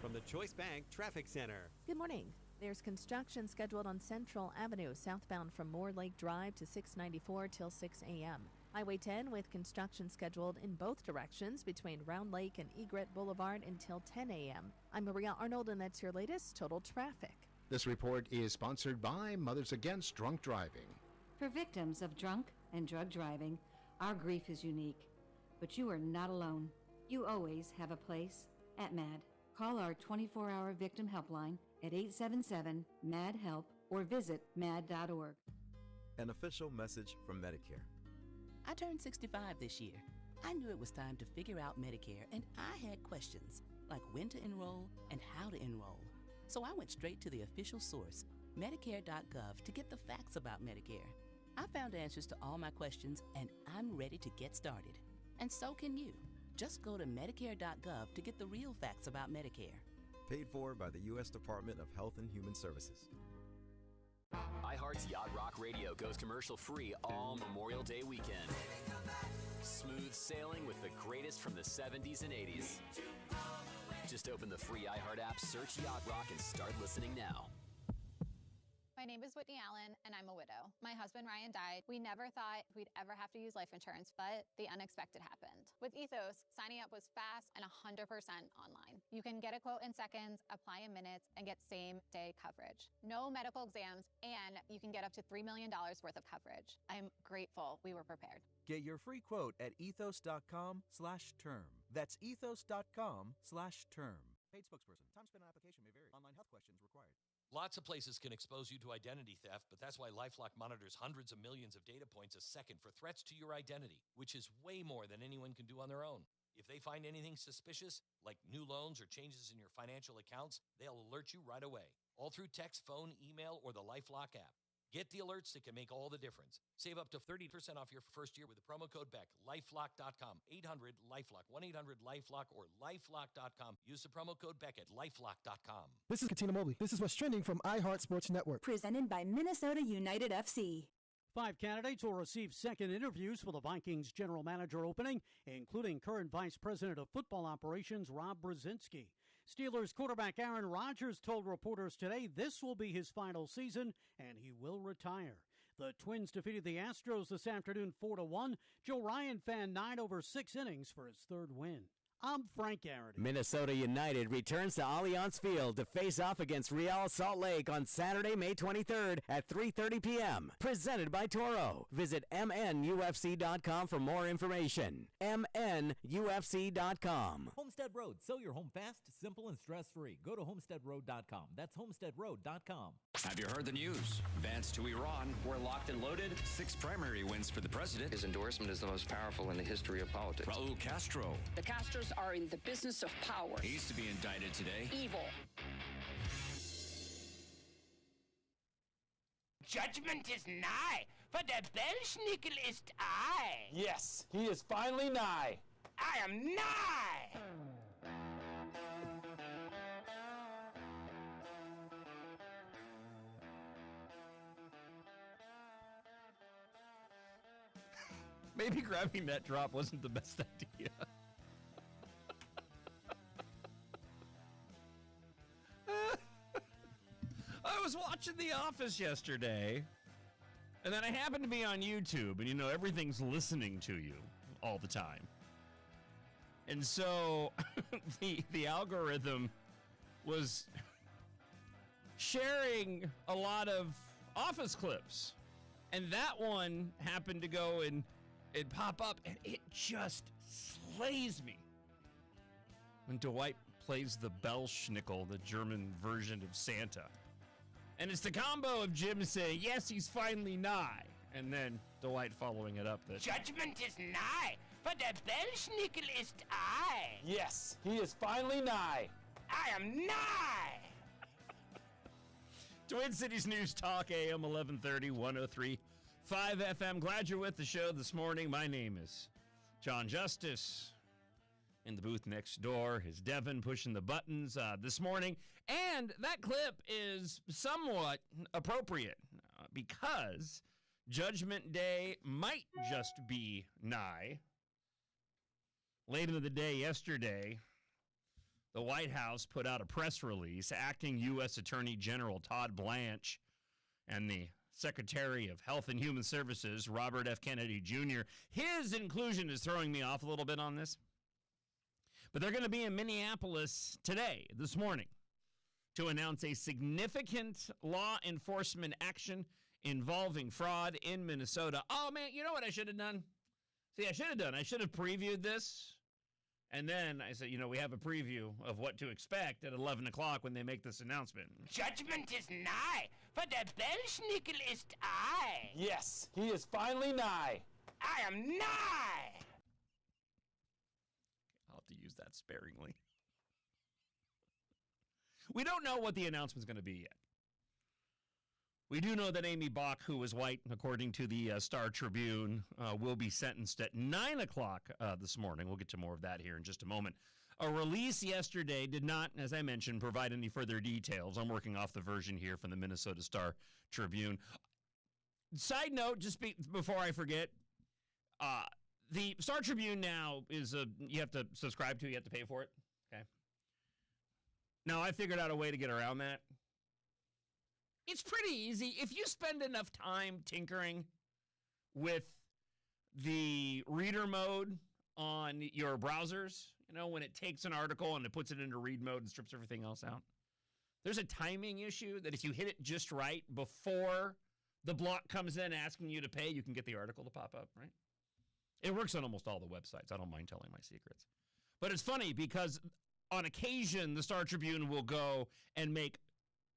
from the Choice Bank Traffic Center. Good morning. There's construction scheduled on Central Avenue, southbound from Moore Lake Drive to 694 till 6 a.m. Highway 10 with construction scheduled in both directions between Round Lake and Egret Boulevard until 10 a.m. I'm Maria Arnold, and that's your latest total traffic. This report is sponsored by Mothers Against Drunk Driving. For victims of drunk and drug driving, our grief is unique. But you are not alone. You always have a place at MAD. Call our 24-hour victim helpline at 877-MAD-HELP or visit mad.org. An official message from Medicare. I turned 65 this year. I knew it was time to figure out Medicare, and I had questions like when to enroll and how to enroll. So I went straight to the official source, Medicare.gov, to get the facts about Medicare. I found answers to all my questions, and I'm ready to get started. And so can you. Just go to Medicare.gov to get the real facts about Medicare. Paid for by the U.S. Department of Health and Human Services. iHeart's Yacht Rock Radio goes commercial-free all Memorial Day weekend. Smooth sailing with the greatest from the 70s and 80s. Just open the free iHeart app, search Yacht Rock, and start listening now. My name is Whitney Allen, and I'm a widow. My husband, Ryan, died. We never thought we'd ever have to use life insurance, but the unexpected happened. With Ethos, signing up was fast and 100% online. You can get a quote in seconds, apply in minutes, and get same-day coverage. No medical exams, and you can get up to $3 million worth of coverage. I'm grateful we were prepared. Get your free quote at ethos.com/term. That's ethos.com/term. Paid spokesperson. Time spent on application may vary. Online health questions required. Lots of places can expose you to identity theft, but that's why LifeLock monitors hundreds of millions of data points a second for threats to your identity, which is way more than anyone can do on their own. If they find anything suspicious, like new loans or changes in your financial accounts, they'll alert you right away, all through text, phone, email, or the LifeLock app. Get the alerts that can make all the difference. Save up to 30% off your first year with the promo code BECK. LifeLock.com. 800-LifeLock. 1-800-LifeLock or LifeLock.com. Use the promo code BECK at LifeLock.com. This is Katina Mobley. This is what's trending from iHeart Sports Network. Presented by Minnesota United FC. 5 candidates will receive second interviews for the Vikings general manager opening, including current Vice President of Football Operations Rob Brzezinski. Steelers quarterback Aaron Rodgers told reporters today this will be his final season and he will retire. The Twins defeated the Astros this afternoon 4-1. Joe Ryan fanned 9 over 6 innings for his third win. I'm Frank Garrity. Minnesota United returns to Allianz Field to face off against Real Salt Lake on Saturday, May 23rd at 3:30 p.m. Presented by Toro. Visit MNUFC.com for more information. MNUFC.com. Homestead Road. Sell your home fast, simple, and stress-free. Go to homesteadroad.com. That's homesteadroad.com. Have you heard the news? Advance to Iran. We're locked and loaded. 6 primary wins for the president. His endorsement is the most powerful in the history of politics. Raul Castro. The Castros are in the business of power. He's to be indicted today. Evil. Judgment is nigh, for the Belschnickel ist I. Yes, he is finally nigh. I am nigh. Maybe grabbing that drop wasn't the best idea. I was watching The Office yesterday, and then I happened to be on YouTube, and everything's listening to you all the time. And so the algorithm was sharing a lot of Office clips, and that one happened to go and it'd pop up, and it just slays me when Dwight plays the Belschnickel, the German version of Santa. And it's the combo of Jim saying, yes, he's finally nigh, and then Dwight following it up. That Judgment is nigh, for the Belschnickel ist I. Yes, he is finally nigh. I am nigh. Twin Cities News Talk, AM 1130, 103.5 FM. Glad you're with the show this morning. My name is Jon Justice. In the booth next door is Devin pushing the buttons this morning. And that clip is somewhat appropriate because Judgment Day might just be nigh. Late in the day yesterday, the White House put out a press release. Acting U.S. Attorney General Todd Blanche and the Secretary of Health and Human Services, Robert F. Kennedy Jr., his inclusion is throwing me off a little bit on this. But they're going to be in Minneapolis today, this morning, to announce a significant law enforcement action involving fraud in Minnesota. Oh, man, you know what I should have done? See, I should have previewed this. And then I said, we have a preview of what to expect at 11 o'clock when they make this announcement. Judgment is nigh, for the Belschnickel ist I. Yes, he is finally nigh. I am nigh. I'll have to use that sparingly. We don't know what the announcement's going to be yet. We do know that Amy Bach, who is white, according to the Star Tribune, will be sentenced at 9 o'clock this morning. We'll get to more of that here in just a moment. A release yesterday did not, as I mentioned, provide any further details. I'm working off the version here from the Minnesota Star Tribune. Side note, just before I forget, the Star Tribune now is you have to subscribe to, you have to pay for it. Okay. Now, I figured out a way to get around that. It's pretty easy. If you spend enough time tinkering with the reader mode on your browsers, when it takes an article and it puts it into read mode and strips everything else out, there's a timing issue that if you hit it just right before the block comes in asking you to pay, you can get the article to pop up, right? It works on almost all the websites. I don't mind telling my secrets. But it's funny because on occasion, the Star Tribune will go and make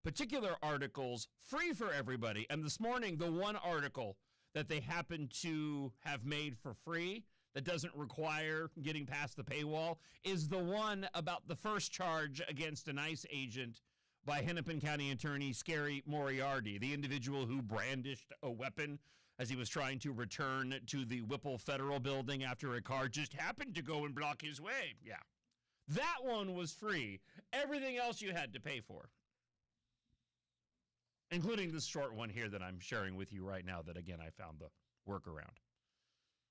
particular articles free for everybody. And this morning, the one article that they happen to have made for free that doesn't require getting past the paywall is the one about the first charge against an ICE agent by Hennepin County Attorney Scary Moriarty, the individual who brandished a weapon as he was trying to return to the Whipple Federal Building after a car just happened to go and block his way. Yeah. That one was free. Everything else you had to pay for. Including this short one here that I'm sharing with you right now that, again, I found the workaround.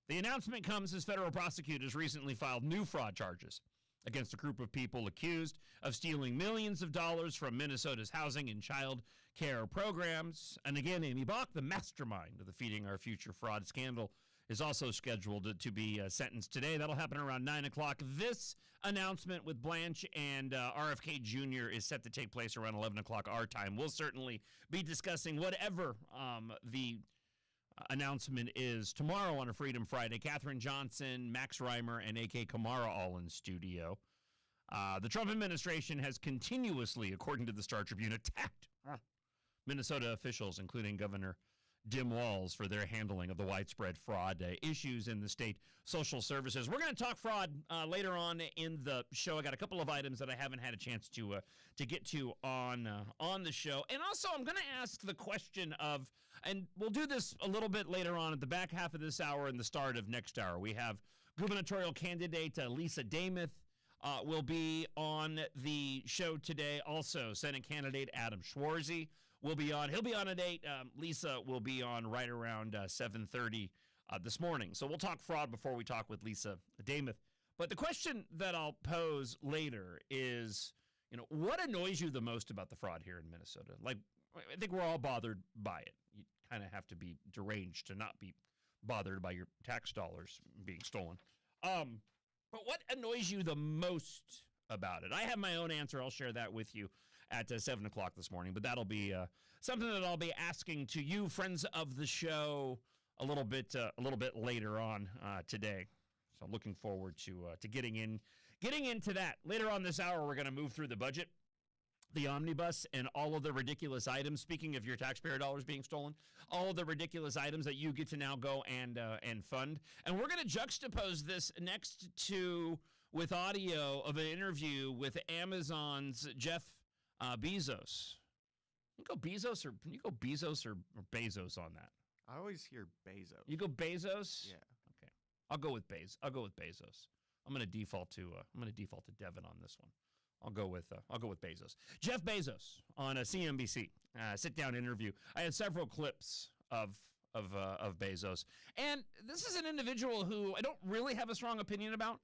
The announcement comes as federal prosecutors recently filed new fraud charges against a group of people accused of stealing millions of dollars from Minnesota's housing and child care programs. And again, Amy Bach, the mastermind of the Feeding Our Future fraud scandal, is also scheduled to be sentenced today. That'll happen around 9 o'clock. This announcement with Blanche and RFK Jr. is set to take place around 11 o'clock our time. We'll certainly be discussing whatever the announcement is tomorrow on a Freedom Friday. Katherine Johnson, Max Reimer, and A.K. Kamara all in studio. The Trump administration has continuously, according to the Star Tribune, attacked Minnesota officials, including Governor Dim Walz, for their handling of the widespread fraud issues in the state social services. We're going to talk fraud later on in the show. I got a couple of items that I haven't had a chance to get to on the show. And also, I'm going to ask the question of, and we'll do this a little bit later on at the back half of this hour and the start of next hour. We have gubernatorial candidate Lisa Demuth will be on the show today. Also, Senate candidate Adam Schwarze will be on. He'll be on at 8. Lisa will be on right around 7:30 this morning. So we'll talk fraud before we talk with Lisa Demuth. But the question that I'll pose later is, what annoys you the most about the fraud here in Minnesota? Like, I think we're all bothered by it. You kind of have to be deranged to not be bothered by your tax dollars being stolen. But what annoys you the most about it? I have my own answer. I'll share that with you at 7 o'clock this morning. But that'll be something that I'll be asking to you, friends of the show, a little bit later on today. So I'm looking forward to getting into that. Later on this hour, we're going to move through the budget, the omnibus, and all of the ridiculous items. Speaking of your taxpayer dollars being stolen, all of the ridiculous items that you get to now go and fund. And we're going to juxtapose this next to with audio of an interview with Amazon's Jeff Bezos. You go Bezos or Bezos on that? I always hear Bezos. You go Bezos? Yeah. Okay. I'll go with Bezos. I'm going to default to Devin on this one. I'll go with Bezos. Jeff Bezos on a CNBC sit-down interview. I had several clips of Bezos, and this is an individual who I don't really have a strong opinion about.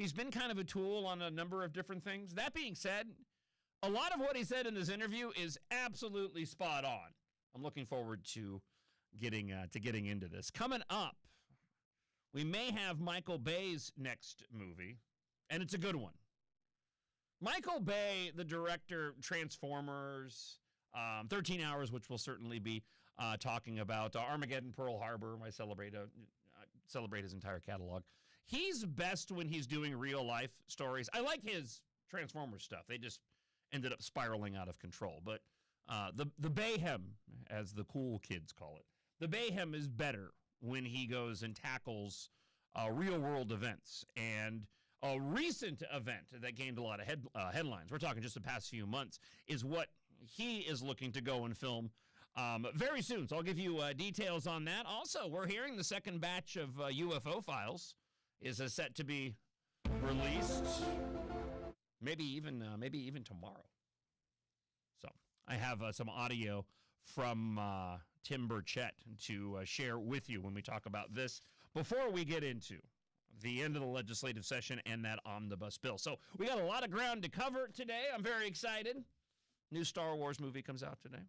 He's been kind of a tool on a number of different things. That being said, a lot of what he said in this interview is absolutely spot on. I'm looking forward to getting into this. Coming up, we may have Michael Bay's next movie, and it's a good one. Michael Bay, the director, Transformers, 13 Hours, which we'll certainly be talking about, Armageddon, Pearl Harbor. I celebrate his entire catalog. He's best when he's doing real-life stories. I like his Transformers stuff. They just ended up spiraling out of control. But the Bayhem, as the cool kids call it, the Bayhem is better when he goes and tackles real-world events. And a recent event that gained a lot of headlines, we're talking just the past few months, is what he is looking to go and film very soon. So I'll give you details on that. Also, we're hearing the second batch of UFO files is set to be released, maybe even tomorrow. So I have some audio from Tim Burchett to share with you when we talk about this before we get into the end of the legislative session and that omnibus bill. So we got a lot of ground to cover today. I'm very excited. New Star Wars movie comes out today.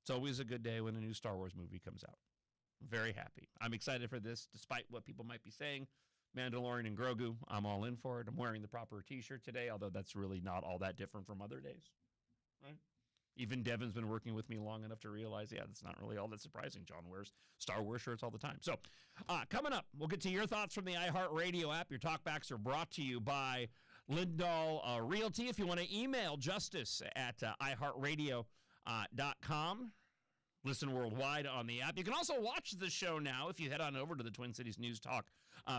It's always a good day when a new Star Wars movie comes out. Very happy. I'm excited for this, despite what people might be saying. Mandalorian and Grogu, I'm all in for it. I'm wearing the proper t-shirt today, although that's really not all that different from other days. Right? Even Devin's been working with me long enough to realize, yeah, that's not really all that surprising. John wears Star Wars shirts all the time. So, coming up, we'll get to your thoughts from the iHeartRadio app. Your talkbacks are brought to you by Lindahl Realty. If you want to email justice at iHeartRadio.com. Listen worldwide on the app. You can also watch the show now if you head on over to the Twin Cities News Talk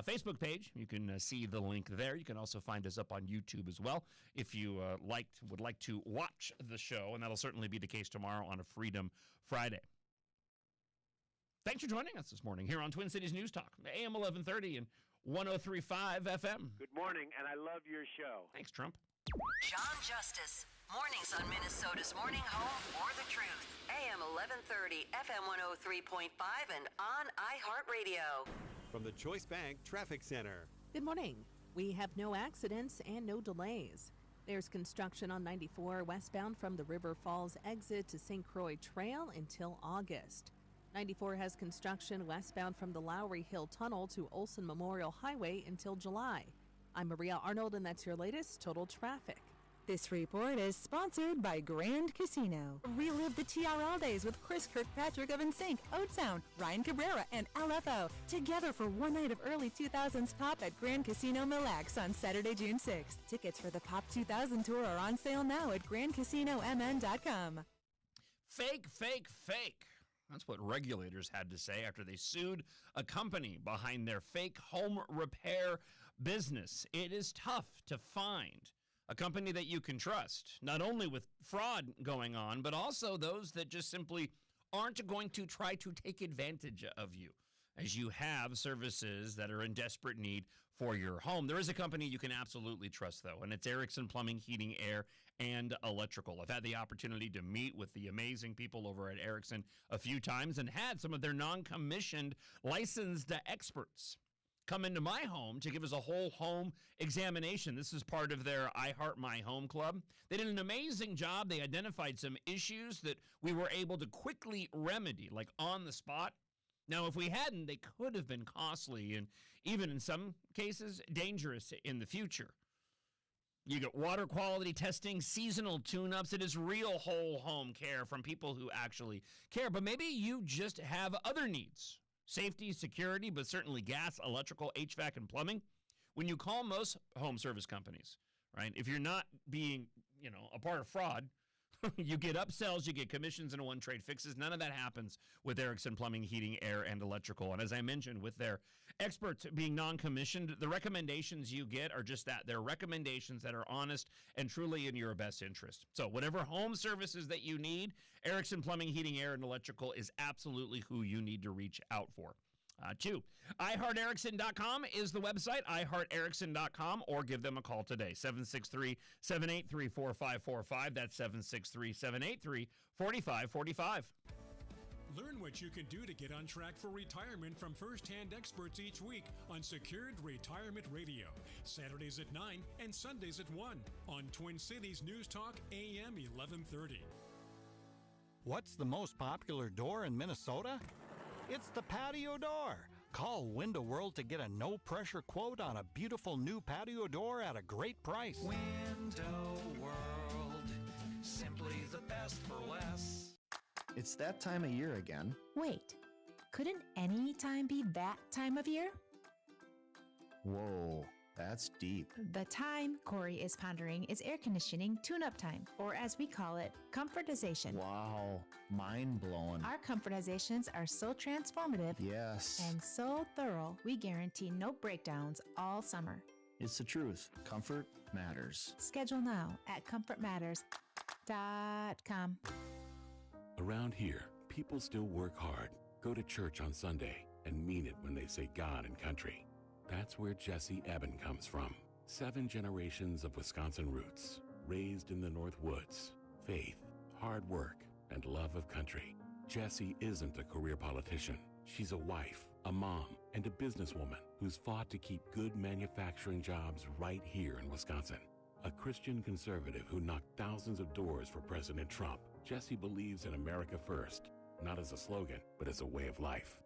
Facebook page. You can see the link there. You can also find us up on YouTube as well if you would like to watch the show, and that'll certainly be the case tomorrow on a Freedom Friday. Thanks for joining us this morning here on Twin Cities News Talk, AM 1130 and 103.5 FM. Good morning, and I love your show. Thanks, Trump. Jon Justice. Mornings on Minnesota's Morning Home for the Truth. AM 1130, FM 103.5, and on iHeartRadio. From the Choice Bank Traffic Center. Good morning. We have no accidents and no delays. There's construction on 94 westbound from the River Falls exit to St. Croix Trail until August. 94 has construction westbound from the Lowry Hill Tunnel to Olson Memorial Highway until July. I'm Maria Arnold, and that's your latest total traffic. This report is sponsored by Grand Casino. Relive the TRL days with Chris Kirkpatrick of NSYNC, O-Town, Ryan Cabrera, and LFO together for one night of early 2000s pop at Grand Casino Mille Lacs on Saturday, June 6th. Tickets for the Pop 2000 tour are on sale now at grandcasinomn.com. Fake, fake, fake. That's what regulators had to say after they sued a company behind their fake home repair business. It is tough to find a company that you can trust, not only with fraud going on, but also those that just simply aren't going to try to take advantage of you as you have services that are in desperate need for your home. There is a company you can absolutely trust, though, and it's Erickson Plumbing, Heating, Air, and Electrical. I've had the opportunity to meet with the amazing people over at Erickson a few times and had some of their non-commissioned licensed experts come into my home to give us a whole home examination. This is part of their I Heart My Home Club. They did an amazing job. They identified some issues that we were able to quickly remedy, like on the spot. Now, if we hadn't, they could have been costly and even in some cases dangerous in the future. You get water quality testing, seasonal tune-ups. It is real whole home care from people who actually care. But maybe you just have other needs. Safety, security, but certainly gas, electrical, HVAC, and plumbing. When you call most home service companies, right, if you're not being, a part of fraud, you get upsells, you get commissions, and one-trade fixes. None of that happens with Erickson Plumbing, Heating, Air, and Electrical. And as I mentioned, with their experts being non-commissioned, the recommendations you get are just that. They're recommendations that are honest and truly in your best interest. So whatever home services that you need, Erickson Plumbing, Heating, Air, and Electrical is absolutely who you need to reach out for. iHeartErickson.com is the website, iHeartErickson.com, or give them a call today, 763-783-4545. That's 763-783-4545. Learn what you can do to get on track for retirement from first-hand experts each week on Secured Retirement Radio. Saturdays at 9 and Sundays at 1 on Twin Cities News Talk AM 1130. What's the most popular door in Minnesota? It's the patio door. Call Window World to get a no-pressure quote on a beautiful new patio door at a great price. Window World, simply the best for less. It's that time of year again. Wait, couldn't any time be that time of year? Whoa, that's deep. The time Corey is pondering is air conditioning tune-up time, or as we call it, comfortization. Wow, mind-blowing. Our comfortizations are so transformative Yes. and so thorough, we guarantee no breakdowns all summer. It's the truth. Comfort matters. Schedule now at comfortmatters.com. Around here, people still work hard, go to church on Sunday, and mean it when they say God and country. That's where Jesse Eben comes from. 7 generations of Wisconsin roots, raised in the North Woods. Faith, hard work, and love of country. Jessie isn't a career politician. She's a wife, a mom, and a businesswoman who's fought to keep good manufacturing jobs right here in Wisconsin. A Christian conservative who knocked thousands of doors for President Trump. Jessie believes in America first, not as a slogan, but as a way of life.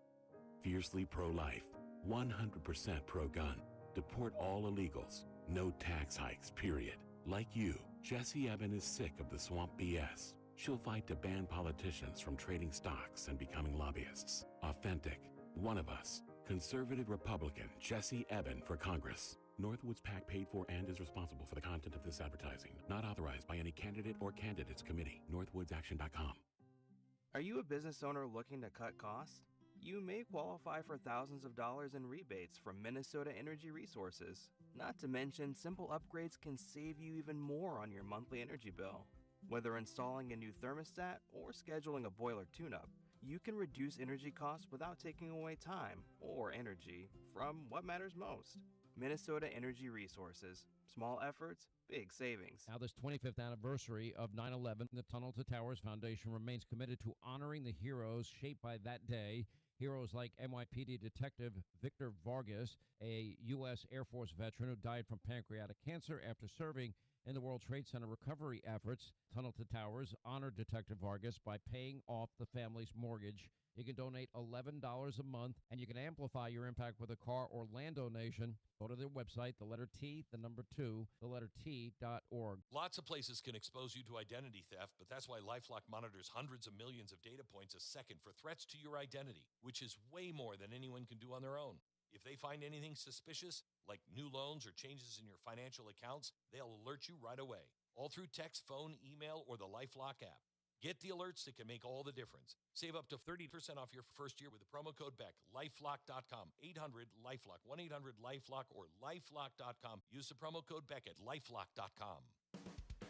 Fiercely pro-life, 100% pro-gun, deport all illegals, no tax hikes, period. Like you, Jessie Eben is sick of the swamp BS. She'll fight to ban politicians from trading stocks and becoming lobbyists. Authentic, one of us, conservative Republican Jessie Eben for Congress. Northwoods PAC paid for and is responsible for the content of this advertising. Not authorized by any candidate or candidates committee. NorthwoodsAction.com. Are you a business owner looking to cut costs? You may qualify for thousands of dollars in rebates from Minnesota Energy Resources. Not to mention, simple upgrades can save you even more on your monthly energy bill. Whether installing a new thermostat or scheduling a boiler tune-up, you can reduce energy costs without taking away time or energy from what matters most. Minnesota Energy Resources. Small efforts, big savings. Now, this 25th anniversary of 9/11, the Tunnel to Towers Foundation remains committed to honoring the heroes shaped by that day. Heroes like NYPD Detective Victor Vargas, a U.S. Air Force veteran who died from pancreatic cancer after serving in the World Trade Center recovery efforts. Tunnel to Towers honored Detective Vargas by paying off the family's mortgage. You can donate $11 a month, and you can amplify your impact with a car or land donation. Go to their website, the letter T, the number 2, the letter T.org. Lots of places can expose you to identity theft, but that's why LifeLock monitors hundreds of millions of data points a second for threats to your identity, which is way more than anyone can do on their own. If they find anything suspicious, like new loans or changes in your financial accounts, they'll alert you right away, all through text, phone, email, or the LifeLock app. Get the alerts that can make all the difference. Save up to 30% off your first year with the promo code BECK. LifeLock.com. 800-LifeLock. 1-800-LifeLock or LifeLock.com. Use the promo code BECK at LifeLock.com.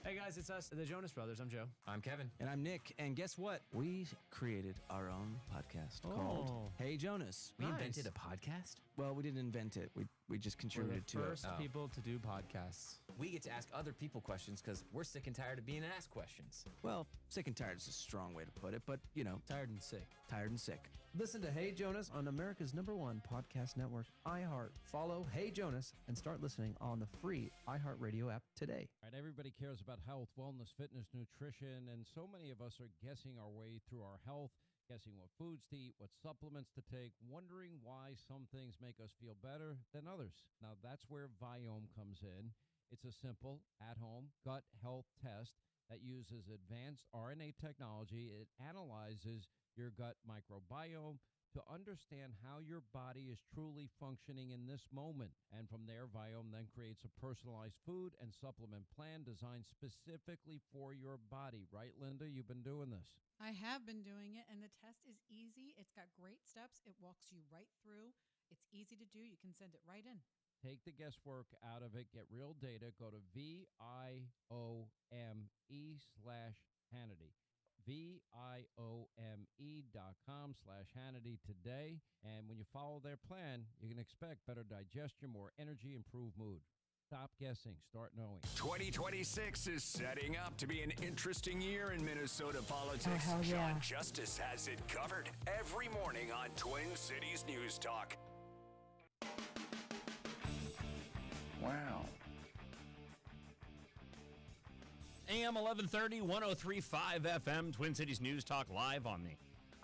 Hey guys, it's us, the Jonas Brothers. I'm Joe. I'm Kevin. And I'm Nick. And guess what? We created our own podcast called Hey Jonas. We invented a podcast? Well, we didn't invent it. We just contributed to it. We're the first people to do podcasts. We get to ask other people questions because we're sick and tired of being asked questions. Well, sick and tired is a strong way to put it, but, you know. Tired and sick. Tired and sick. Listen to Hey Jonas on America's #1 podcast network, iHeart. Follow Hey Jonas and start listening on the free iHeartRadio app today. All right, everybody cares about health, wellness, fitness, nutrition, and so many of us are guessing our way through our health, guessing what foods to eat, what supplements to take, wondering why some things make us feel better than others. Now, that's where Viome comes in. It's a simple, at-home gut health test that uses advanced RNA technology. It analyzes your gut microbiome to understand how your body is truly functioning in this moment. And from there, Viome then creates a personalized food and supplement plan designed specifically for your body. Right, Linda? You've been doing this. I have been doing it, and the test is easy. It's got great steps. It walks you right through. It's easy to do. You can send it right in. Take the guesswork out of it. Get real data. Go to VIOME/Hannity. VIOME.com/Hannity today. And when you follow their plan, you can expect better digestion, more energy, improved mood. Stop guessing. Start knowing. 2026 is setting up to be an interesting year in Minnesota politics. hell yeah. Jon Justice has it covered every morning on Twin Cities News Talk. Wow. AM 1130, 103.5 FM, Twin Cities News Talk live on the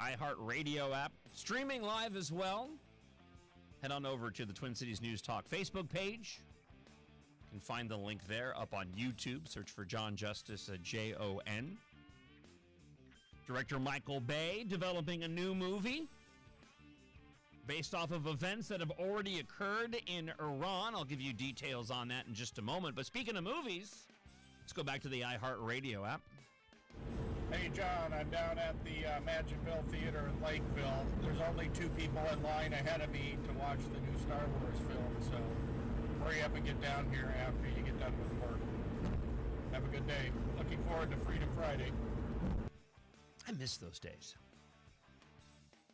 iHeartRadio app. Streaming live as well. Head on over to the Twin Cities News Talk Facebook page. You can find the link there up on YouTube. Search for Jon Justice, Jon. Director Michael Bay developing a new movie based off of events that have already occurred in Iran. I'll give you details on that in just a moment. But speaking of movies, let's go back to the iHeartRadio app. Hey, John, I'm down at the Mansionville Theater in Lakeville. There's only 2 people in line ahead of me to watch the new Star Wars film, so hurry up and get down here after you get done with work. Have a good day. Looking forward to Freedom Friday. I miss those days.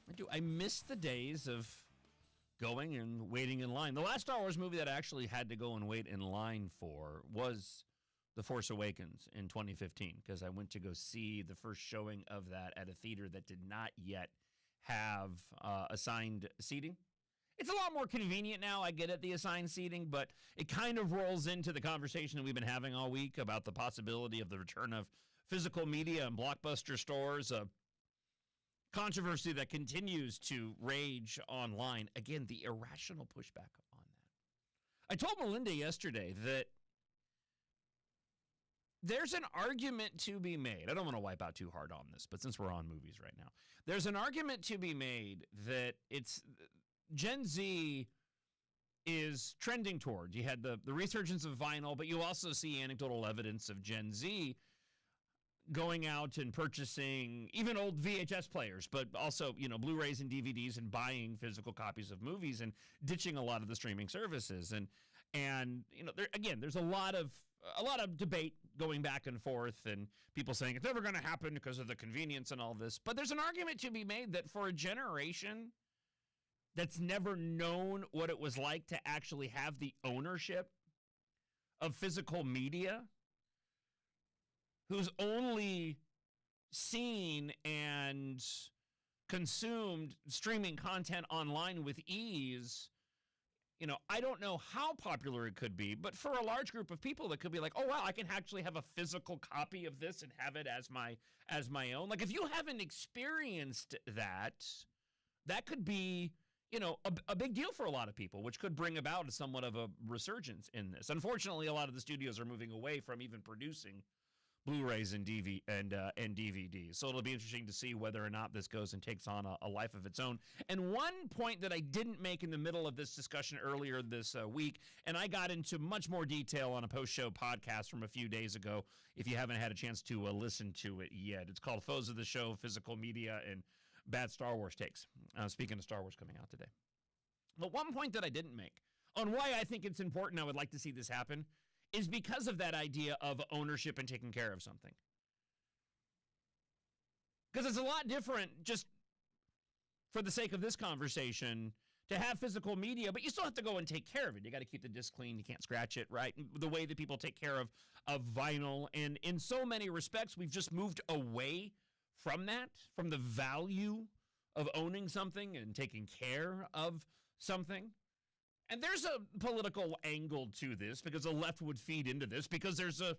I do. I miss the days of going and waiting in line. The last Star Wars movie that I actually had to go and wait in line for was The Force Awakens in 2015, because I went to go see the first showing of that at a theater that did not yet have assigned seating. It's a lot more convenient now, I get it, the assigned seating, but it kind of rolls into the conversation that we've been having all week about the possibility of the return of physical media and Blockbuster stores, a controversy that continues to rage online. Again, the irrational pushback on that. I told Melinda yesterday that there's an argument to be made. I don't want to wipe out too hard on this, but since we're on movies right now, there's an argument to be made that it's Gen Z is trending toward. You had the resurgence of vinyl, but you also see anecdotal evidence of Gen Z going out and purchasing even old VHS players, but also, Blu-rays and DVDs and buying physical copies of movies and ditching a lot of the streaming services. And there's a lot of debate going back and forth and people saying it's never going to happen because of the convenience and all this. But there's an argument to be made that for a generation that's never known what it was like to actually have the ownership of physical media, who's only seen and consumed streaming content online with ease, I don't know how popular it could be, but for a large group of people, it could be like, oh, wow, I can actually have a physical copy of this and have it as my own. Like, if you haven't experienced that could be, a big deal for a lot of people, which could bring about somewhat of a resurgence in this. Unfortunately, a lot of the studios are moving away from even producing Blu-rays and DVDs. So it'll be interesting to see whether or not this goes and takes on a life of its own. And one point that I didn't make in the middle of this discussion earlier this week, and I got into much more detail on a post-show podcast from a few days ago, if you haven't had a chance to listen to it yet. It's called Foes of the Show, Physical Media, and Bad Star Wars Takes. Speaking of Star Wars coming out today. But one point that I didn't make on why I think it's important, I would like to see this happen, is because of that idea of ownership and taking care of something. Because it's a lot different, just for the sake of this conversation, to have physical media, but you still have to go and take care of it. You got to keep the disc clean. You can't scratch it, right? The way that people take care of vinyl. And in so many respects, we've just moved away from that, from the value of owning something and taking care of something. And there's a political angle to this because the left would feed into this because there's a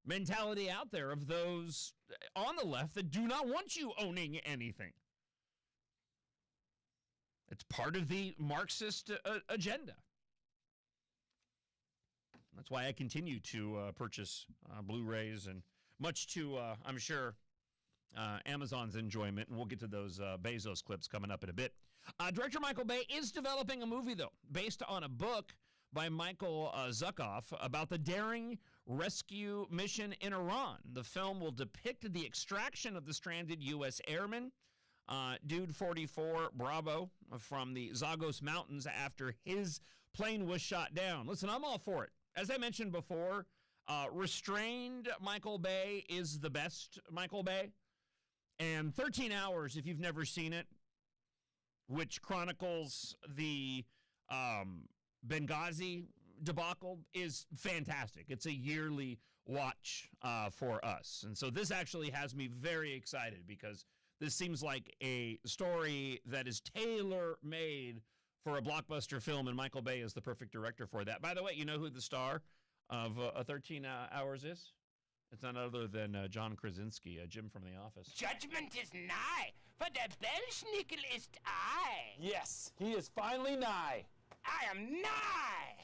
mentality out there of those on the left that do not want you owning anything. It's part of the Marxist agenda. That's why I continue to purchase Blu-rays, and much to, I'm sure, Amazon's enjoyment, and we'll get to those Bezos clips coming up in a bit. Director Michael Bay is developing a movie, though, based on a book by Michael Zuckoff about the daring rescue mission in Iran. The film will depict the extraction of the stranded U.S. airman, Dude 44 Bravo, from the Zagros Mountains after his plane was shot down. Listen, I'm all for it. As I mentioned before, restrained Michael Bay is the best Michael Bay. And 13 Hours, if you've never seen it, which chronicles the Benghazi debacle is fantastic. It's a yearly watch for us. And so this actually has me very excited because this seems like a story that is tailor-made for a blockbuster film, and Michael Bay is the perfect director for that. By the way, you know who the star of 13 Hours is? It's none other than John Krasinski, Jim from The Office. Judgment is nigh, for the Belsnickel is I. Yes, he is finally nigh. I am nigh.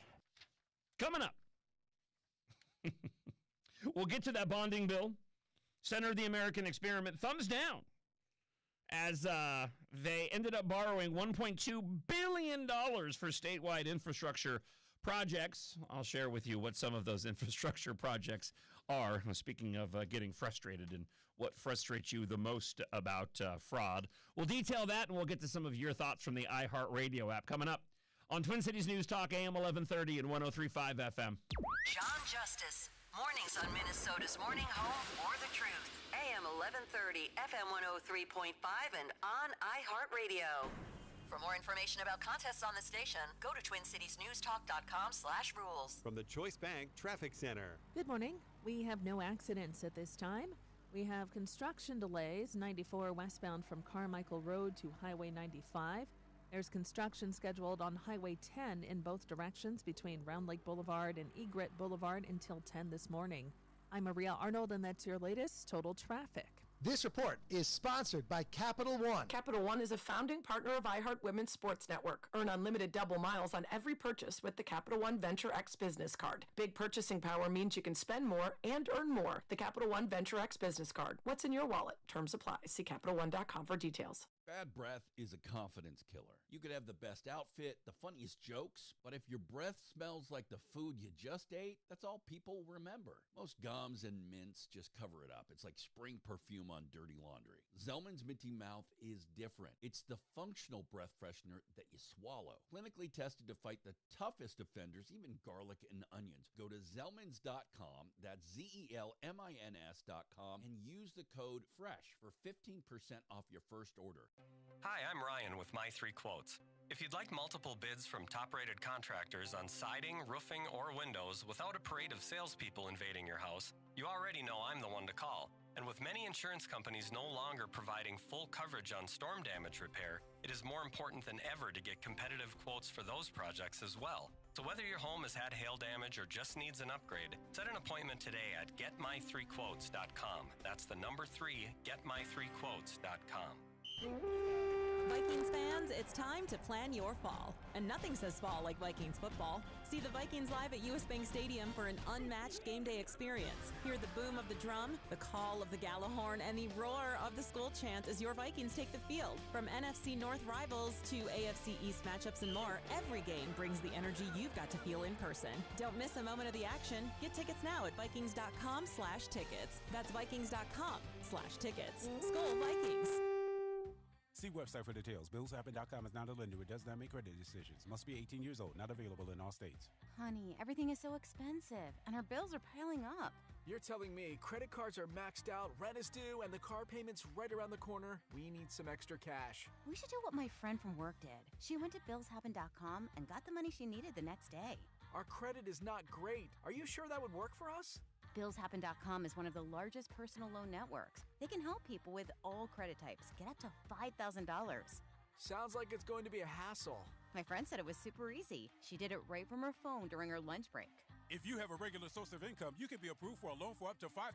Coming up, we'll get to that bonding bill. Center of the American Experiment, thumbs down, as they ended up borrowing $1.2 billion for statewide infrastructure projects. I'll share with you what some of those infrastructure projects are. Speaking of getting frustrated and what frustrates you the most about fraud. We'll detail that, and we'll get to some of your thoughts from the iHeartRadio app coming up on Twin Cities News Talk, AM 1130 and 103.5 FM. Jon Justice, mornings on Minnesota's morning home for the truth. AM 1130, FM 103.5, and on iHeartRadio. For more information about contests on the station, go to TwinCitiesNewsTalk.com/rules. From the Choice Bank Traffic Center. Good morning. We have no accidents at this time. We have construction delays, 94 westbound from Carmichael Road to Highway 95. There's construction scheduled on Highway 10 in both directions between Round Lake Boulevard and Egret Boulevard until 10 this morning. I'm Maria Arnold, and that's your latest Total Traffic. This report is sponsored by Capital One. Capital One is a founding partner of iHeart Women's Sports Network. Earn unlimited double miles on every purchase with the Capital One Venture X Business Card. Big purchasing power means you can spend more and earn more. The Capital One Venture X Business Card. What's in your wallet? Terms apply. See CapitalOne.com for details. Bad breath is a confidence killer. You could have the best outfit, the funniest jokes, but if your breath smells like the food you just ate, that's all people remember. Most gums and mints just cover it up. It's like spring perfume on dirty laundry. Zellman's Minty Mouth is different. It's the functional breath freshener that you swallow. Clinically tested to fight the toughest offenders, even garlic and onions. Go to Zellmans.com, that's ZELMINS.com, and use the code FRESH for 15% off your first order. Hi, I'm Ryan with My Three Quotes. If you'd like multiple bids from top-rated contractors on siding, roofing, or windows without a parade of salespeople invading your house, you already know I'm the one to call. And with many insurance companies no longer providing full coverage on storm damage repair, it is more important than ever to get competitive quotes for those projects as well. So whether your home has had hail damage or just needs an upgrade, set an appointment today at GetMy3Quotes.com. That's the number 3, GetMy3Quotes.com. Vikings fans, it's time to plan your fall. And nothing says fall like Vikings football. See the Vikings live at US Bank Stadium for an unmatched game day experience. Hear the boom of the drum, the call of the Gallahorn, and the roar of the Skull chant as your Vikings take the field. From NFC North rivals to AFC East matchups and more, every game brings the energy you've got to feel in person. Don't miss a moment of the action. Get tickets now at Vikings.com/tickets. That's Vikings.com/tickets. Skull Vikings. See website for details. BillsHappen.com is not a lender. It does not make credit decisions. Must be 18 years old. Not available in all states. Honey, everything is so expensive, and our bills are piling up. You're telling me credit cards are maxed out, rent is due, and the car payment's right around the corner? We need some extra cash. We should do what my friend from work did. She went to BillsHappen.com and got the money she needed the next day. Our credit is not great. Are you sure that would work for us? BillsHappen.com is one of the largest personal loan networks. They can help people with all credit types get up to $5,000. Sounds like it's going to be a hassle. My friend said it was super easy. She did it right from her phone during her lunch break. If you have a regular source of income, you can be approved for a loan for up to $5,000,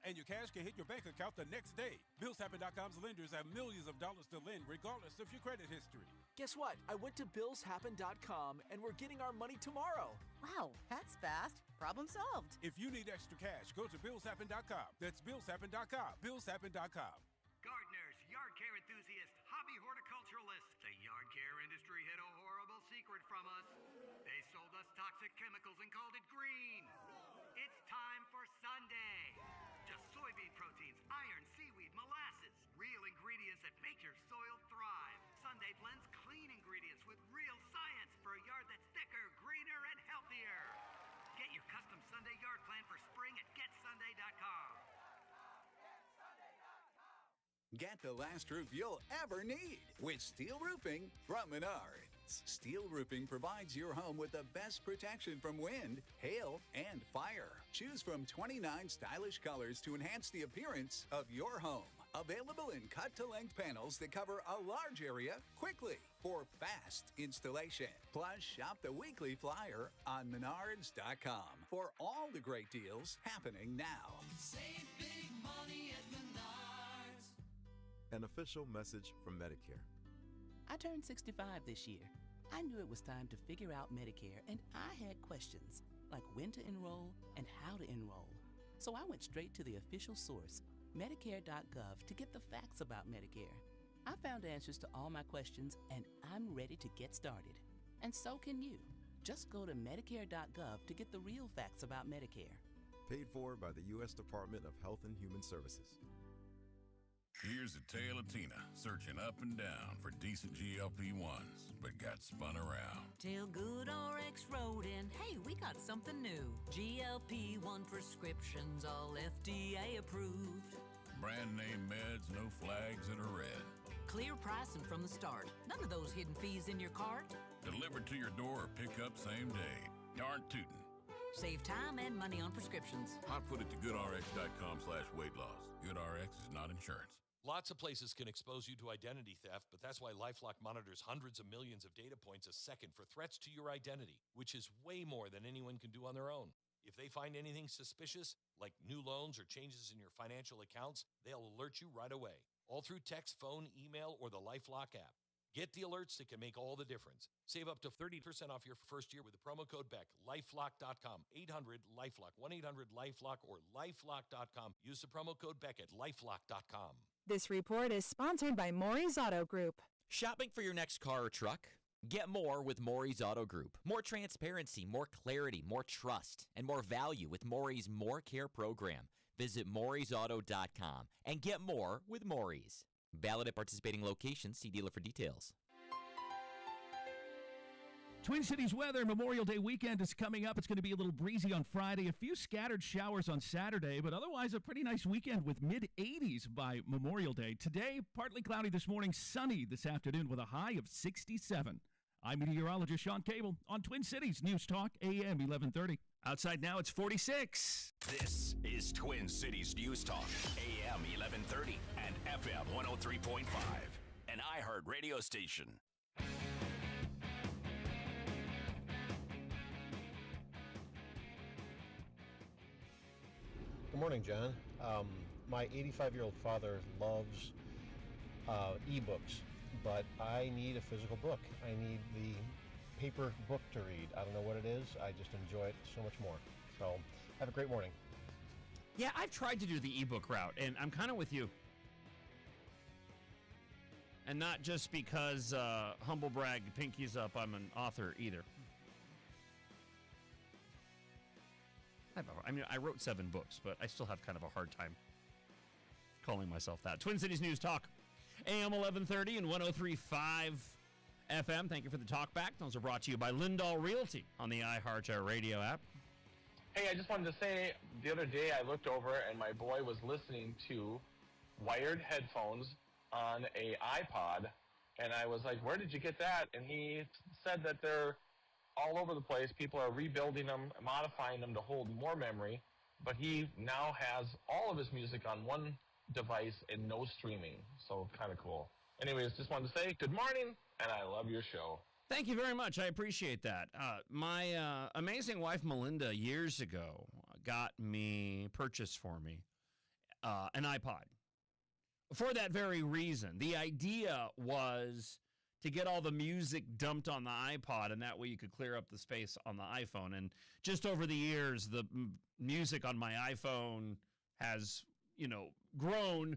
and your cash can hit your bank account the next day. BillsHappen.com's lenders have millions of dollars to lend, regardless of your credit history. Guess what? I went to BillsHappen.com, and we're getting our money tomorrow. Wow, that's fast. Problem solved. If you need extra cash, go to BillsHappen.com. That's BillsHappen.com. BillsHappen.com. Gardeners, yard care enthusiasts, hobby horticulturalists. The yard care industry hid a horrible secret from us. They sold us toxic chemicals and called it green. It's time for Sunday. Just soybean proteins, iron, seaweed, molasses. Real ingredients that make your soil thrive. Sunday blends clean ingredients with real science for a yard that's thicker, greener, and healthier. Get your custom Sunday yard plan for spring at GetSunday.com. Get the last roof you'll ever need with steel roofing from Menard. Schwarze Steel Roofing provides your home with the best protection from wind, hail, and fire. Choose from 29 stylish colors to enhance the appearance of your home. Available in cut-to-length panels that cover a large area quickly for fast installation. Plus, shop the weekly flyer on Menards.com for all the great deals happening now. Save big money at Menards. An official message from Medicare. I turned 65 this year. I knew it was time to figure out Medicare, and I had questions like when to enroll and how to enroll. So I went straight to the official source, Medicare.gov, to get the facts about Medicare. I found answers to all my questions, and I'm ready to get started. And so can you. Just go to Medicare.gov to get the real facts about Medicare. Paid for by the U.S. Department of Health and Human Services. Here's the tale of Tina, searching up and down for decent GLP-1s, but got spun around. Till Good RX wrote in, hey, we got something new. GLP-1 prescriptions, all FDA approved. Brand name meds, no flags that are red. Clear pricing from the start. None of those hidden fees in your cart. Delivered to your door or pick up same day. Darn tootin'. Save time and money on prescriptions. Hot foot it to goodrx.com/weight loss. GoodRx is not insurance. Lots of places can expose you to identity theft, but that's why LifeLock monitors hundreds of millions of data points a second for threats to your identity, which is way more than anyone can do on their own. If they find anything suspicious, like new loans or changes in your financial accounts, they'll alert you right away, all through text, phone, email, or the LifeLock app. Get the alerts that can make all the difference. Save up to 30% off your first year with the promo code BECK. LifeLock.com, 800-LifeLock, 1-800-LifeLock, or LifeLock.com. Use the promo code BECK at LifeLock.com. This report is sponsored by Maury's Auto Group. Shopping for your next car or truck? Get more with Maury's Auto Group. More transparency, more clarity, more trust, and more value with Maury's More Care program. Visit Maury'sAuto.com and get more with Maury's. Valid at participating locations. See dealer for details. Twin Cities weather, Memorial Day weekend is coming up. It's going to be a little breezy on Friday, a few scattered showers on Saturday, but otherwise a pretty nice weekend with mid-80s by Memorial Day. Today, partly cloudy this morning, sunny this afternoon with a high of 67. I'm meteorologist Sean Cable on Twin Cities News Talk, AM 1130. Outside now, it's 46. This is Twin Cities News Talk, AM 1130 and FM 103.5, an iHeart radio station. Good morning, John. My 85-year-old father loves e-books, but I need a physical book. I need the paper book to read. I don't know what it is. I just enjoy it so much more. So have a great morning. Yeah, I've tried to do the ebook route, and I'm kind of with you. And not just because, humble brag, pinkies up, I'm an author either. I wrote 7 books, but I still have kind of a hard time calling myself that. Twin Cities News Talk, AM 1130 and 103.5 FM. Thank you for the talk back. Those are brought to you by Lindahl Realty on the iHeart Radio app. Hey, I just wanted to say, the other day I looked over and my boy was listening to wired headphones on a iPod, and I was like, where did you get that? And he said that they're all over the place. People are rebuilding them, modifying them to hold more memory, but he now has all of his music on one device and no streaming, so kind of cool. Anyways, just wanted to say good morning, and I love your show. Thank you very much. I appreciate that. My amazing wife, Melinda, years ago purchased for me an iPod. For that very reason. The idea was to get all the music dumped on the iPod, and that way you could clear up the space on the iPhone. And just over the years, the music on my iPhone has, grown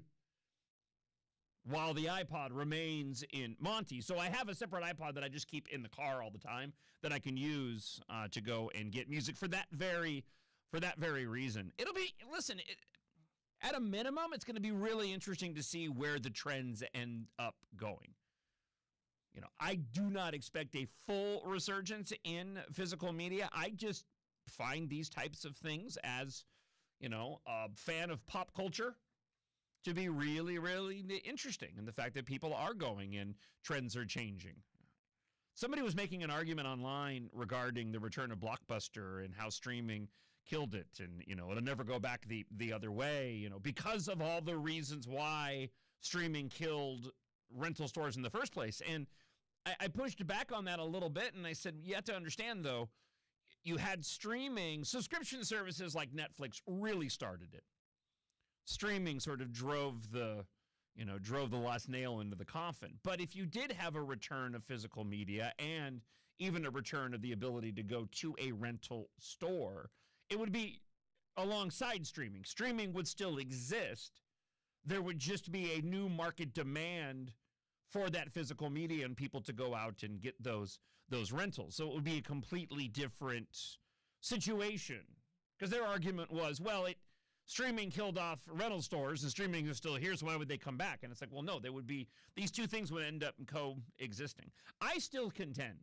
while the iPod remains in Monty. So I have a separate iPod that I just keep in the car all the time that I can use to go and get music for that very reason. It'll be, at a minimum, it's going to be really interesting to see where the trends end up going. I do not expect a full resurgence in physical media. I just find these types of things as, a fan of pop culture to be really, really interesting. And the fact that people are going and trends are changing. Somebody was making an argument online regarding the return of Blockbuster and how streaming killed it, and it'll never go back the other way, because of all the reasons why streaming killed rental stores in the first place. And I pushed back on that a little bit, and I said, you have to understand, though, you had streaming, subscription services like Netflix really started it. Streaming sort of drove the last nail into the coffin. But if you did have a return of physical media and even a return of the ability to go to a rental store, it would be alongside streaming. Streaming would still exist. There would just be a new market demand for that physical media and people to go out and get those rentals. So it would be a completely different situation. Because their argument was, well, streaming killed off rental stores and streaming is still here, so why would they come back? And it's like, well, no, these two things would end up coexisting. I still contend,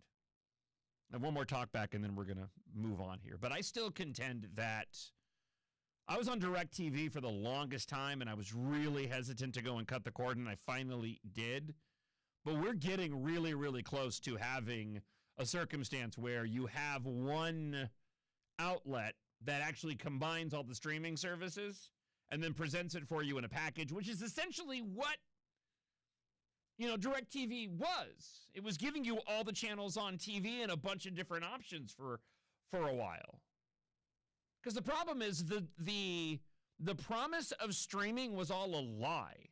and one more talk back and then we're going to move on here, but I still contend that I was on DirecTV for the longest time and I was really hesitant to go and cut the cord, and I finally did. But we're getting really, really close to having a circumstance where you have one outlet that actually combines all the streaming services and then presents it for you in a package, which is essentially what, DirecTV was. It was giving you all the channels on TV and a bunch of different options for a while. Because the problem is the promise of streaming was all a lie.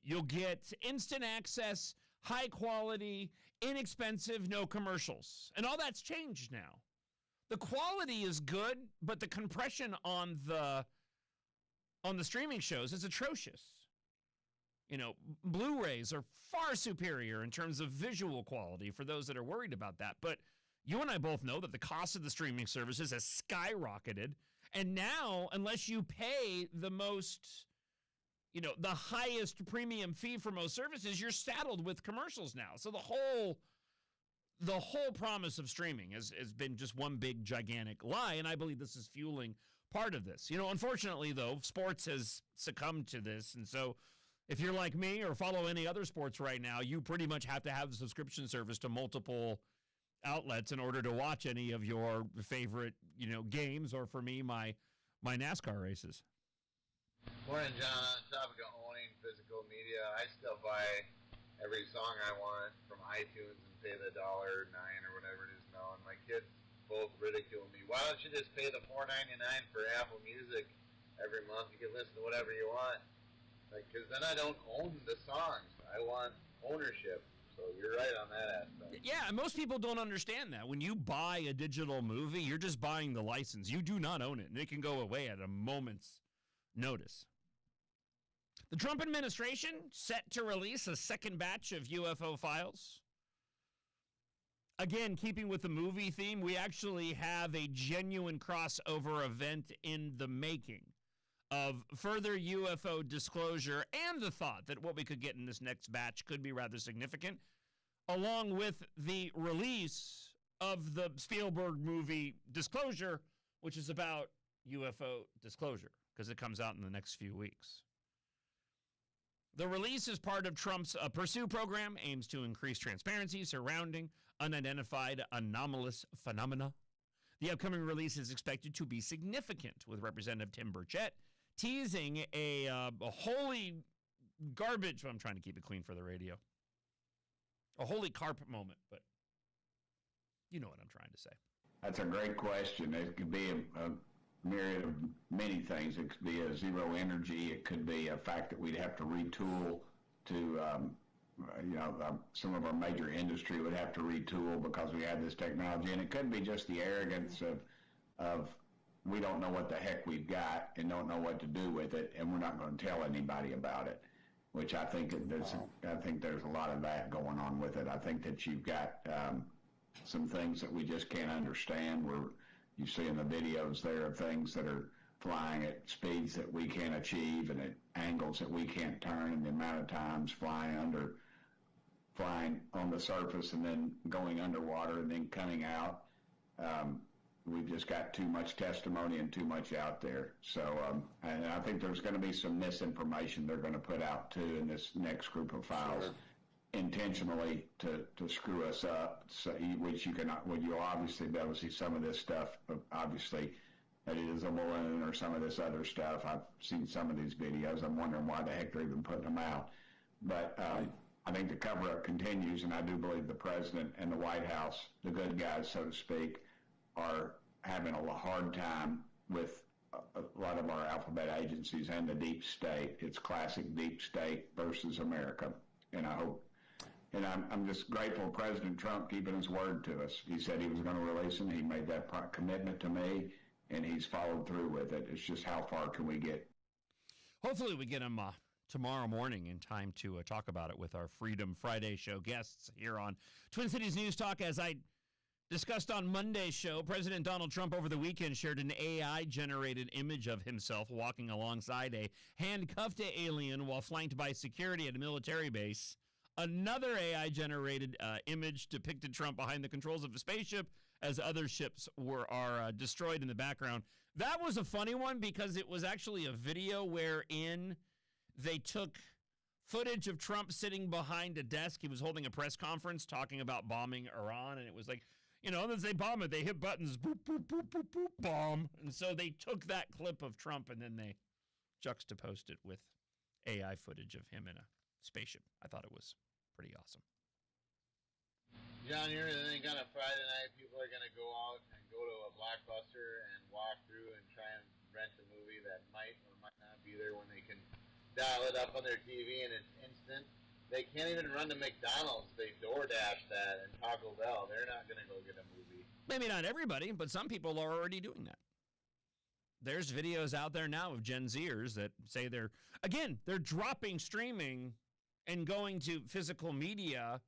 You'll get instant access, high quality, inexpensive, no commercials. And all that's changed now. The quality is good, but the compression on the streaming shows is atrocious. Blu-rays are far superior in terms of visual quality for those that are worried about that. But you and I both know that the cost of the streaming services has skyrocketed. And now, unless you pay the most, the highest premium fee for most services, you're saddled with commercials now. So the whole promise of streaming has been just one big, gigantic lie, and I believe this is fueling part of this. Unfortunately, though, sports has succumbed to this, and so if you're like me or follow any other sports right now, you pretty much have to have the subscription service to multiple outlets in order to watch any of your favorite, games, or for me, my NASCAR races. Morning, John. On the topic of owning physical media, I still buy every song I want from iTunes and pay the $1.09 or whatever it is now. And my kids both ridicule me. Why don't you just pay the $4.99 for Apple Music every month? You can listen to whatever you want. Because then I don't own the songs. I want ownership. So you're right on that aspect. Yeah, and most people don't understand that. When you buy a digital movie, you're just buying the license. You do not own it, and it can go away at a moment's notice. The Trump administration set to release a second batch of UFO files. Again, keeping with the movie theme, we actually have a genuine crossover event in the making of further UFO disclosure, and the thought that what we could get in this next batch could be rather significant, along with the release of the Spielberg movie Disclosure, which is about UFO disclosure, because it comes out in the next few weeks. The release is part of Trump's Pursue program, aims to increase transparency surrounding unidentified anomalous phenomena. The upcoming release is expected to be significant, with Representative Tim Burchett teasing a holy garbage, I'm trying to keep it clean for the radio, a holy carpet moment, but you know what I'm trying to say. That's a great question. It could be a myriad of many things. It could be a zero energy. It could be a fact that we'd have to retool to, some of our major industry would have to retool because we have this technology. And it could be just the arrogance of we don't know what the heck we've got and don't know what to do with it, and we're not going to tell anybody about it, which I think there's a lot of that going on with it. I think that you've got some things that we just can't understand. You see in the videos there of things that are flying at speeds that we can't achieve and at angles that we can't turn, and the amount of times flying on the surface and then going underwater and then coming out. We've just got too much testimony and too much out there. So and I think there's going to be some misinformation they're going to put out too in this next group of files. intentionally to screw us up, so which you can, well, you'll obviously be able to see some of this stuff, obviously, that it is a balloon or some of this other stuff. I've seen some of these videos. I'm wondering why the heck they're even putting them out. But I think the cover-up continues, and I do believe the president and the White House, the good guys, so to speak, are having a hard time with a lot of our alphabet agencies and the deep state. It's classic deep state versus America. And I hope, and I'm just grateful President Trump keeping his word to us. He said he was going to release them. He made that commitment to me, and he's followed through with it. It's just how far can we get? Hopefully we get him tomorrow morning in time to talk about it with our Freedom Friday show guests here on Twin Cities News Talk. As I discussed on Monday's show, President Donald Trump over the weekend shared an AI-generated image of himself walking alongside a handcuffed alien while flanked by security at a military base. Another AI-generated image depicted Trump behind the controls of a spaceship as other ships are destroyed in the background. That was a funny one because it was actually a video wherein they took footage of Trump sitting behind a desk. He was holding a press conference talking about bombing Iran, and it was like, you know, as they bomb it, they hit buttons, boop, boop, boop, boop, boop, bomb. And so they took that clip of Trump and then they juxtaposed it with AI footage of him in a spaceship. I thought it was pretty awesome. John, you really think on a Friday night people are going to go out and go to a Blockbuster and walk through and try and rent a movie that might or might not be there when they can dial it up on their TV and it's instant? They can't even run to McDonald's. They DoorDash that and Taco Bell. They're not going to go get a movie. Maybe not everybody, but some people are already doing that. There's videos out there now of Gen Zers that say they're dropping streaming and going to physical media.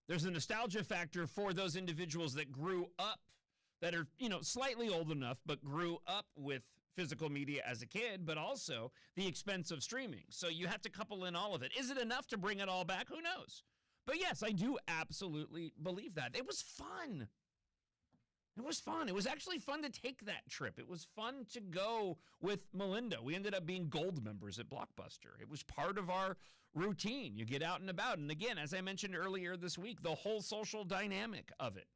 There's a nostalgia factor for those individuals that grew up, that are, you know, slightly old enough, but grew up with physical media as a kid, but also the expense of streaming. So you have to couple in all of it. Is it enough to bring it all back? Who knows? But yes, I do absolutely believe that. It was fun. It was fun. It was actually fun to take that trip. It was fun to go with Melinda. We ended up being gold members at Blockbuster. It was part of our routine. You get out and about. And again, as I mentioned earlier this week, the whole social dynamic of it.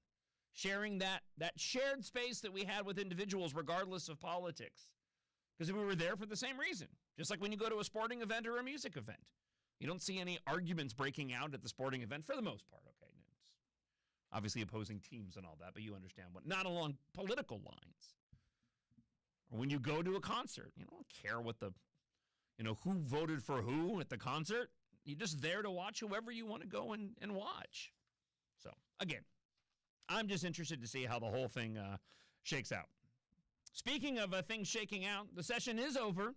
Sharing that shared space that we had with individuals regardless of politics. Because we were there for the same reason. Just like when you go to a sporting event or a music event. You don't see any arguments breaking out at the sporting event for the most part, okay? It's obviously opposing teams and all that, but you understand what, not along political lines. Or when you go to a concert, you don't care what who voted for who at the concert. You're just there to watch whoever you want to go and watch. So, again, I'm just interested to see how the whole thing shakes out. Speaking of things shaking out, the session is over.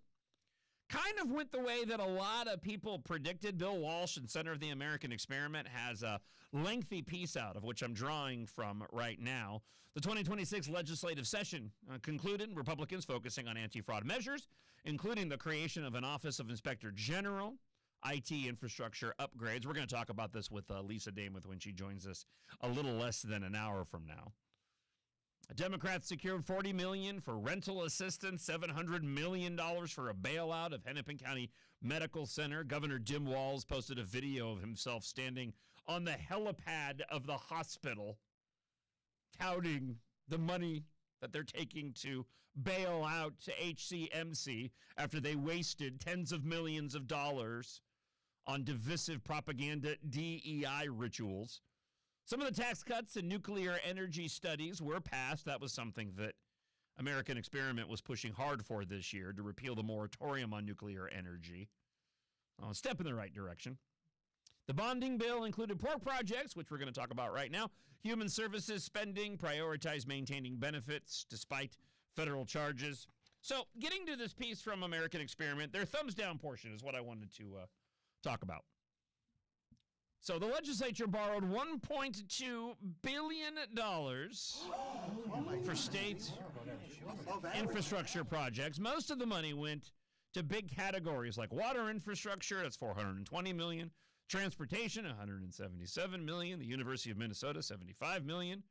Kind of went the way that a lot of people predicted. Bill Walsh, in Center of the American Experiment, has a lengthy piece out of which I'm drawing from right now. The 2026 legislative session concluded, Republicans focusing on anti-fraud measures, including the creation of an Office of Inspector General, IT infrastructure upgrades. We're going to talk about this with Lisa Demuth when she joins us a little less than an hour from now. Democrats secured $40 million for rental assistance, $700 million for a bailout of Hennepin County Medical Center. Governor Jim Walz posted a video of himself standing on the helipad of the hospital, touting the money that they're taking to bail out to HCMC after they wasted tens of millions of dollars on divisive propaganda DEI rituals. Some of the tax cuts and nuclear energy studies were passed. That was something that American Experiment was pushing hard for this year, to repeal the moratorium on nuclear energy. A step in the right direction. The bonding bill included pork projects, which we're going to talk about right now. Human services spending, prioritized maintaining benefits despite federal charges. So getting to this piece from American Experiment, their thumbs down portion is what I wanted to talk about. So the legislature borrowed $1.2 billion for state infrastructure projects. Most of the money went to big categories like water infrastructure, that's $420 million, transportation, $177 million, the University of Minnesota, $75 million.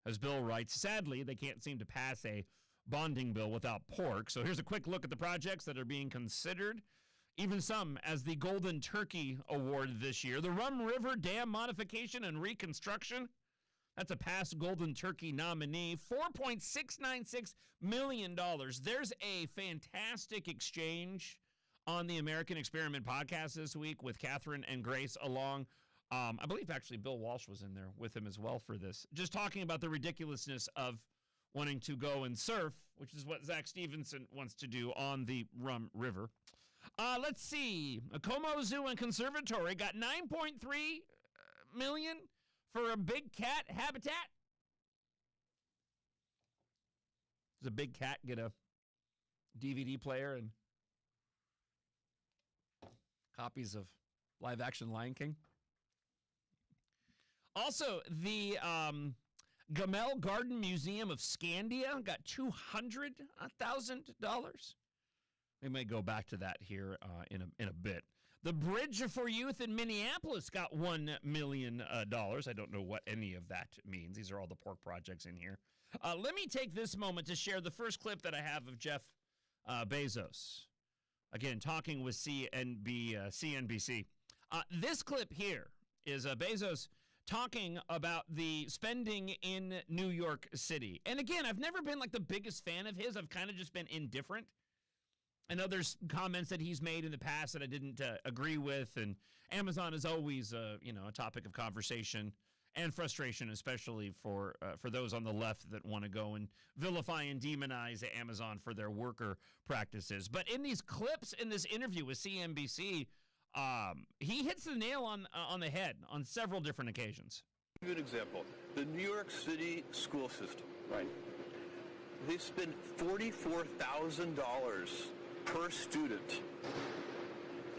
As Bill writes, sadly, they can't seem to pass a bonding bill without pork. So here's a quick look at the projects that are being considered even some as the Golden Turkey Award this year. The Rum River Dam Modification and Reconstruction, that's a past Golden Turkey nominee, $4.696 million. There's a fantastic exchange on the American Experiment podcast this week with Catherine and Grace along. I believe actually Bill Walsh was in there with him as well for this. Just talking about the ridiculousness of wanting to go and surf, which is what Zach Stevenson wants to do on the Rum River. Let's see. Como Zoo and Conservatory got $9.3 million for a big cat habitat. Does a big cat get a DVD player and copies of live-action Lion King? Also, the Gamel Garden Museum of Scandia got $200,000. We may go back to that here in a bit. The Bridge for Youth in Minneapolis got $1 million. I don't know what any of that means. These are all the pork projects in here. Let me take this moment to share the first clip that I have of Jeff Bezos. Again, talking with CNBC. This clip here is Bezos talking about the spending in New York City. And again, I've never been like the biggest fan of his. I've kind of just been indifferent. I know there's comments that he's made in the past that I didn't agree with, and Amazon is always, a topic of conversation and frustration, especially for those on the left that want to go and vilify and demonize Amazon for their worker practices. But in these clips in this interview with CNBC, he hits the nail on the head on several different occasions. I'll give you an example. The New York City school system, right? They spend $44,000 per student.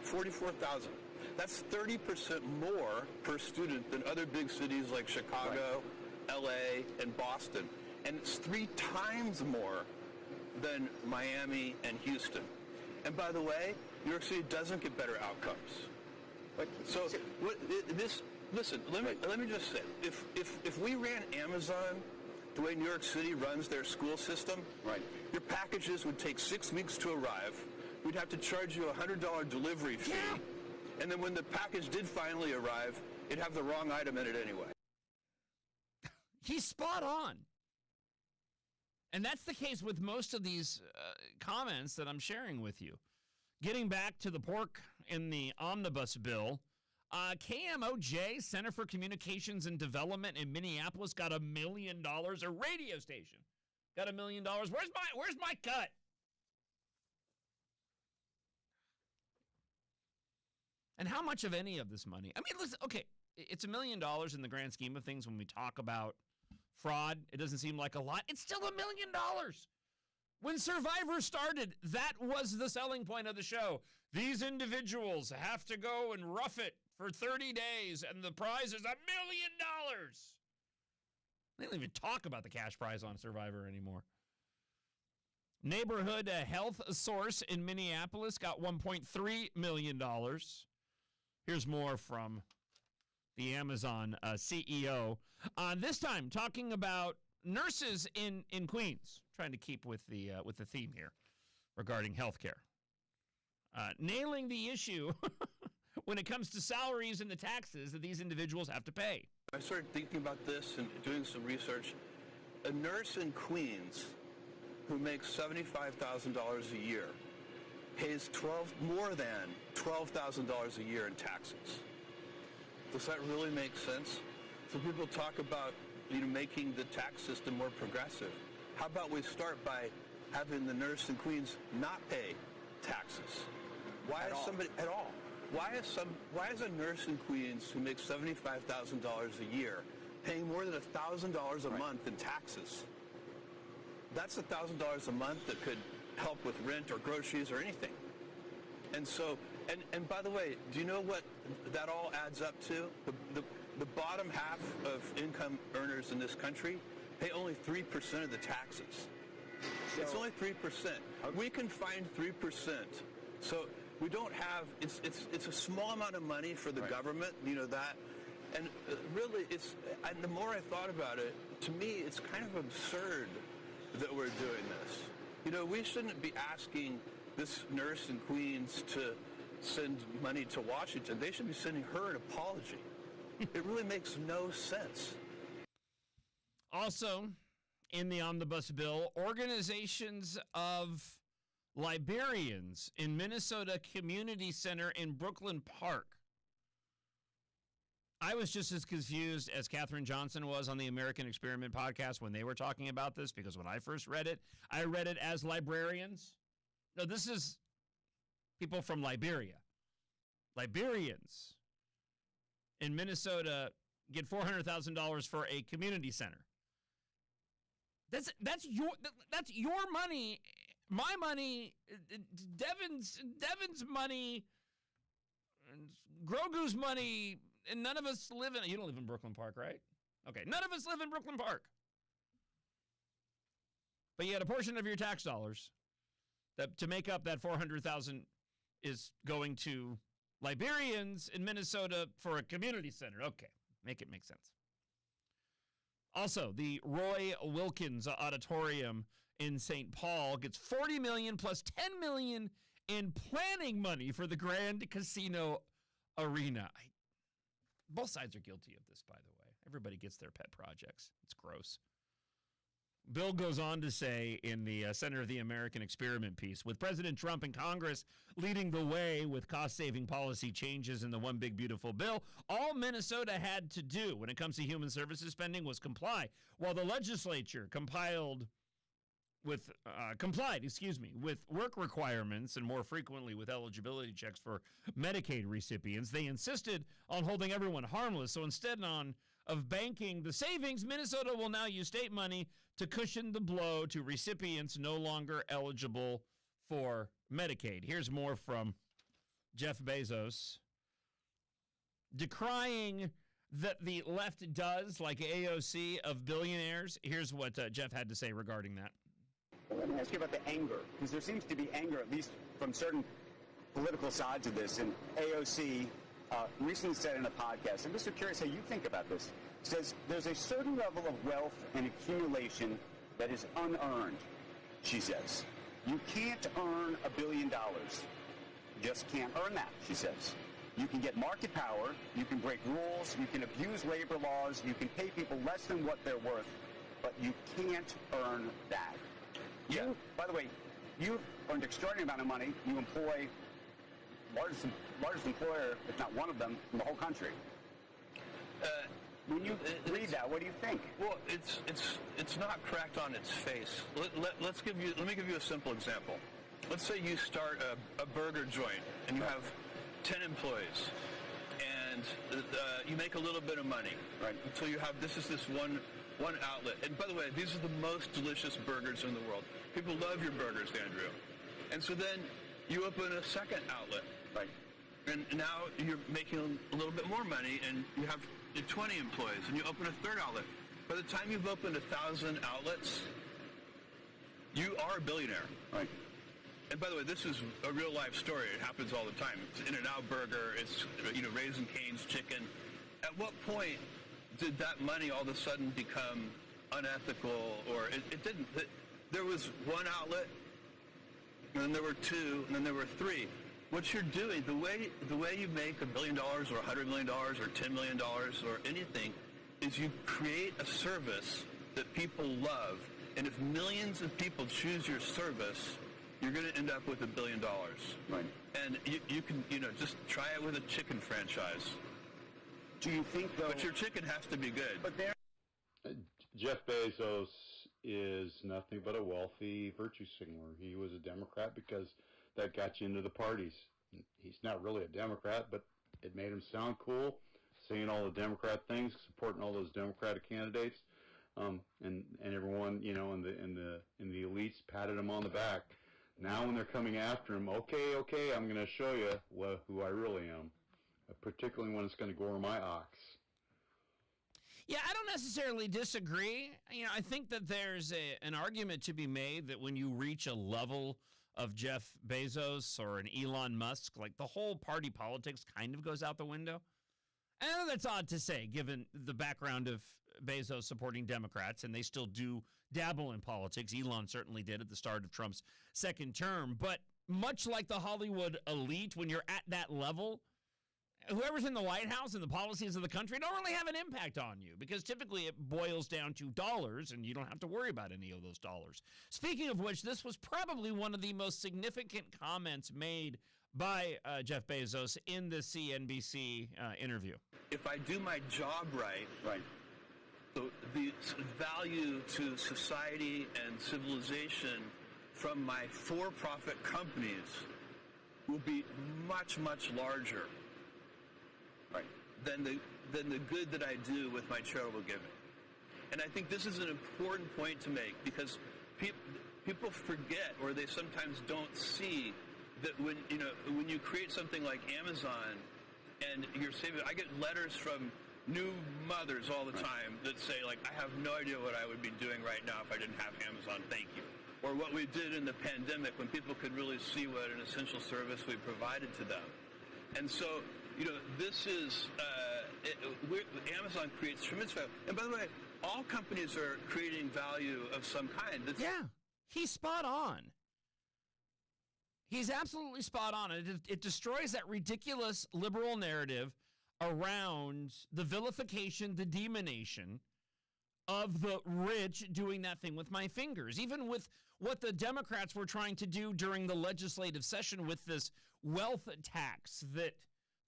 $44,000. That's 30% more per student than other big cities like Chicago, LA, and Boston. And it's 3 times more than Miami and Houston. And by the way, New York City doesn't get better outcomes. So listen, let me just say, if we ran Amazon the way New York City runs their school system, your packages would take 6 weeks to arrive. We'd have to charge you a $100 delivery fee. Yeah. And then when the package did finally arrive, it'd have the wrong item in it anyway. He's spot on. And that's the case with most of these comments that I'm sharing with you. Getting back to the pork in the omnibus bill, KMOJ, Center for Communications and Development in Minneapolis, got $1 million. A radio station got $1 million. Where's my cut? And how much of any of this money? I mean, listen, okay, it's $1 million in the grand scheme of things when we talk about fraud. It doesn't seem like a lot. It's still $1 million. When Survivor started, that was the selling point of the show. These individuals have to go and rough it for 30 days, and the prize is $1 million. They don't even talk about the cash prize on Survivor anymore. Neighborhood Health Source in Minneapolis got $1.3 million. Here's more from the Amazon CEO. This time, talking about nurses in Queens, trying to keep with the theme here regarding healthcare. Nailing the issue when it comes to salaries and the taxes that these individuals have to pay. I started thinking about this and doing some research. A nurse in Queens who makes $75,000 a year pays more than $12,000 a year in taxes. Does that really make sense? So people talk about making the tax system more progressive. How about we start by having the nurse in Queens not pay taxes? Why is somebody at all? Why is a nurse in Queens who makes $75,000 a year paying more than $1,000 a month in taxes? That's $1,000 a month that could help with rent or groceries or anything. And so, and by the way, do you know what that all adds up to? The bottom half of income earners in this country pay only 3% of the taxes. It's only 3%. We can find 3%. So we don't have, it's a small amount of money for the government, that. And really, and the more I thought about it, to me, it's kind of absurd that we're doing this. We shouldn't be asking this nurse in Queens to send money to Washington. They should be sending her an apology. It really makes no sense. Also, in the omnibus bill, organizations of librarians in Minnesota Community Center in Brooklyn Park. I was just as confused as Katherine Johnson was on the American Experiment podcast when they were talking about this, because when I first read it, I read it as librarians. No, this is people from Liberia. Liberians in Minnesota get $400,000 for a community center. That's your money, my money, Devin's money, Grogu's money, and none of us live in. You don't live in Brooklyn Park, right? Okay, none of us live in Brooklyn Park. But yet a portion of your tax dollars that to make up that $400,000 is going to Liberians in Minnesota for a community center. Okay, make it make sense. Also, the Roy Wilkins Auditorium in St. Paul gets $40 million plus $10 million in planning money for the Grand Casino Arena. Both sides are guilty of this, by the way. Everybody gets their pet projects. It's gross. Bill goes on to say in the Center of the American Experiment piece, with President Trump and Congress leading the way with cost-saving policy changes in the One Big Beautiful Bill, all Minnesota had to do when it comes to human services spending was comply, while the legislature complied with work requirements and more frequently with eligibility checks for Medicaid recipients. They insisted on holding everyone harmless. So instead of banking the savings, Minnesota will now use state money to cushion the blow to recipients no longer eligible for Medicaid. Here's more from Jeff Bezos, decrying that the left does, like AOC, of billionaires. Here's what Jeff had to say regarding that. Let me ask you about the anger, because there seems to be anger, at least from certain political sides of this. And AOC recently said in a podcast, I'm just so curious how you think about this, says there's a certain level of wealth and accumulation that is unearned, she says. You can't earn $1 billion. You just can't earn that, she says. You can get market power, you can break rules, you can abuse labor laws, you can pay people less than what they're worth, but you can't earn that. Yeah. By the way, you've earned an extraordinary amount of money. You employ largest employer, if not one of them, in the whole country. When you read that, what do you think? Well, it's not correct on its face. Let me give you a simple example. Let's say you start a burger joint and you have 10 employees, and you make a little bit of money, right? Until you have this one outlet. And by the way, these are the most delicious burgers in the world. People love your burgers, Andrew. And so then you open a second outlet, right? And now you're making a little bit more money, and you have 20 employees, and you open a third outlet. By the time you've opened 1,000 outlets, you are a billionaire. Right. And by the way, this is a real life story. It happens all the time. It's In-N-Out Burger. It's Raising Cane's Chicken. At what point did that money all of a sudden become unethical? Or it didn't. There was one outlet, and then there were two, and then there were three. What you're doing, the way you make $1 billion or $100 million or $10 million or anything, is you create a service that people love. And if millions of people choose your service, you're going to end up with $1 billion. Right. And you can just try it with a chicken franchise. Do you think, though? But your chicken has to be good. But there. Jeff Bezos is nothing but a wealthy virtue signaler. He was a Democrat because that got you into the parties. He's not really a Democrat, but it made him sound cool, saying all the Democrat things, supporting all those Democratic candidates, and everyone in the elites patted him on the back. Now when they're coming after him, okay, I'm going to show you who I really am, particularly when it's going to gore my ox. Yeah, I don't necessarily disagree. I think that there's an argument to be made that when you reach a level of Jeff Bezos or an Elon Musk, like the whole party politics kind of goes out the window. I know that's odd to say, given the background of Bezos supporting Democrats, and they still do dabble in politics. Elon certainly did at the start of Trump's second term. But much like the Hollywood elite, when you're at that level, whoever's in the White House and the policies of the country don't really have an impact on you, because typically it boils down to dollars, and you don't have to worry about any of those dollars. Speaking of which, this was probably one of the most significant comments made by Jeff Bezos in the CNBC interview. If I do my job right, the value to society and civilization from my for-profit companies will be much, much larger than the good that I do with my charitable giving. And I think this is an important point to make, because people forget, or they sometimes don't see, that when you create something like Amazon and you're saving, I get letters from new mothers all the time that say, like, I have no idea what I would be doing right now if I didn't have Amazon, thank you. Or what we did in the pandemic when people could really see what an essential service we provided to them. And so, this is, Amazon creates tremendous value. And by the way, all companies are creating value of some kind. He's spot on. He's absolutely spot on. It destroys that ridiculous liberal narrative around the vilification, the demonization of the rich doing that thing with my fingers. Even with what the Democrats were trying to do during the legislative session with this wealth tax that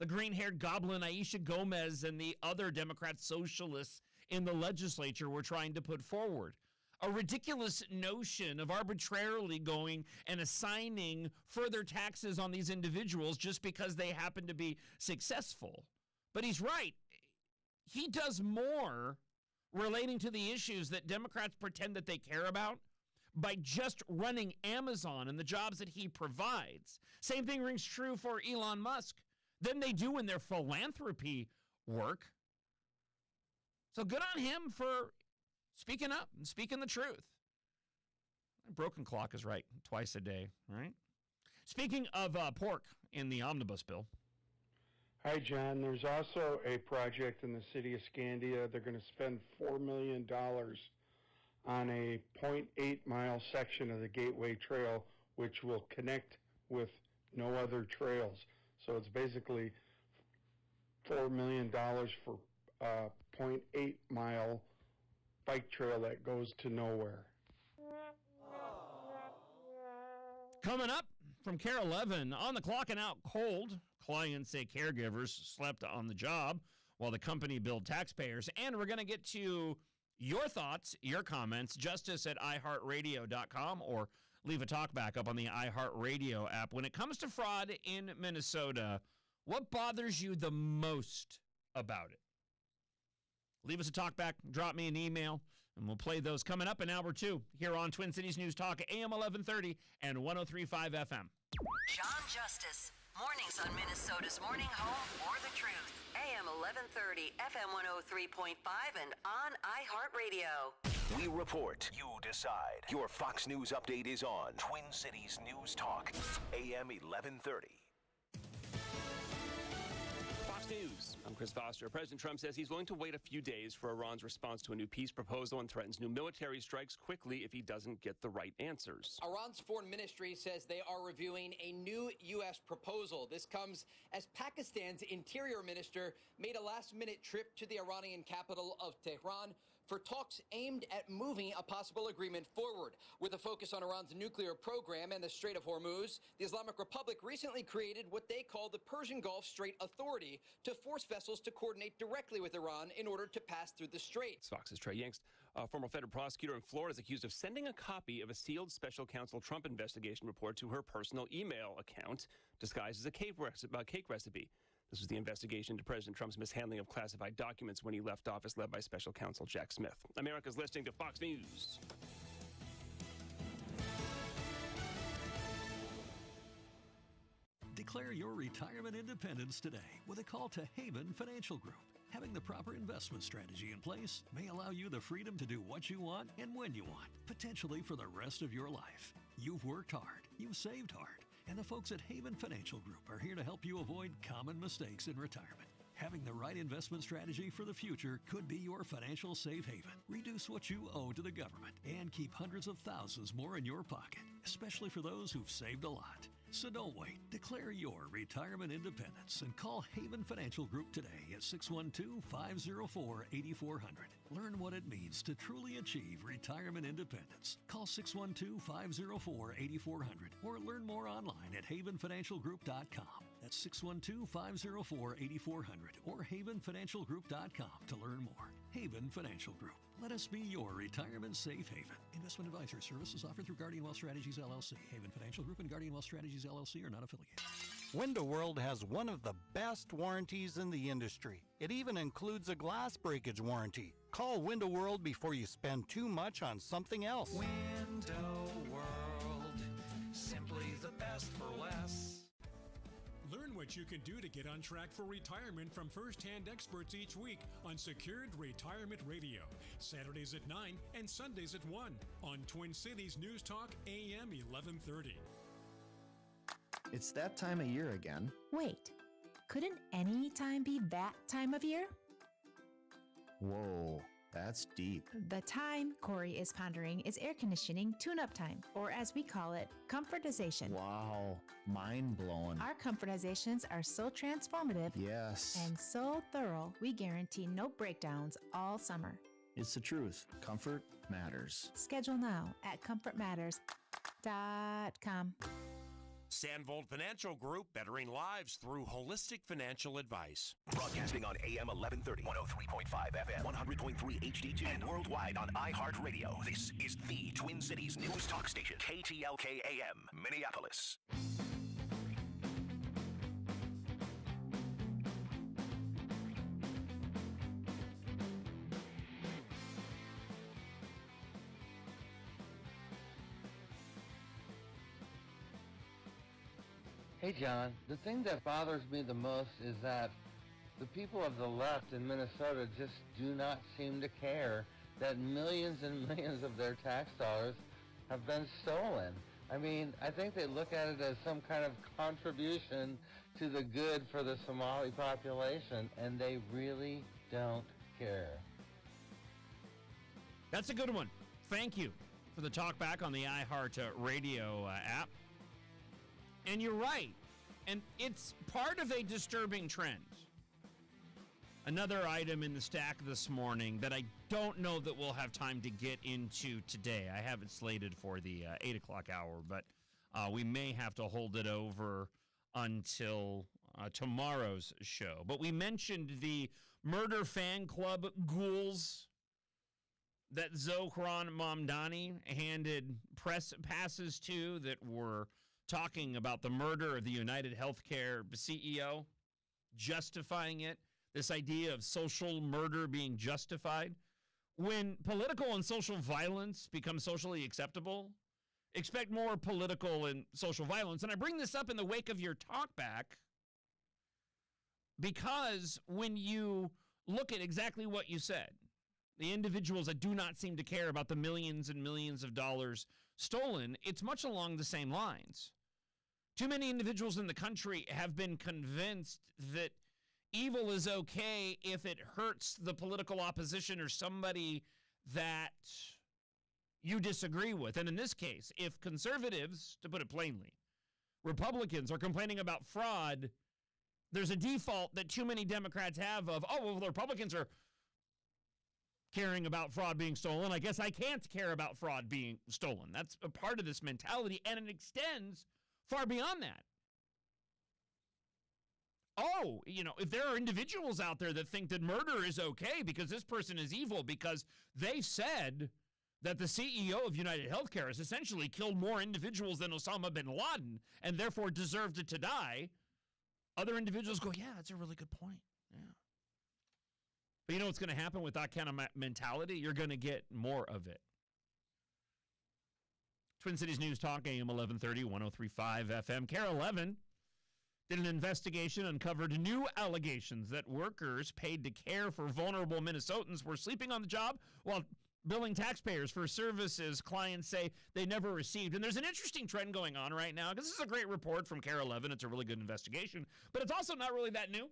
the green-haired goblin Aisha Gomez and the other Democrat socialists in the legislature were trying to put forward. A ridiculous notion of arbitrarily going and assigning further taxes on these individuals just because they happen to be successful. But he's right. He does more relating to the issues that Democrats pretend that they care about by just running Amazon and the jobs that he provides. Same thing rings true for Elon Musk than they do in their philanthropy work. So good on him for speaking up and speaking the truth. A broken clock is right twice a day, right? Speaking of pork in the omnibus bill. Hi, John. There's also a project in the city of Scandia. They're going to spend $4 million on a 0.8-mile section of the Gateway Trail, which will connect with no other trails. So it's basically $4 million for a 0.8-mile bike trail that goes to nowhere. Coming up from KARE 11, on the clock and out cold. Clients say caregivers slept on the job while the company billed taxpayers. And we're going to get to your thoughts, your comments, justice@iheartradio.com, or leave a talkback up on the iHeartRadio app. When it comes to fraud in Minnesota, what bothers you the most about it? Leave us a talkback, drop me an email, and we'll play those coming up in hour 2 here on Twin Cities News Talk, AM 1130 and 103.5 FM. Jon Justice, mornings on Minnesota's morning home for the truth. AM 1130, FM 103.5, and on iHeartRadio. We report, you decide. Your Fox News update is on Twin Cities News Talk, AM 1130. Fox News. I'm Chris Foster. President Trump says he's willing to wait a few days for Iran's response to a new peace proposal and threatens new military strikes quickly if he doesn't get the right answers. Iran's foreign ministry says they are reviewing a new U.S. proposal. This comes as Pakistan's interior minister made a last-minute trip to the Iranian capital of Tehran for talks aimed at moving a possible agreement forward. With a focus on Iran's nuclear program and the Strait of Hormuz, the Islamic Republic recently created what they call the Persian Gulf Strait Authority to force vessels to coordinate directly with Iran in order to pass through the strait. Fox's Trey Yangst, a former federal prosecutor in Florida, is accused of sending a copy of a sealed special counsel Trump investigation report to her personal email account, disguised as a cake recipe. This was the investigation into President Trump's mishandling of classified documents when he left office, led by special counsel Jack Smith. America's listening to Fox News. Declare your retirement independence today with a call to Haven Financial Group. Having the proper investment strategy in place may allow you the freedom to do what you want and when you want, potentially for the rest of your life. You've worked hard, you've saved hard, and the folks at Haven Financial Group are here to help you avoid common mistakes in retirement. Having the right investment strategy for the future could be your financial safe haven. Reduce what you owe to the government and keep hundreds of thousands more in your pocket, especially for those who've saved a lot. So don't wait. Declare your retirement independence and call Haven Financial Group today at 612-504-8400. Learn what it means to truly achieve retirement independence. Call 612-504-8400 or learn more online at havenfinancialgroup.com. That's 612-504-8400 or havenfinancialgroup.com to learn more. Haven Financial Group. Let us be your retirement safe haven. Investment advisory services offered through Guardian Wealth Strategies, LLC. Haven Financial Group and Guardian Wealth Strategies, LLC are not affiliated. Window World has one of the best warranties in the industry. It even includes a glass breakage warranty. Call Window World before you spend too much on something else. Window World, simply the best for less. Learn what you can do to get on track for retirement from first-hand experts each week on Secured Retirement Radio. Saturdays at 9 and Sundays at 1 on Twin Cities News Talk AM 1130. It's that time of year again. Wait, couldn't any time be that time of year? Whoa, that's deep. The time Corey is pondering is air conditioning tune-up time, or as we call it, comfortization. Wow, mind-blowing. Our comfortizations are so transformative Yes. and so thorough, we guarantee no breakdowns all summer. It's the truth. Comfort matters. Schedule now at comfortmatters.com. Sandvold Financial Group, bettering lives through holistic financial advice. Broadcasting on AM 1130, 103.5 FM, 100.3 HD2, and worldwide on iHeartRadio. This is the Twin Cities News Talk Station, KTLK AM, Minneapolis. Hey, John, the thing that bothers me the most is that the people of the left in Minnesota just do not seem to care that millions and millions of their tax dollars have been stolen. I mean, I think they look at it as some kind of contribution to the good for the Somali population, and they really don't care. That's a good one. Thank you for the talk back on the iHeart Radio app. And you're right. And it's part of a disturbing trend. Another item in the stack this morning that I don't know that we'll have time to get into today. I have it slated for the 8 o'clock hour, but we may have to hold it over until tomorrow's show. But we mentioned the murder fan club ghouls that Zohran Mamdani handed press passes to that were talking about the murder of the United Healthcare CEO, justifying it, this idea of social murder being justified. When political and social violence become socially acceptable, expect more political and social violence. And I bring this up in the wake of your talkback because when you look at exactly what you said, the individuals that do not seem to care about the millions and millions of dollars stolen, it's much along the same lines. Too many individuals in the country have been convinced that evil is okay if it hurts the political opposition or somebody that you disagree with. And in this case, if conservatives, to put it plainly, Republicans are complaining about fraud, there's a default that too many Democrats have of, oh, well, the Republicans are caring about fraud being stolen. I guess I can't care about fraud being stolen. That's a part of this mentality, and it extends far beyond that. Oh, if there are individuals out there that think that murder is okay because this person is evil because they said that the CEO of United Healthcare has essentially killed more individuals than Osama bin Laden and therefore deserved to die, other individuals go, yeah, that's a really good point. Yeah. But you know what's going to happen with that kind of mentality? You're going to get more of it. Twin Cities News Talk, AM 1130, 103.5 FM. KARE 11 did an investigation, uncovered new allegations that workers paid to care for vulnerable Minnesotans were sleeping on the job while billing taxpayers for services clients say they never received. And there's an interesting trend going on right now, because this is a great report from KARE 11. It's a really good investigation, but it's also not really that new.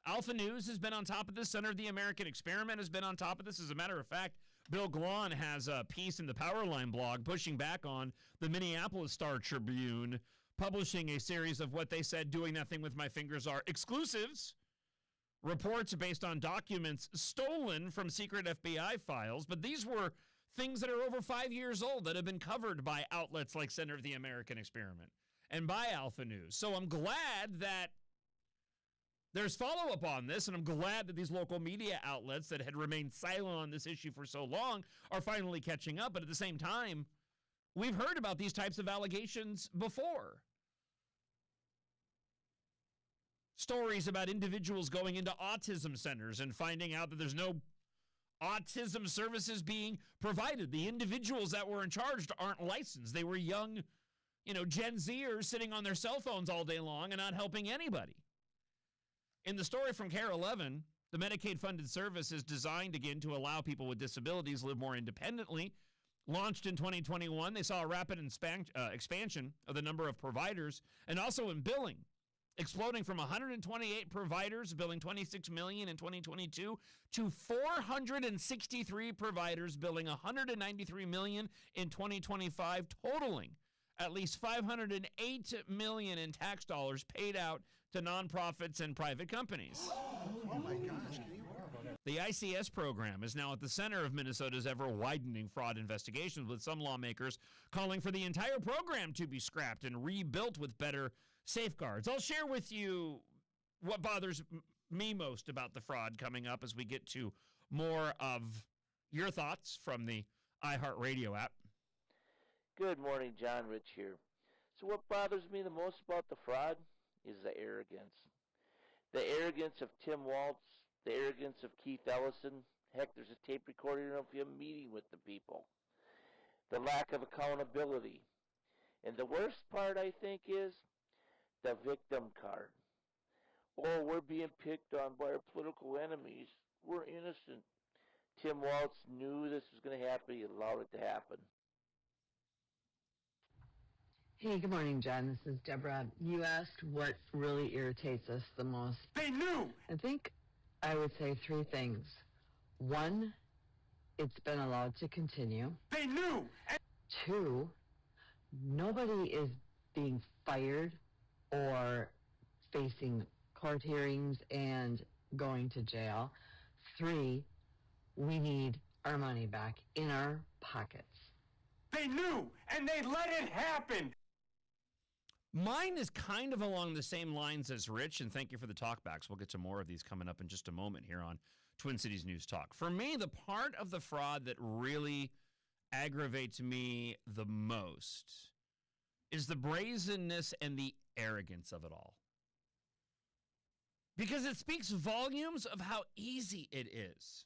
Alpha News has been on top of this. Center of the American Experiment has been on top of this. As a matter of fact, Bill Glahn has a piece in the Powerline blog pushing back on the Minneapolis Star Tribune, publishing a series of what they said doing that thing with my fingers are exclusives, reports based on documents stolen from secret FBI files. But these were things that are over 5 years old that have been covered by outlets like Center of the American Experiment and by Alpha News. So I'm glad that there's follow-up on this, and I'm glad that these local media outlets that had remained silent on this issue for so long are finally catching up. But at the same time, we've heard about these types of allegations before. Stories about individuals going into autism centers and finding out that there's no autism services being provided. The individuals that were in charge aren't licensed. They were young, Gen Zers sitting on their cell phones all day long and not helping anybody. In the story from KARE 11, the Medicaid-funded service is designed, again, to allow people with disabilities live more independently. Launched in 2021, they saw a rapid expansion of the number of providers and also in billing, exploding from 128 providers billing $26 million in 2022 to 463 providers billing $193 million in 2025, totaling at least $508 million in tax dollars paid out to nonprofits and private companies. Oh my gosh. The ICS program is now at the center of Minnesota's ever-widening fraud investigations, with some lawmakers calling for the entire program to be scrapped and rebuilt with better safeguards. I'll share with you what bothers me most about the fraud coming up as we get to more of your thoughts from the iHeartRadio app. Good morning, John. Rich here. So what bothers me the most about the fraud is the arrogance. The arrogance of Tim Waltz, the arrogance of Keith Ellison. Heck, there's a tape recording of him meeting with the people. The lack of accountability. And the worst part, I think, is the victim card. Oh, we're being picked on by our political enemies. We're innocent. Tim Waltz knew this was going to happen. He allowed it to happen. Hey, good morning, John. This is Deborah. You asked what really irritates us the most. They knew! I think I would say three things. One, it's been allowed to continue. They knew! Two, nobody is being fired or facing court hearings and going to jail. Three, we need our money back in our pockets. They knew, and they let it happen! Mine is kind of along the same lines as Rich, and thank you for the talkbacks. We'll get to more of these coming up in just a moment here on Twin Cities News Talk. For me, the part of the fraud that really aggravates me the most is the brazenness and the arrogance of it all. Because it speaks volumes of how easy it is.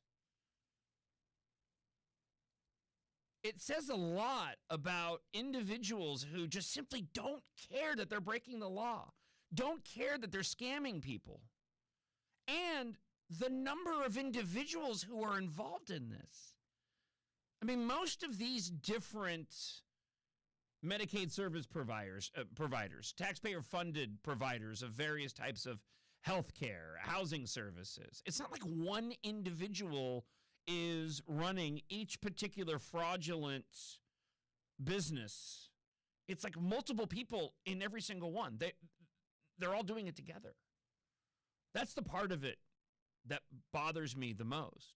It says a lot about individuals who just simply don't care that they're breaking the law, don't care that they're scamming people, and the number of individuals who are involved in this. I mean, most of these different Medicaid service providers, taxpayer-funded providers of various types of health care, housing services, it's not like one individual is running each particular fraudulent business. It's like multiple people in every single one. They're all doing it together. That's the part of it that bothers me the most,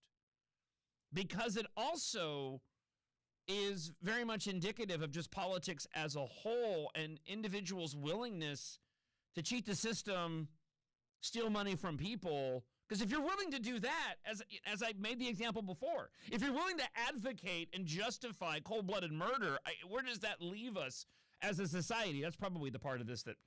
because it also is very much indicative of just politics as a whole and individuals' willingness to cheat the system, steal money from people. Because if you're willing to do that, as I made the example before, if you're willing to advocate and justify cold-blooded murder, where does that leave us as a society? That's probably the part of this that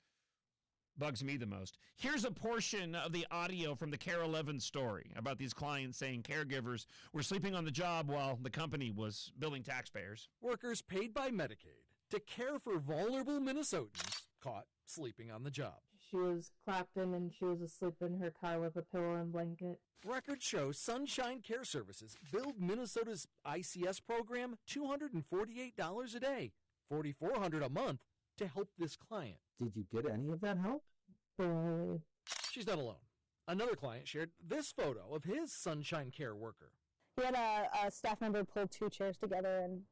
bugs me the most. Here's a portion of the audio from the KARE 11 story about these clients saying caregivers were sleeping on the job while the company was billing taxpayers. Workers paid by Medicaid to care for vulnerable Minnesotans caught sleeping on the job. She was clapped in and she was asleep in her car with a pillow and blanket. Records show Sunshine Care Services billed Minnesota's ICS program $248 a day, $4,400 a month, to help this client. Did you get any of that help? She's not alone. Another client shared this photo of his Sunshine Care worker. He had a staff member pull two chairs together and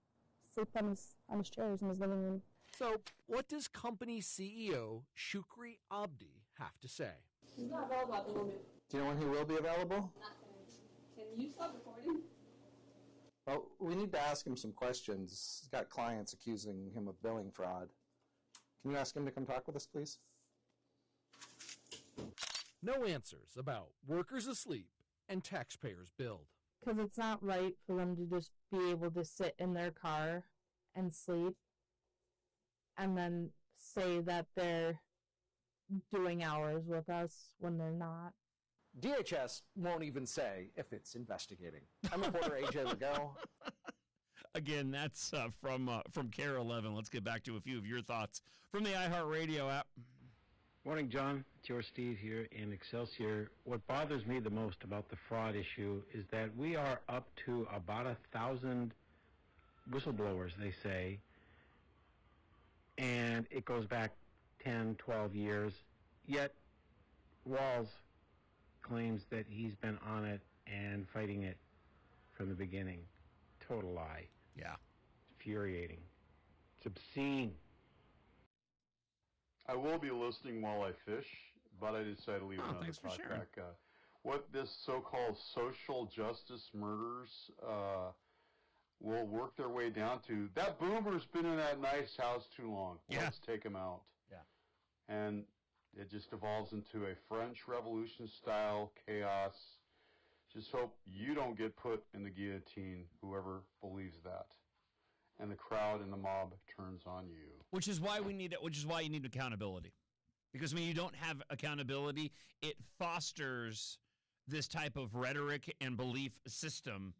sleep on his chairs in his living room. So, what does company CEO Shukri Abdi have to say? He's not available at the moment. Do you know when he will be available? Not currently. Can you stop recording? Well, we need to ask him some questions. He's got clients accusing him of billing fraud. Can you ask him to come talk with us, please? No answers about workers asleep and taxpayers billed. Because it's not right for them to just be able to sit in their car and sleep and then say that they're doing hours with us when they're not. DHS won't even say if it's investigating. I'm reporter AJ Legault. Again, that's from Care 11. Let's get back to a few of your thoughts from the iHeartRadio app. Morning, John. It's your Steve here in Excelsior. What bothers me the most about the fraud issue is that we are up to about 1,000 whistleblowers, they say, and it goes back 10, 12 years. Yet Walz claims that he's been on it and fighting it from the beginning. Total lie. Yeah. It's infuriating. It's obscene. I will be listening while I fish, but I decided to leave another thanks for talk sharing. back. What this so-called social justice murders will work their way down to, that boomer's been in that nice house too long. Yeah. Let's take him out. Yeah. And it just evolves into a French Revolution-style chaos. Just hope you don't get put in the guillotine, whoever believes that. And the crowd and the mob turns on you. Which is why you need accountability. Because when you don't have accountability, it fosters this type of rhetoric and belief system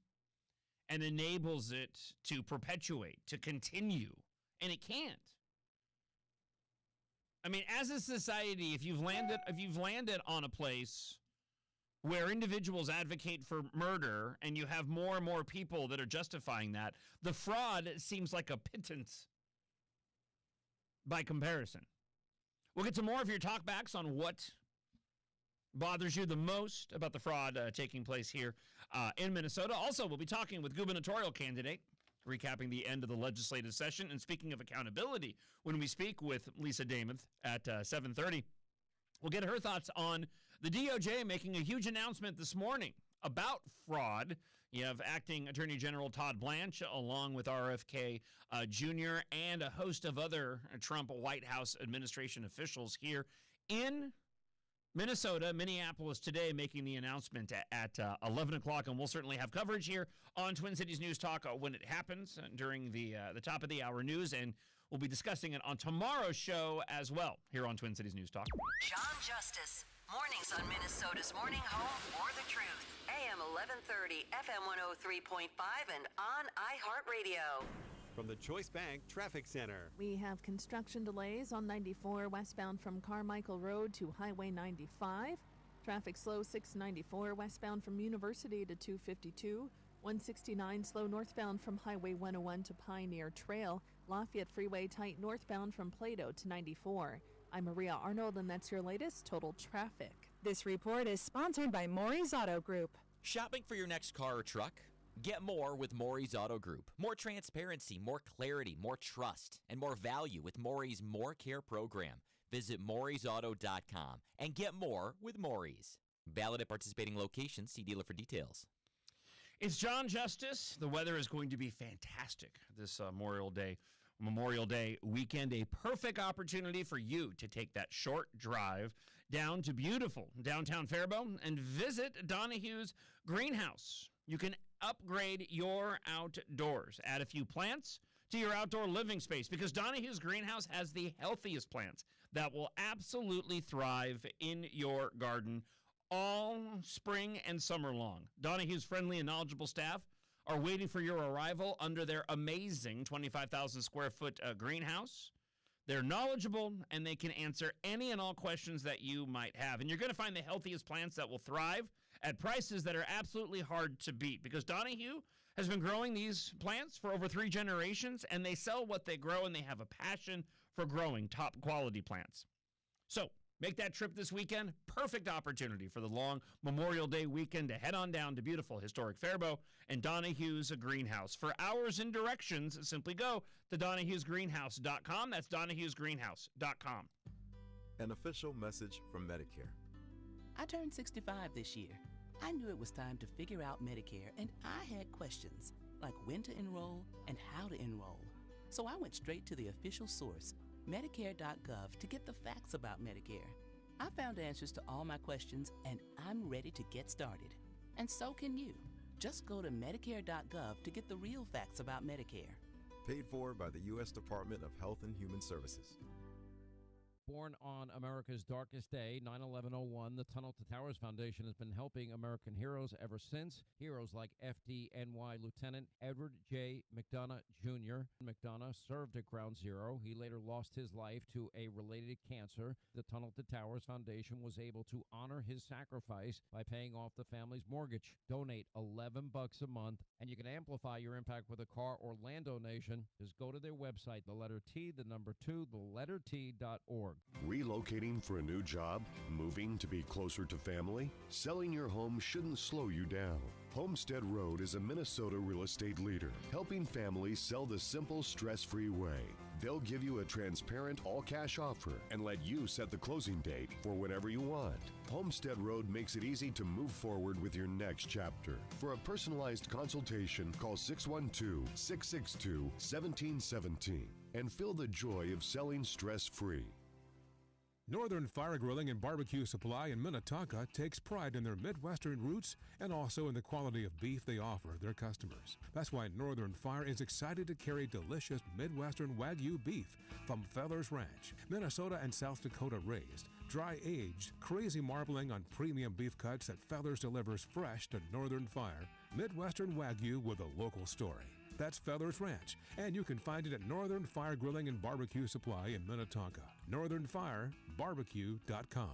and enables it to perpetuate, to continue. And it can't. I mean, as a society, if you've landed on a place where individuals advocate for murder and you have more and more people that are justifying that, the fraud seems like a pittance by comparison. We'll get to more of your talkbacks on what bothers you the most about the fraud taking place here in Minnesota. Also, we'll be talking with gubernatorial candidate, recapping the end of the legislative session. And speaking of accountability, when we speak with Lisa Demuth at 7:30, we'll get her thoughts on the DOJ making a huge announcement this morning about fraud. You have Acting Attorney General Todd Blanche, along with RFK Jr. and a host of other Trump White House administration officials here in Minnesota, Minneapolis today, making the announcement at 11 o'clock, and we'll certainly have coverage here on Twin Cities News Talk when it happens during the top of the hour news, and we'll be discussing it on tomorrow's show as well here on Twin Cities News Talk. Jon Justice, mornings on Minnesota's Morning Home for the Truth, AM 1130, FM 103.5, and on iHeartRadio. From the Choice Bank Traffic Center. We have construction delays on 94 westbound from Carmichael Road to Highway 95. Traffic slow 694 westbound from University to 252. 169 slow northbound from Highway 101 to Pioneer Trail. Lafayette Freeway tight northbound from Plato to 94. I'm Maria Arnold, and that's your latest total traffic. This report is sponsored by Maury's Auto Group. Shopping for your next car or truck? Get more with Maury's Auto Group. More transparency, more clarity, more trust, and more value with Maury's More Care program. Visit Maury'sAuto.com and get more with Maury's. Valid at participating locations. See dealer for details. It's Jon Justice. The weather is going to be fantastic this Memorial Day weekend. A perfect opportunity for you to take that short drive down to beautiful downtown Faribault and visit Donahue's Greenhouse. You can upgrade your outdoors. Add a few plants to your outdoor living space because Donahue's Greenhouse has the healthiest plants that will absolutely thrive in your garden all spring and summer long. Donahue's friendly and knowledgeable staff are waiting for your arrival under their amazing 25,000 square foot greenhouse. They're knowledgeable, and they can answer any and all questions that you might have. And you're going to find the healthiest plants that will thrive at prices that are absolutely hard to beat because Donahue has been growing these plants for over 3 generations, and they sell what they grow, and they have a passion for growing top quality plants. So Make that trip this weekend. Perfect opportunity for the long Memorial Day weekend to head on down to beautiful historic Faribault and Donahue's Greenhouse. For hours and directions, simply go to Donahue'sGreenhouse.com. That's Donahue'sGreenhouse.com. An official message from Medicare. I turned 65 this year. I knew it was time to figure out Medicare, and I had questions, like when to enroll and how to enroll. So I went straight to the official source, Medicare.gov, to get the facts about Medicare. I found answers to all my questions, and I'm ready to get started. And so can you. Just go to Medicare.gov to get the real facts about Medicare. Paid for by the U.S. Department of Health and Human Services. Born on America's darkest day, 9/11/01, the Tunnel to Towers Foundation has been helping American heroes ever since. Heroes like FDNY Lieutenant Edward J. McDonough Jr. McDonough served at Ground Zero. He later lost his life to a related cancer. The Tunnel to Towers Foundation was able to honor his sacrifice by paying off the family's mortgage. Donate $11 a month, and you can amplify your impact with a car or land donation. Just go to their website, the letter T, the number 2, the letter T.org. Relocating for a new job? Moving to be closer to family? Selling your home shouldn't slow you down. Homestead Road is a Minnesota real estate leader, helping families sell the simple, stress-free way. They'll give you a transparent, all-cash offer and let you set the closing date for whatever you want. Homestead Road makes it easy to move forward with your next chapter. For a personalized consultation, call 612-662-1717 and feel the joy of selling stress-free. Northern Fire Grilling and Barbecue Supply in Minnetonka takes pride in their Midwestern roots and also in the quality of beef they offer their customers. That's why Northern Fire is excited to carry delicious Midwestern Wagyu beef from Feathers Ranch, Minnesota and South Dakota raised, dry-aged, crazy marbling on premium beef cuts that Feathers delivers fresh to Northern Fire. Midwestern Wagyu with a local story. That's Feathers Ranch, and you can find it at Northern Fire Grilling and Barbecue Supply in Minnetonka. NorthernFireBarbecue.com.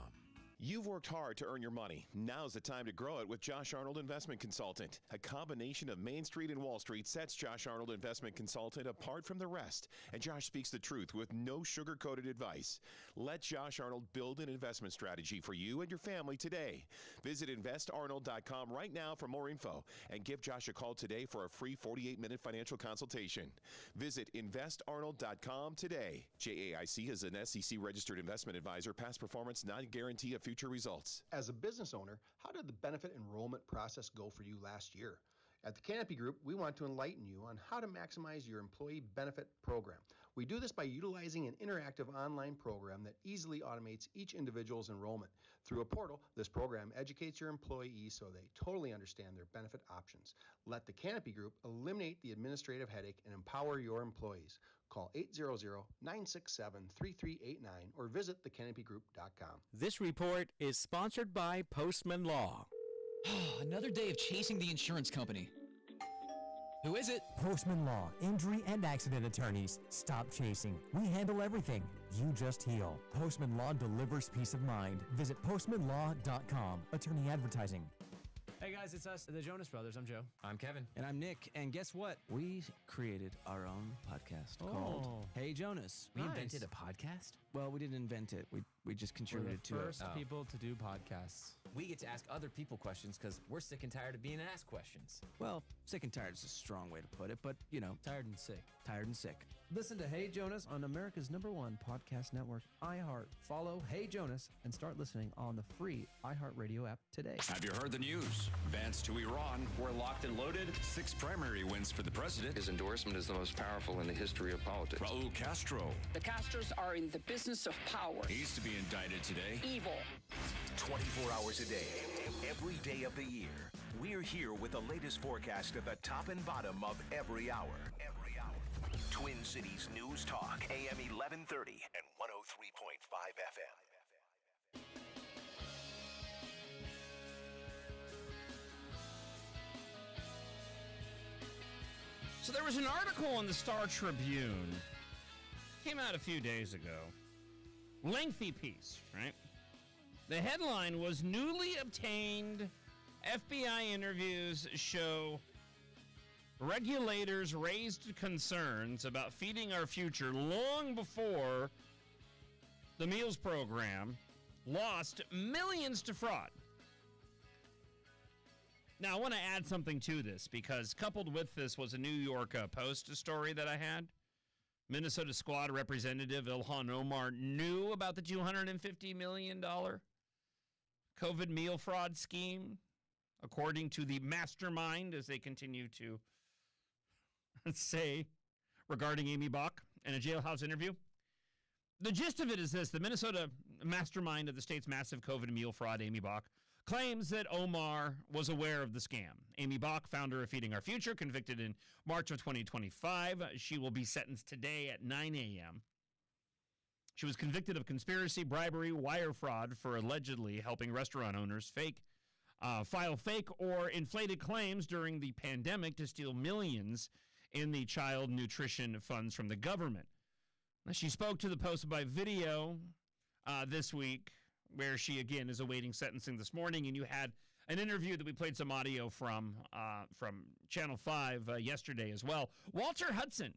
You've worked hard to earn your money. Now's the time to grow it with Josh Arnold Investment Consultant. A combination of Main Street and Wall Street sets Josh Arnold Investment Consultant apart from the rest. And Josh speaks the truth with no sugar-coated advice. Let Josh Arnold build an investment strategy for you and your family today. Visit investarnold.com right now for more info and give Josh a call today for a free 48-minute financial consultation. Visit investarnold.com today. JAIC is an SEC-registered investment advisor. Past performance not a guarantee of future results. As a business owner, how did the benefit enrollment process go for you last year? At the Canopy Group, we want to enlighten you on how to maximize your employee benefit program. We do this by utilizing an interactive online program that easily automates each individual's enrollment. Through a portal, this program educates your employees so they totally understand their benefit options. Let the Canopy Group eliminate the administrative headache and empower your employees. Call 800-967-3389 or visit thecanopygroup.com. This report is sponsored by Postman Law. Another day of chasing the insurance company. Who is it? Postman Law, injury and accident attorneys. Stop chasing. We handle everything. You just heal. Postman Law delivers peace of mind. Visit postmanlaw.com. Attorney advertising. Hey guys, it's us, the Jonas Brothers. I'm Joe. I'm Kevin. And I'm Nick. And guess what? We created our own podcast called Hey Jonas. We invented a podcast? Well, we didn't invent it. We just contributed to it. We're the first people to do podcasts. We get to ask other people questions because we're sick and tired of being asked questions. Well, sick and tired is a strong way to put it, but, you know. Tired and sick. Tired and sick. Listen to Hey Jonas on America's #1 podcast network, iHeart. Follow Hey Jonas and start listening on the free iHeartRadio app today. Have you heard the news? Advance to Iran. We're locked and loaded. 6 primary wins for the president. His endorsement is the most powerful in the history of politics. Raul Castro. The Castros are in the business of power. He's to be indicted today. Evil. 24 hours a day, every day of the year. We're here with the latest forecast at the top and bottom of every hour. Twin Cities News Talk, AM 1130 and 103.5 FM. So there was an article in the Star Tribune. Came out a few days ago. Lengthy piece, right? The headline was Newly Obtained FBI Interviews Show Regulators Raised Concerns About Feeding Our Future long before the meals program lost millions to fraud. Now, I want to add something to this because coupled with this was a New York Post story that I had. Minnesota Squad Representative Ilhan Omar knew about the $250 million COVID meal fraud scheme, according to the mastermind, as they continue to say regarding Amy Bach in a jailhouse interview. The gist of it is this: the Minnesota mastermind of the state's massive COVID meal fraud, Amy Bach, claims that Omar was aware of the scam. Amy Bach, founder of Feeding Our Future, convicted in March of 2025. She will be sentenced today at 9 a.m. She was convicted of conspiracy, bribery, wire fraud for allegedly helping restaurant owners file fake or inflated claims during the pandemic to steal millions in the child nutrition funds from the government. Now, she spoke to the Post by video this week, where she, again, is awaiting sentencing this morning, and you had an interview that we played some audio from Channel 5 yesterday as well. Walter Hudson,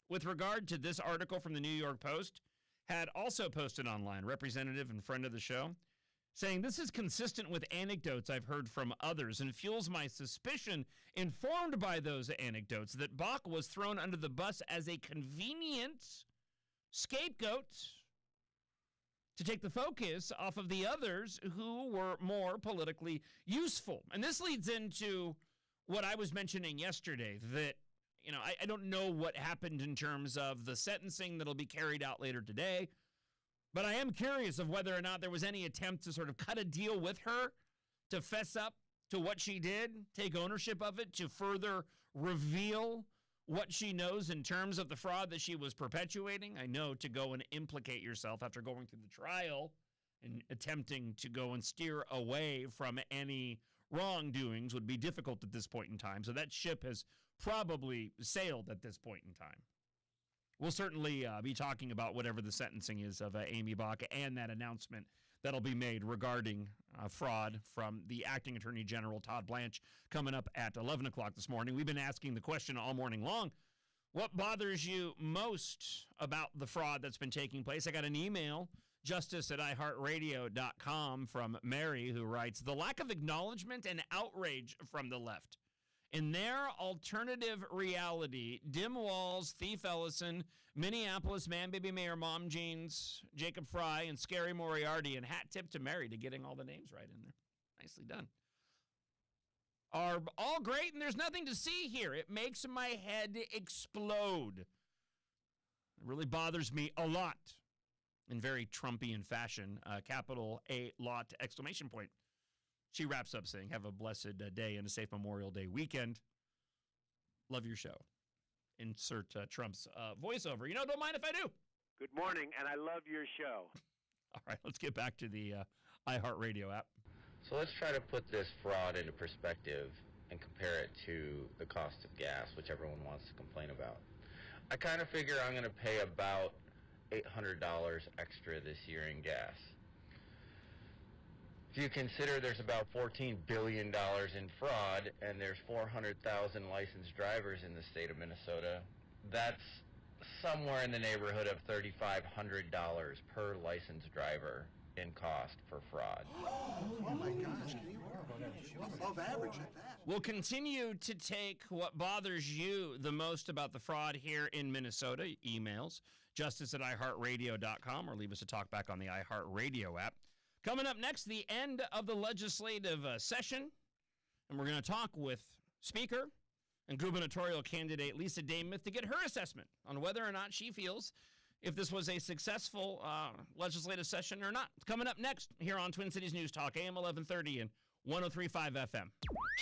with regard to this article from the New York Post, had also posted online, representative and friend of the show, saying, "This is consistent with anecdotes I've heard from others and fuels my suspicion, informed by those anecdotes, that Bach was thrown under the bus as a convenient scapegoat to take the focus off of the others who were more politically useful." And this leads into what I was mentioning yesterday, that, you know, I don't know what happened in terms of the sentencing that'll be carried out later today, but I am curious of whether or not there was any attempt to sort of cut a deal with her to fess up to what she did, take ownership of it, to further reveal what she knows in terms of the fraud that she was perpetuating. I know to go and implicate yourself after going through the trial and attempting to go and steer away from any wrongdoings would be difficult at this point in time. So that ship has probably sailed at this point in time. We'll certainly be talking about whatever the sentencing is of Amy Bach and that announcement that'll be made regarding fraud from the acting Attorney General, Todd Blanche, coming up at 11 o'clock this morning. We've been asking the question all morning long, what bothers you most about the fraud that's been taking place? I got an email, justice@iheartradio.com, from Mary, who writes, "The lack of acknowledgement and outrage from the left. In their alternative reality, Dim Walls, Thief Ellison, Minneapolis Man Baby Mayor Mom Jeans, Jacob Fry, and Scary Moriarty, and hat tip to Mary to getting all the names right in there. Nicely done. Are all great, and there's nothing to see here. It makes my head explode. It really bothers me a lot." In very Trumpian fashion, capital A lot exclamation point. She wraps up saying, "Have a blessed day and a safe Memorial Day weekend. Love your show." Insert Trump's voiceover. You know, don't mind if I do. Good morning, and I love your show. All right, let's get back to the iHeartRadio app. So let's try to put this fraud into perspective and compare it to the cost of gas, which everyone wants to complain about. I kind of figure I'm going to pay about $800 extra this year in gas. If you consider there's about $14 billion in fraud and there's 400,000 licensed drivers in the state of Minnesota, that's somewhere in the neighborhood of $3,500 per licensed driver in cost for fraud. Oh my gosh, above average at that. We'll continue to take what bothers you the most about the fraud here in Minnesota. Emails, justice@iheartradio.com, or leave us a talk back on the iHeartRadio app. Coming up next, the end of the legislative session, and we're going to talk with Speaker and gubernatorial candidate Lisa Demuth to get her assessment on whether or not she feels if this was a successful legislative session or not. It's coming up next here on Twin Cities News Talk, AM 1130 and 103.5 FM.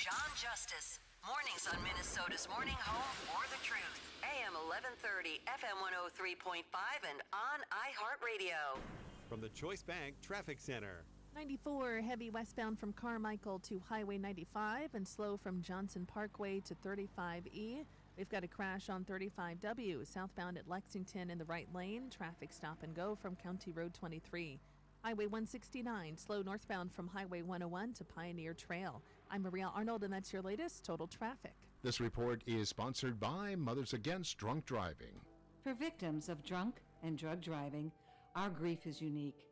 Jon Justice, mornings on Minnesota's morning home for the truth. AM 1130, FM 103.5, and on iHeartRadio. From the Choice Bank Traffic Center. 94 heavy westbound from Carmichael to Highway 95 and slow from Johnson Parkway to 35E. We've got a crash on 35W southbound at Lexington in the right lane. Traffic stop and go from County Road 23. Highway 169 slow northbound from Highway 101 to Pioneer Trail. I'm Maria Arnold, and that's your latest total traffic. This report is sponsored by Mothers Against Drunk Driving. For victims of drunk and drug driving, our grief is unique.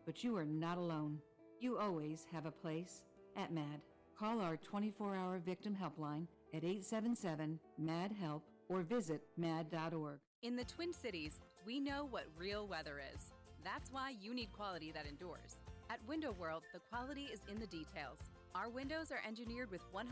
but you are not alone. You always have a place at MAD. Call our 24-hour victim helpline at 877-MAD-HELP or visit mad.org. In the Twin Cities, we know what real weather is. That's why you need quality that endures. At Window World, the quality is in the details. Our windows are engineered with 100%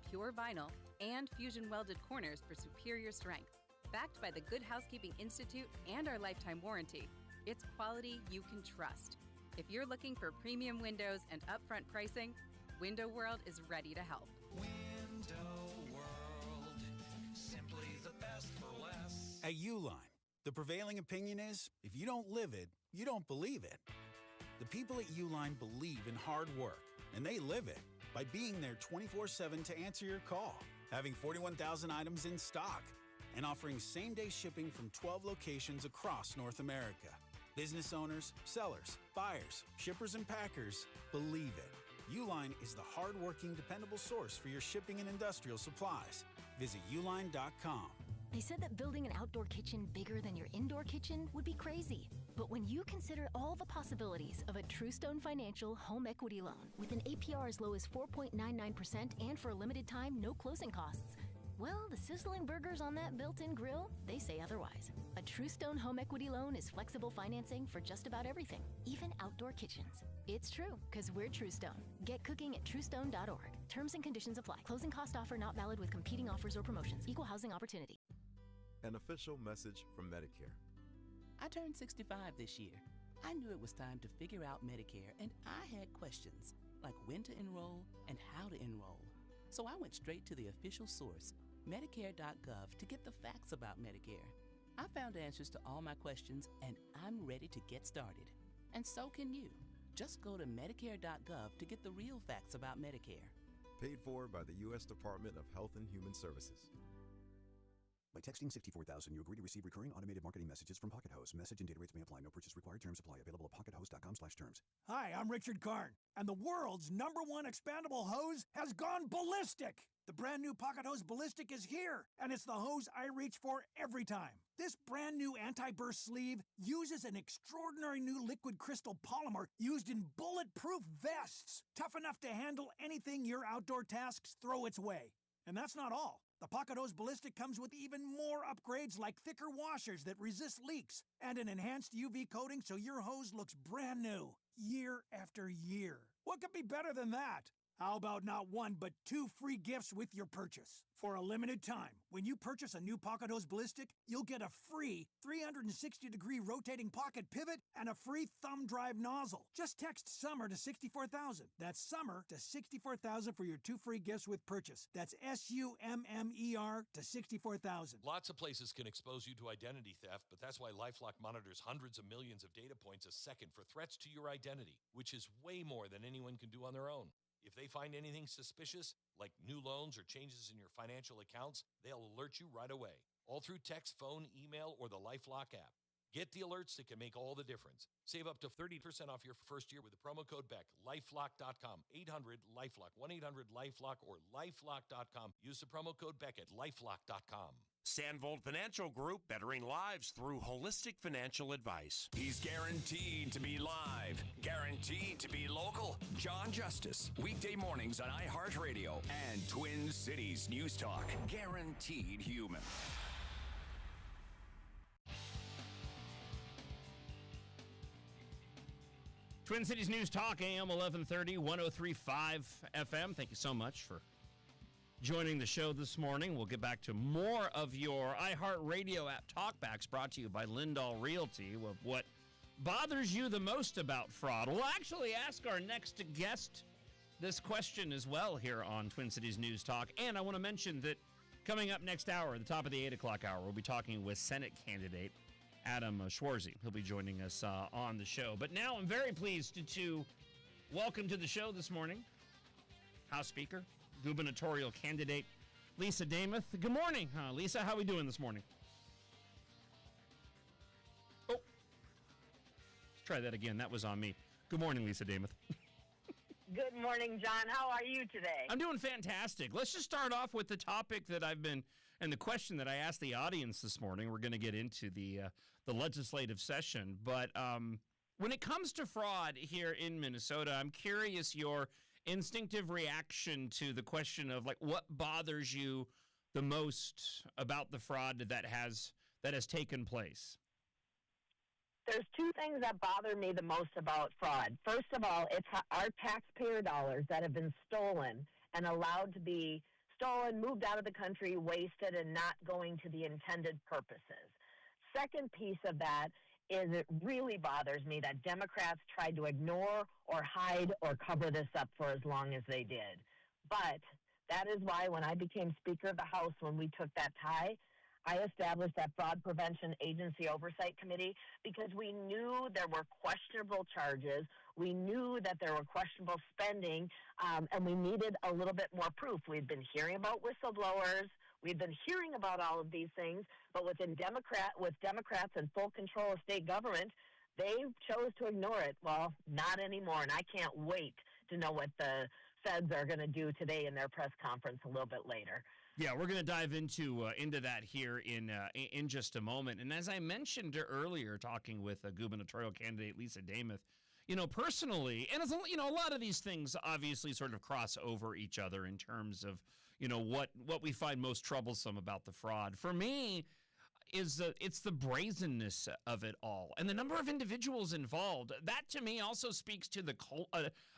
pure vinyl and fusion welded corners for superior strength. Backed by the Good Housekeeping Institute and our lifetime warranty, it's quality you can trust. If you're looking for premium windows and upfront pricing, Window World is ready to help. Window World, simply the best for less. At Uline, the prevailing opinion is, if you don't live it, you don't believe it. The people at Uline believe in hard work, and they live it by being there 24/7 to answer your call, having 41,000 items in stock, and offering same-day shipping from 12 locations across North America. Business owners, sellers, buyers, shippers, and packers believe it. Uline is the hard-working, dependable source for your shipping and industrial supplies. Visit uline.com. They said that building an outdoor kitchen bigger than your indoor kitchen would be crazy. But when you consider all the possibilities of a TrueStone Financial home equity loan with an APR as low as 4.99% and for a limited time, no closing costs, well, the sizzling burgers on that built-in grill, they say otherwise. A TrueStone home equity loan is flexible financing for just about everything, even outdoor kitchens. It's true, because we're TrueStone. Get cooking at truestone.org. Terms and conditions apply. Closing cost offer not valid with competing offers or promotions. Equal housing opportunity. An official message from Medicare. I turned 65 this year. I knew it was time to figure out Medicare, and I had questions, like when to enroll and how to enroll. So I went straight to the official source, Medicare.gov, to get the facts about Medicare. I found answers to all my questions, and I'm ready to get started. And so can you. Just go to Medicare.gov to get the real facts about Medicare. Paid for by the U.S. Department of Health and Human Services. By texting 64,000, you agree to receive recurring automated marketing messages from Pocket Hose. Message and data rates may apply. No purchase required. Terms apply. Available at pockethose.com/terms. Hi, I'm Richard Karn, and the world's #1 expandable hose has gone ballistic. The brand new Pocket Hose Ballistic is here, and it's the hose I reach for every time. This brand new anti-burst sleeve uses an extraordinary new liquid crystal polymer used in bulletproof vests, tough enough to handle anything your outdoor tasks throw its way. And that's not all. The Pocket Hose Ballistic comes with even more upgrades like thicker washers that resist leaks and an enhanced UV coating so your hose looks brand new year after year. What could be better than that? How about not one, but 2 free gifts with your purchase? For a limited time, when you purchase a new Pocket Hose Ballistic, you'll get a free 360-degree rotating pocket pivot and a free thumb drive nozzle. Just text SUMMER to 64,000. That's SUMMER to 64,000 for your 2 free gifts with purchase. That's SUMMER to 64,000. Lots of places can expose you to identity theft, but that's why LifeLock monitors hundreds of millions of data points a second for threats to your identity, which is way more than anyone can do on their own. If they find anything suspicious, like new loans or changes in your financial accounts, they'll alert you right away, all through text, phone, email, or the LifeLock app. Get the alerts that can make all the difference. Save up to 30% off your first year with the promo code BECK. LifeLock.com, 800-LifeLock, 1-800-LifeLock, or LifeLock.com. Use the promo code BECK at LifeLock.com. Sandvold Financial Group, bettering lives through holistic financial advice. He's guaranteed to be live, guaranteed to be local. Jon Justice, weekday mornings on iHeartRadio and Twin Cities News Talk. Guaranteed human. Twin Cities News Talk, AM 1130, 103.5 FM. Thank you so much for joining the show this morning. We'll get back to more of your iHeartRadio app talkbacks brought to you by Lindahl Realty. What bothers you the most about fraud? We'll actually ask our next guest this question as well here on Twin Cities News Talk. And I want to mention that coming up next hour, at the top of the 8 o'clock hour, we'll be talking with Senate candidate Adam Schwarze. He'll be joining us on the show. But now I'm very pleased to welcome to the show this morning House Speaker, gubernatorial candidate Lisa Demuth. Good morning, Lisa. How are we doing this morning? Oh, let's try that again. That was on me. Good morning, Lisa Demuth. Good morning, John. How are you today? I'm doing fantastic. Let's just start off with the topic that I've been, and the question that I asked the audience this morning. We're going to get into the legislative session, but When it comes to fraud here in Minnesota, I'm curious your instinctive reaction to the question of like what bothers you the most about the fraud that has taken place. There's two things that bother me the most about fraud. First of all, it's our taxpayer dollars that have been stolen and allowed to be stolen, moved out of the country, wasted, and not going to the intended purposes. Second piece of that is it really bothers me that Democrats tried to ignore or hide or cover this up for as long as they did. But that is why when I became Speaker of the House, when we took that tie, I established that Fraud Prevention Agency Oversight Committee because we knew there were questionable charges. We knew that there were questionable spending, and we needed a little bit more proof. We've been hearing about whistleblowers. We've been hearing about all of these things, but with Democrats in full control of state government, they chose to ignore it. Well, not anymore, and I can't wait to know what the feds are going to do today in their press conference a little bit later. Yeah, we're going to dive into that here in just a moment. And as I mentioned earlier, talking with gubernatorial candidate Lisa Demuth, personally, and it's, a lot of these things obviously sort of cross over each other in terms of, what we find most troublesome about the fraud. For me, it's the brazenness of it all and the number of individuals involved. That to me also speaks to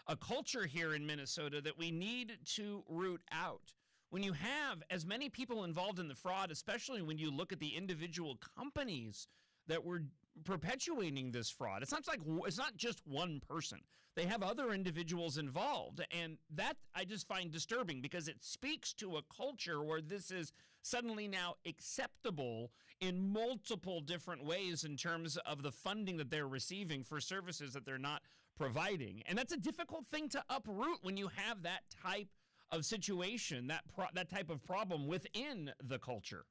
a culture here in Minnesota that we need to root out. When you have as many people involved in the fraud, especially when you look at the individual companies that were perpetuating this fraud, it's not just one person. They have other individuals involved, and that I just find disturbing because it speaks to a culture where this is suddenly now acceptable in multiple different ways in terms of the funding that they're receiving for services that they're not providing. And that's a difficult thing to uproot when you have that type of situation, that type of problem within the culture.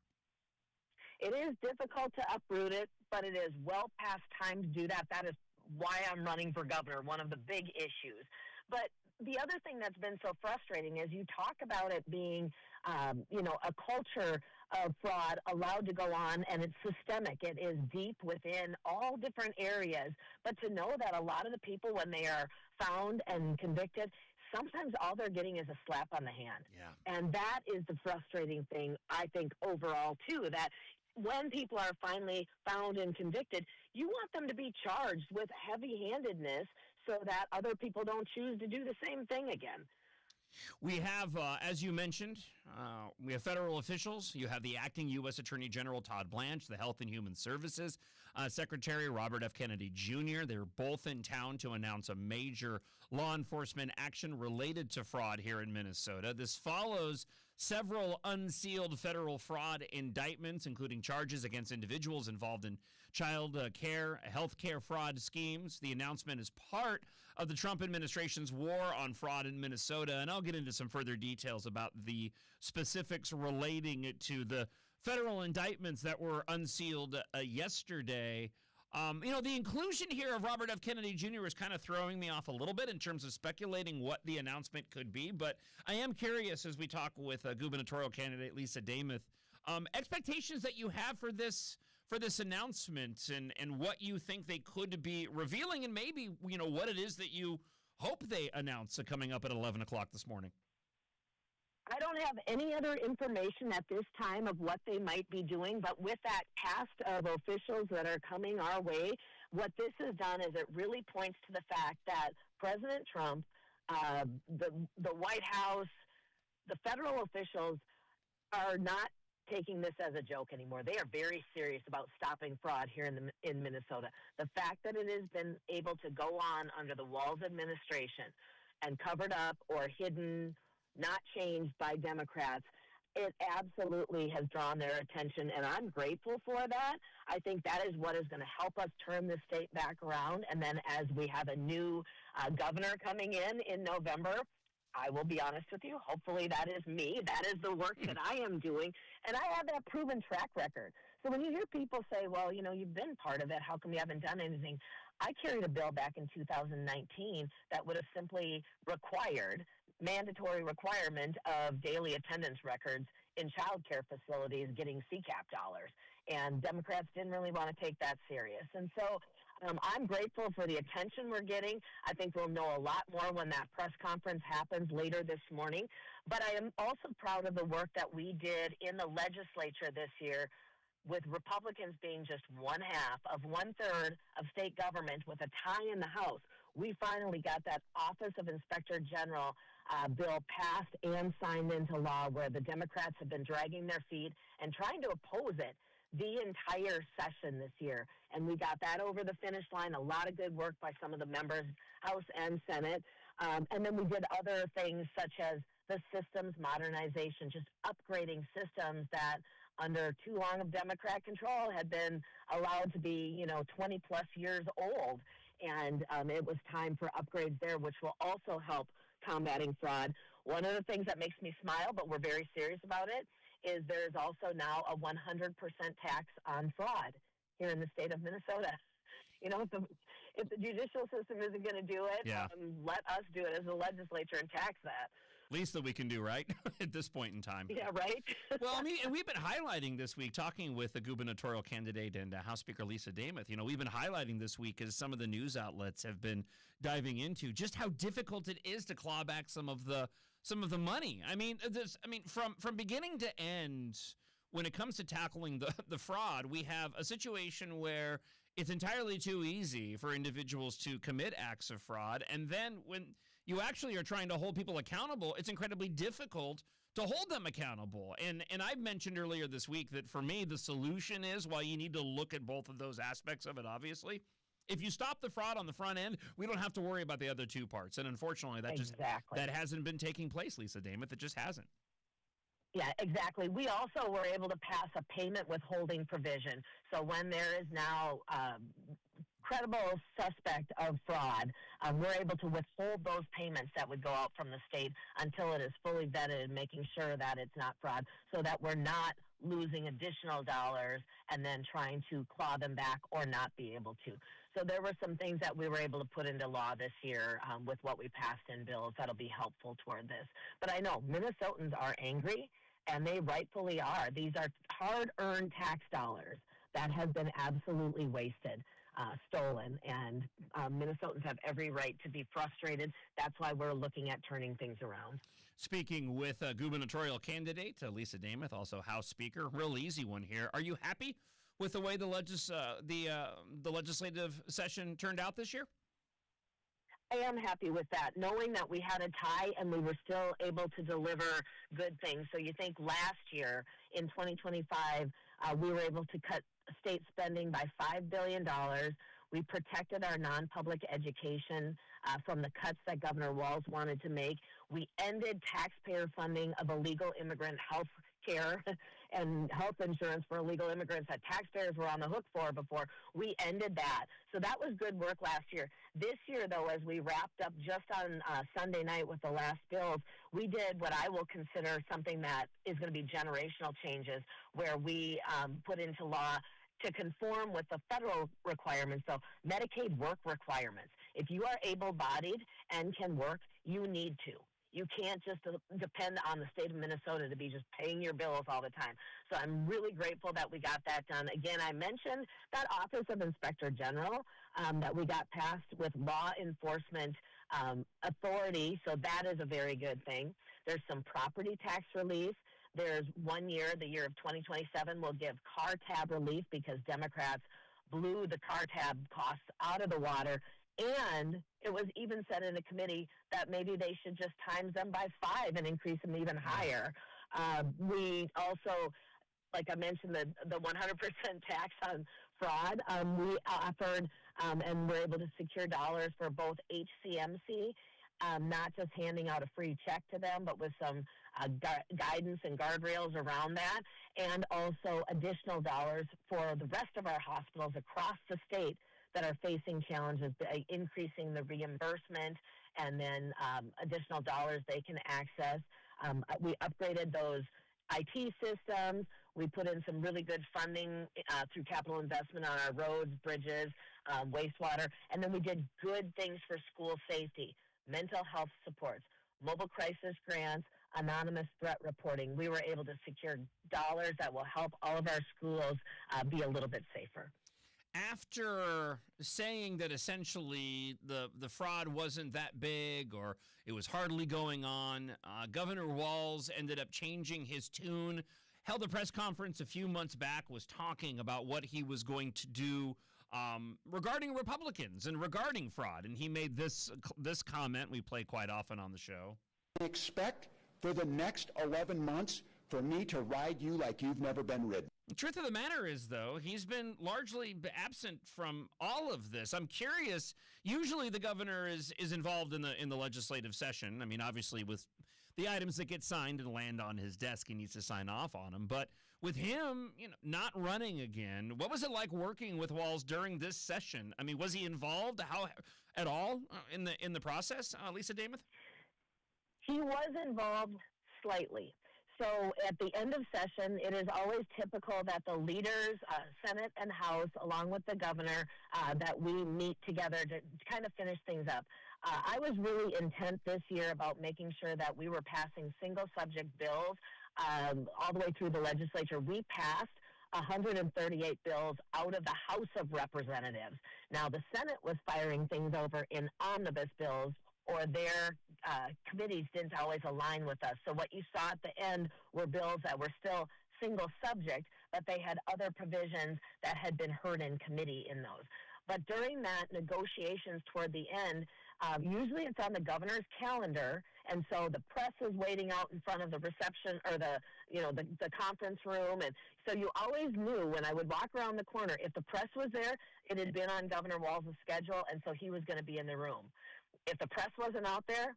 It is difficult to uproot it, but it is well past time to do that. That is why I'm running for governor, one of the big issues. But the other thing that's been so frustrating is you talk about it being, a culture of fraud allowed to go on, and it's systemic. It is deep within all different areas. But to know that a lot of the people, when they are found and convicted, sometimes all they're getting is a slap on the hand. Yeah. And that is the frustrating thing, I think, overall, too, that when people are finally found and convicted, you want them to be charged with heavy-handedness so that other people don't choose to do the same thing again. We have, as you mentioned, we have federal officials. You have the acting U.S. Attorney General Todd Blanche, the Health and Human Services Secretary Robert F. Kennedy Jr. They're both in town to announce a major law enforcement action related to fraud here in Minnesota. This follows several unsealed federal fraud indictments, including charges against individuals involved in child care, health care fraud schemes. The announcement is part of the Trump administration's war on fraud in Minnesota, and I'll get into some further details about the specifics relating to the federal indictments that were unsealed yesterday. The inclusion here of Robert F. Kennedy Jr. is kind of throwing me off a little bit in terms of speculating what the announcement could be, but I am curious as we talk with gubernatorial candidate Lisa Demuth, expectations that you have for this announcement and what you think they could be revealing, and maybe, what it is that you hope they announce coming up at 11 o'clock this morning. I don't have any other information at this time of what they might be doing, but with that cast of officials that are coming our way, what this has done is it really points to the fact that President Trump, the White House, the federal officials are not taking this as a joke anymore. They are very serious about stopping fraud here in Minnesota. The fact that it has been able to go on under the Walz administration and covered up or hidden, not changed by Democrats, it absolutely has drawn their attention, and I'm grateful for that. I think that is what is going to help us turn the state back around, and then as we have a new governor coming in November, I will be honest with you, hopefully that is me. That is the work that I am doing, and I have that proven track record. So when you hear people say, well, you've been part of it, how come you haven't done anything? I carried a bill back in 2019 that would have simply mandatory requirement of daily attendance records in child care facilities getting CCAP dollars. And Democrats didn't really want to take that serious. And so I'm grateful for the attention we're getting. I think we'll know a lot more when that press conference happens later this morning. But I am also proud of the work that we did in the legislature this year, with Republicans being just one third of state government with a tie in the House. We finally got that Office of Inspector General bill passed and signed into law, where the Democrats have been dragging their feet and trying to oppose it the entire session this year. And we got that over the finish line. A lot of good work by some of the members, House and Senate. And then we did other things such as the systems modernization, just upgrading systems that under too long of Democrat control had been allowed to be, 20 plus years old. And it was time for upgrades there, which will also help combating fraud. One of the things that makes me smile, but we're very serious about it, is there is also now a 100% tax on fraud here in the state of Minnesota. If the judicial system isn't going to do it, let us do it as a legislature and tax that. Least that we can do, right? At this point in time. Yeah, right? Well, and we've been highlighting this week, talking with the gubernatorial candidate and House Speaker Lisa Demuth. We've been highlighting this week as some of the news outlets have been diving into just how difficult it is to claw back some of the money. From beginning to end, when it comes to tackling the fraud, we have a situation where it's entirely too easy for individuals to commit acts of fraud, and then when you actually are trying to hold people accountable, it's incredibly difficult to hold them accountable. And I mentioned earlier this week that for me, the solution is, while you need to look at both of those aspects of it, obviously, if you stop the fraud on the front end, we don't have to worry about the other two parts. And unfortunately, that hasn't been taking place, Lisa Demuth. It just hasn't. Yeah, exactly. We also were able to pass a payment withholding provision. So when there is now credible suspect of fraud, we're able to withhold those payments that would go out from the state until it is fully vetted, and making sure that it's not fraud, so that we're not losing additional dollars and then trying to claw them back or not be able to. So there were some things that we were able to put into law this year with what we passed in bills that'll be helpful toward this. But I know Minnesotans are angry, and they rightfully are. These are hard-earned tax dollars that have been absolutely wasted, stolen, and Minnesotans have every right to be frustrated. That's why we're looking at turning things around. Speaking with gubernatorial candidate Lisa Demuth, also House Speaker, real easy one here. Are you happy with the way the legislative session turned out this year? I am happy with that, knowing that we had a tie and we were still able to deliver good things. So you think last year, in 2025, we were able to cut state spending by $5 billion. We protected our non-public education from the cuts that Governor Walz wanted to make. We ended taxpayer funding of illegal immigrant health care and health insurance for illegal immigrants that taxpayers were on the hook for before. We ended that. So that was good work last year. This year, though, as we wrapped up just on Sunday night with the last bills, we did what I will consider something that is going to be generational changes, where we put into law to conform with the federal requirements, so Medicaid work requirements. If you are able-bodied and can work, you need to. You can't just depend on the state of Minnesota to be just paying your bills all the time. So I'm really grateful that we got that done. Again, I mentioned that Office of Inspector General that we got passed with law enforcement authority, so that is a very good thing. There's some property tax relief. There's 1 year, the year of 2027, will give car tab relief because Democrats blew the car tab costs out of the water. And it was even said in a committee that maybe they should just times them by 5 and increase them even higher. We also, like I mentioned, the 100% tax on fraud. We offered and were able to secure dollars for both HCMC, not just handing out a free check to them, but with some guidance and guardrails around that, and also additional dollars for the rest of our hospitals across the state that are facing challenges, increasing the reimbursement and then additional dollars they can access. We upgraded those IT systems. We put in some really good funding through capital investment on our roads, bridges, wastewater. And then we did good things for school safety, mental health supports, mobile crisis grants, anonymous threat reporting. We were able to secure dollars that will help all of our schools be a little bit safer. after saying that essentially the fraud wasn't that big or it was hardly going on, Governor Walz ended up changing his tune, held a press conference a few months back, was talking about what he was going to do regarding Republicans and regarding fraud. And he made this comment we play quite often on the show. Expect for the next 11 months for me to ride you like you've never been ridden. The truth of the matter is, though, he's been largely absent from all of this. I'm curious. Usually the governor is involved in the legislative session. I mean, obviously with the items that get signed and land on his desk, he needs to sign off on them. But with him, not running again, what was it like working with Walz during this session? I mean, was he involved at all in the process, Lisa Demuth? He was involved slightly. So at the end of session, it is always typical that the leaders, Senate and House, along with the governor, that we meet together to kind of finish things up. I was really intent this year about making sure that we were passing single subject bills all the way through the legislature. We passed 138 bills out of the House of Representatives. Now, the Senate was firing things over in omnibus bills, or their committees didn't always align with us. So what you saw at the end were bills that were still single subject, but they had other provisions that had been heard in committee in those. But during that negotiations toward the end, usually it's on the governor's calendar, and so the press is waiting out in front of the reception or the conference room, and so you always knew when I would walk around the corner, if the press was there, it had been on Governor Walz's schedule, and so he was going to be in the room. If the press wasn't out there,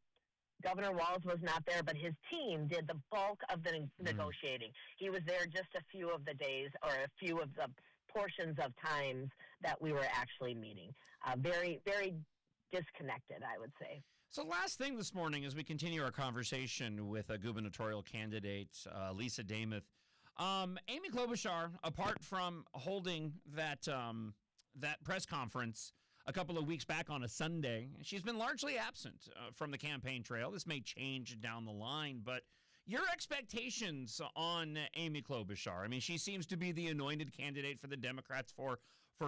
Governor Walz was not there, but his team did the bulk of the negotiating. He was there just a few of the days or a few of the portions of times that we were actually meeting. Very, very disconnected, I would say. So last thing this morning as we continue our conversation with a gubernatorial candidate, Lisa Demuth, Amy Klobuchar, apart from holding that press conference a couple of weeks back on a Sunday, she's been largely absent from the campaign trail. This may change down the line, but your expectations on Amy Klobuchar, I mean, she seems to be the anointed candidate for the Democrats for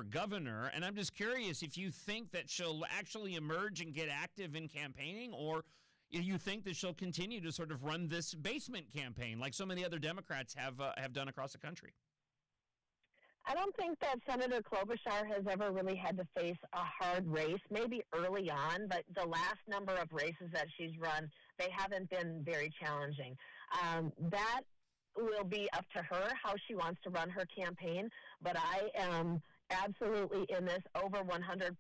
governor, and I'm just curious if you think that she'll actually emerge and get active in campaigning, or you think that she'll continue to sort of run this basement campaign like so many other Democrats have done across the country. I don't think that Senator Klobuchar has ever really had to face a hard race, maybe early on, but the last number of races that she's run, they haven't been very challenging. That will be up to her how she wants to run her campaign, but I am absolutely in this over 100%,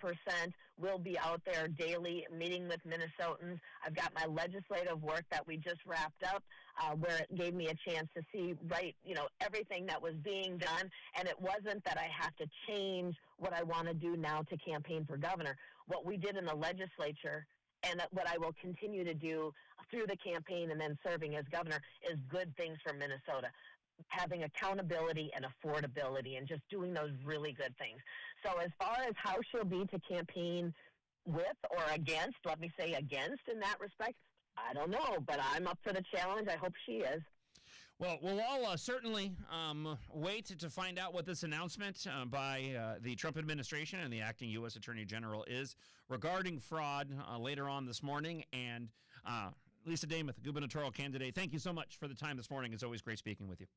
will be out there daily meeting with Minnesotans. I've got my legislative work that we just wrapped up where it gave me a chance to see everything that was being done, and it wasn't that I have to change what I want to do now to campaign for governor. What we did in the legislature and what I will continue to do through the campaign and then serving as governor is good things for Minnesota. Having accountability and affordability and just doing those really good things. So as far as how she'll be to campaign with or against, let me say against in that respect, I don't know, but I'm up for the challenge. I hope she is. Well, we'll all certainly wait to find out what this announcement by the Trump administration and the acting U.S. Attorney General is regarding fraud later on this morning. And Lisa Demuth, gubernatorial candidate, thank you so much for the time this morning. It's always great speaking with you.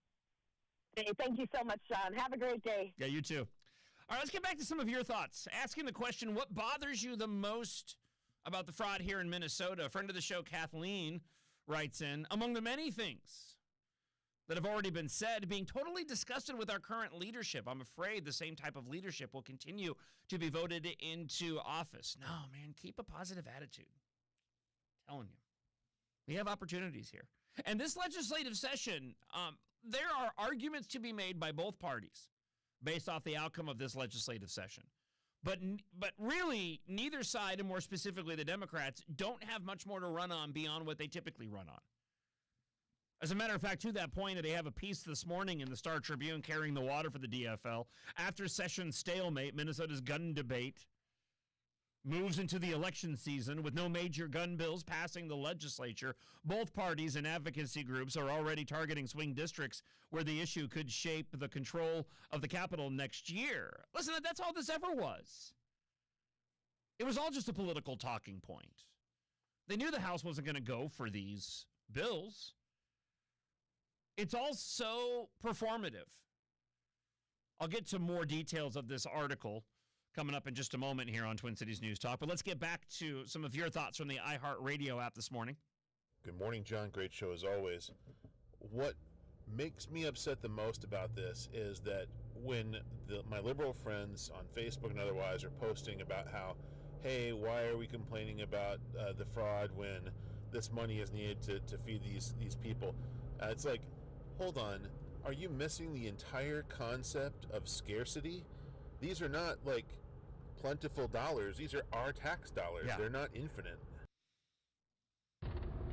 Hey, thank you so much, John. Have a great day. Yeah, you too. All right, let's get back to some of your thoughts. Asking the question, what bothers you the most about the fraud here in Minnesota? A friend of the show, Kathleen, writes in, among the many things that have already been said, being totally disgusted with our current leadership. I'm afraid the same type of leadership will continue to be voted into office. No, man, keep a positive attitude. I'm telling you. We have opportunities here. And this legislative session, there are arguments to be made by both parties based off the outcome of this legislative session. But really, neither side, and more specifically the Democrats, don't have much more to run on beyond what they typically run on. As a matter of fact, to that point, they have a piece this morning in the Star Tribune carrying the water for the DFL. After session stalemate, Minnesota's gun debate. moves into the election season with no major gun bills passing the legislature. Both parties and advocacy groups are already targeting swing districts where the issue could shape the control of the Capitol next year. Listen, that's all this ever was. It was all just a political talking point. They knew the House wasn't going to go for these bills. It's all so performative. I'll get to more details of this article coming up in just a moment here on Twin Cities News Talk. But let's get back to some of your thoughts from the iHeartRadio app this morning. Good morning, John. Great show as always. What makes me upset the most about this is that when my liberal friends on Facebook and otherwise are posting about how, hey, why are we complaining about the fraud when this money is needed to feed these people? It's like, hold on. Are you missing the entire concept of scarcity? These are not like plentiful dollars. These are our tax dollars. Yeah. They're not infinite.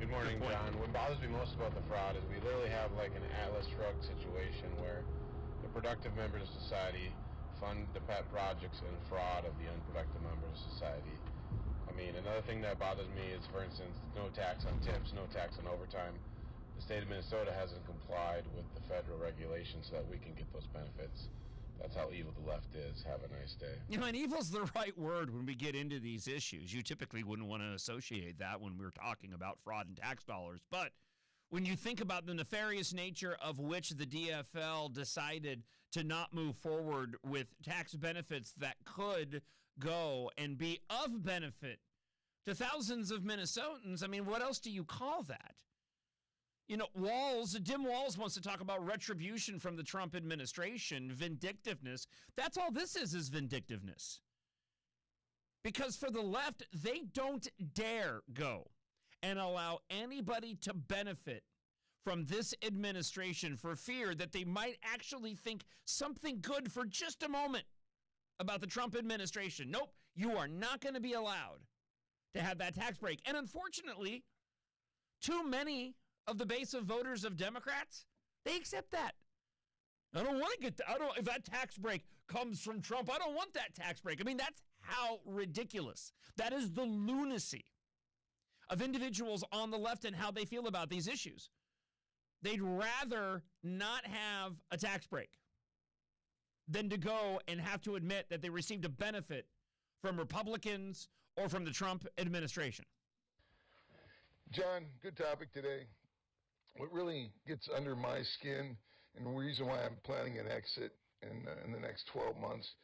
Good morning, John. What bothers me most about the fraud is we literally have like an Atlas Shrugged situation where the productive members of society fund the pet projects and fraud of the unproductive members of society. I mean, another thing that bothers me is, for instance, no tax on tips, no tax on overtime. The state of Minnesota hasn't complied with the federal regulations so that we can get those benefits. That's how evil the left is. Have a nice day. You know, and evil's the right word when we get into these issues. You typically wouldn't want to associate that when we're talking about fraud and tax dollars. But when you think about the nefarious nature of which the DFL decided to not move forward with tax benefits that could go and be of benefit to thousands of Minnesotans, I mean, what else do you call that? You know, Dim Walls wants to talk about retribution from the Trump administration, vindictiveness. That's all this is vindictiveness. Because for the left, they don't dare go and allow anybody to benefit from this administration for fear that they might actually think something good for just a moment about the Trump administration. Nope, you are not going to be allowed to have that tax break. And unfortunately, too many of the base of voters of Democrats, they accept that. I don't want to get that. If that tax break comes from Trump, I don't want that tax break. I mean, that's how ridiculous. That is the lunacy of individuals on the left and how they feel about these issues. They'd rather not have a tax break than to go and have to admit that they received a benefit from Republicans or from the Trump administration. John, good topic today. What really gets under my skin and the reason why I'm planning an exit in the next 12 months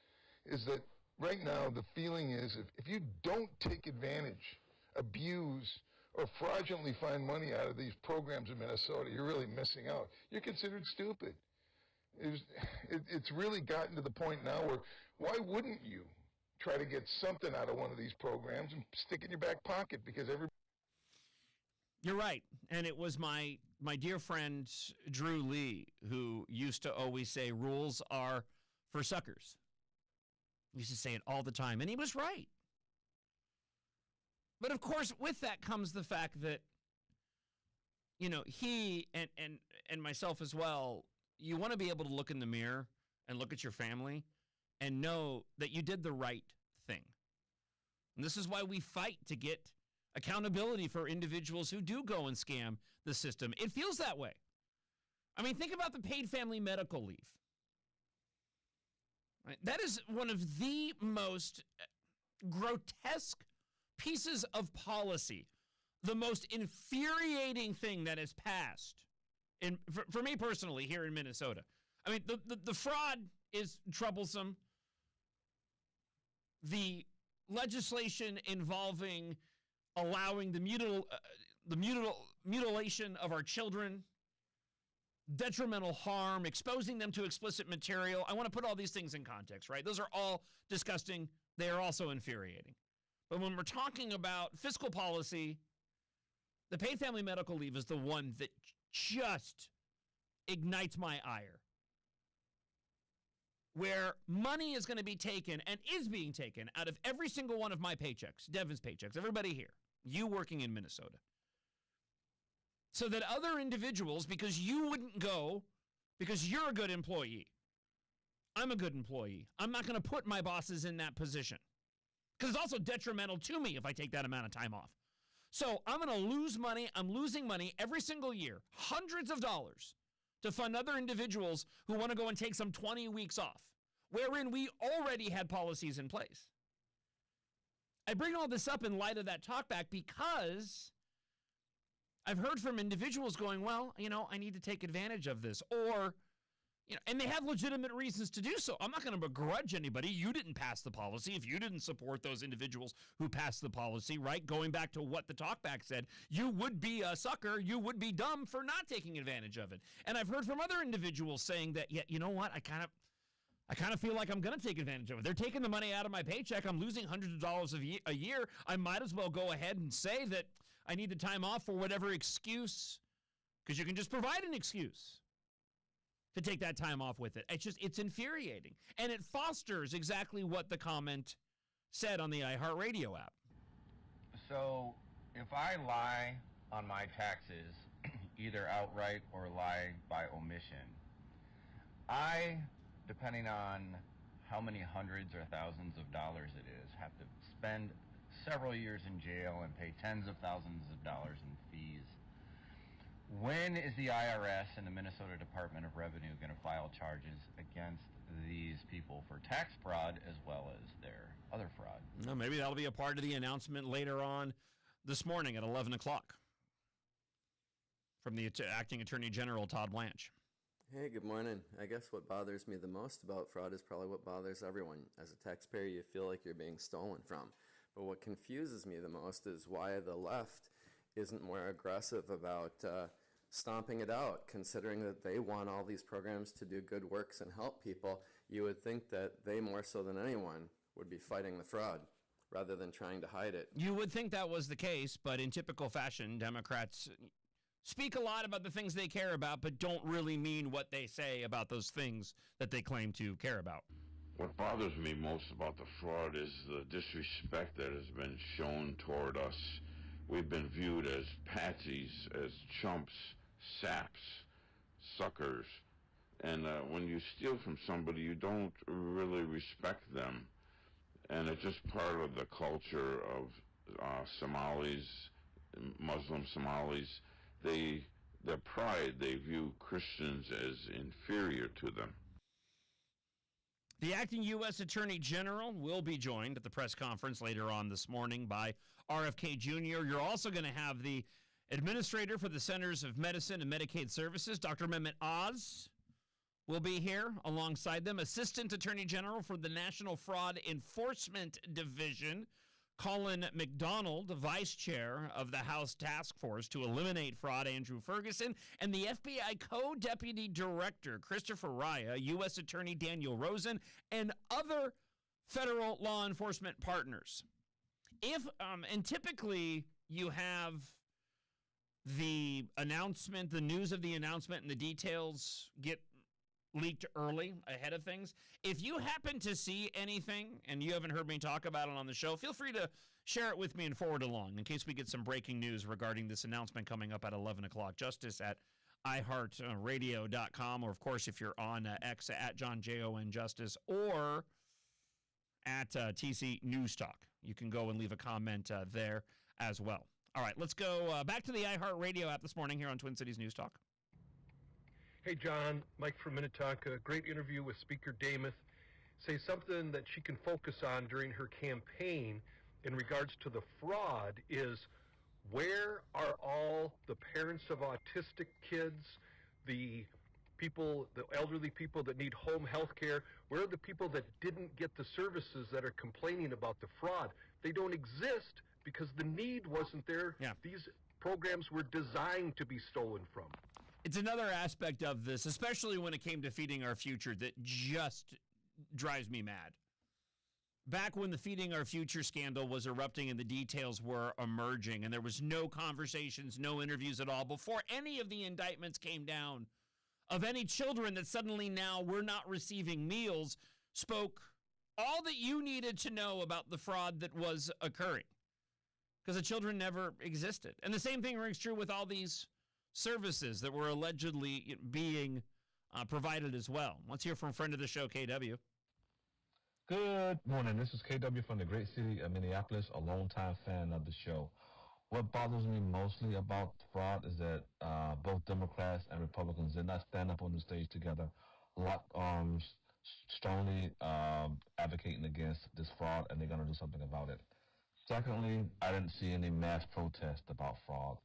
is that right now the feeling is if you don't take advantage, abuse, or fraudulently find money out of these programs in Minnesota, you're really missing out. You're considered stupid. It's really gotten to the point now where why wouldn't you try to get something out of one of these programs and stick it in your back pocket because everybody... You're right. And it was my dear friend Drew Lee who used to always say rules are for suckers. He used to say it all the time, and he was right. But of course, with that comes the fact that, you know, he and myself as well, you want to be able to look in the mirror and look at your family and know that you did the right thing. And this is why we fight to get accountability for individuals who do go and scam the system. It feels that way. I mean, think about the paid family medical leave. Right? That is one of the most grotesque pieces of policy, the most infuriating thing that has passed for me personally here in Minnesota. I mean, the fraud is troublesome. The legislation involving allowing the mutilation of our children, detrimental harm, exposing them to explicit material. I want to put all these things in context, right? Those are all disgusting. They are also infuriating. But when we're talking about fiscal policy, the paid family medical leave is the one that just ignites my ire. Where money is going to be taken and is being taken out of every single one of my paychecks, Devin's paychecks, everybody here, you working in Minnesota. So that other individuals, because you wouldn't go, because you're a good employee, I'm a good employee, I'm not going to put my bosses in that position. Because it's also detrimental to me if I take that amount of time off. So I'm going to lose money. I'm losing money every single year, hundreds of dollars, to fund other individuals who want to go and take some 20 weeks off, wherein we already had policies in place. I bring all this up in light of that talkback because I've heard from individuals going, well, I need to take advantage of this. Or, and they have legitimate reasons to do so. I'm not going to begrudge anybody. You didn't pass the policy. If you didn't support those individuals who passed the policy, right? Going back to what the talkback said, you would be a sucker. You would be dumb for not taking advantage of it. And I've heard from other individuals saying that, yeah, you know what? I kind of feel like I'm going to take advantage of it. They're taking the money out of my paycheck. I'm losing hundreds of dollars a year. I might as well go ahead and say that I need the time off for whatever excuse, because you can just provide an excuse to take that time off with it. It's infuriating. And it fosters exactly what the comment said on the iHeartRadio app. So if I lie on my taxes, either outright or lie by omission, I, depending on how many hundreds or thousands of dollars it is, have to spend several years in jail and pay tens of thousands of dollars in fees. When is the IRS and the Minnesota Department of Revenue going to file charges against these people for tax fraud as well as their other fraud? Well, maybe that'll be a part of the announcement later on this morning at 11 o'clock from the Acting Attorney General, Todd Blanche. Hey, good morning. I guess what bothers me the most about fraud is probably what bothers everyone. As a taxpayer, you feel like you're being stolen from. But what confuses me the most is why the left isn't more aggressive about stomping it out, considering that they want all these programs to do good works and help people. You would think that they, more so than anyone, would be fighting the fraud rather than trying to hide it. You would think that was the case, but in typical fashion, Democrats speak a lot about the things they care about, but don't really mean what they say about those things that they claim to care about. What bothers me most about the fraud is the disrespect that has been shown toward us. We've been viewed as patsies, as chumps, saps, suckers. And when you steal from somebody, you don't really respect them. And it's just part of the culture of Somalis, Muslim Somalis. Their pride, they view Christians as inferior to them. The acting U.S. Attorney General will be joined at the press conference later on this morning by RFK Jr. You're also going to have the Administrator for the Centers of Medicine and Medicaid Services, Dr. Mehmet Oz, will be here alongside them. Assistant Attorney General for the National Fraud Enforcement Division, Colin McDonald, Vice Chair of the House Task Force to Eliminate Fraud, Andrew Ferguson, and the FBI Co-Deputy Director, Christopher Raya, U.S. Attorney Daniel Rosen, and other federal law enforcement partners. And typically you have the announcement, the news of the announcement and the details get leaked early ahead of things. If you happen to see anything and you haven't heard me talk about it on the show, feel free to share it with me and forward along in case we get some breaking news regarding this announcement coming up at 11 o'clock. Justice at iHeartRadio.com, or of course if you're on X at Jon Justice, or at TC News Talk. You can go and leave a comment there as well. All right, let's go back to the iHeartRadio app this morning here on Twin Cities News Talk. Hey, John, Mike from Minnetonka. Great interview with Speaker Demuth. Say something that she can focus on during her campaign in regards to the fraud is, where are all the parents of autistic kids, the people, the elderly people that need home health care? Where are the people that didn't get the services that are complaining about the fraud? They don't exist because the need wasn't there. Yeah. These programs were designed to be stolen from. It's another aspect of this, especially when it came to Feeding Our Future, that just drives me mad. Back when the Feeding Our Future scandal was erupting and the details were emerging and there was no conversations, no interviews at all, before any of the indictments came down, of any children that suddenly now were not receiving meals, spoke all that you needed to know about the fraud that was occurring, because the children never existed. And the same thing rings true with all these services that were allegedly being provided as well. Let's hear from friend of the show, KW. Good morning. This is KW from the great city of Minneapolis, a longtime fan of the show. What bothers me mostly about fraud is that both Democrats and Republicans did not stand up on the stage together, lock arms, strongly advocating against this fraud, and they're going to do something about it. Secondly, I didn't see any mass protest about fraud.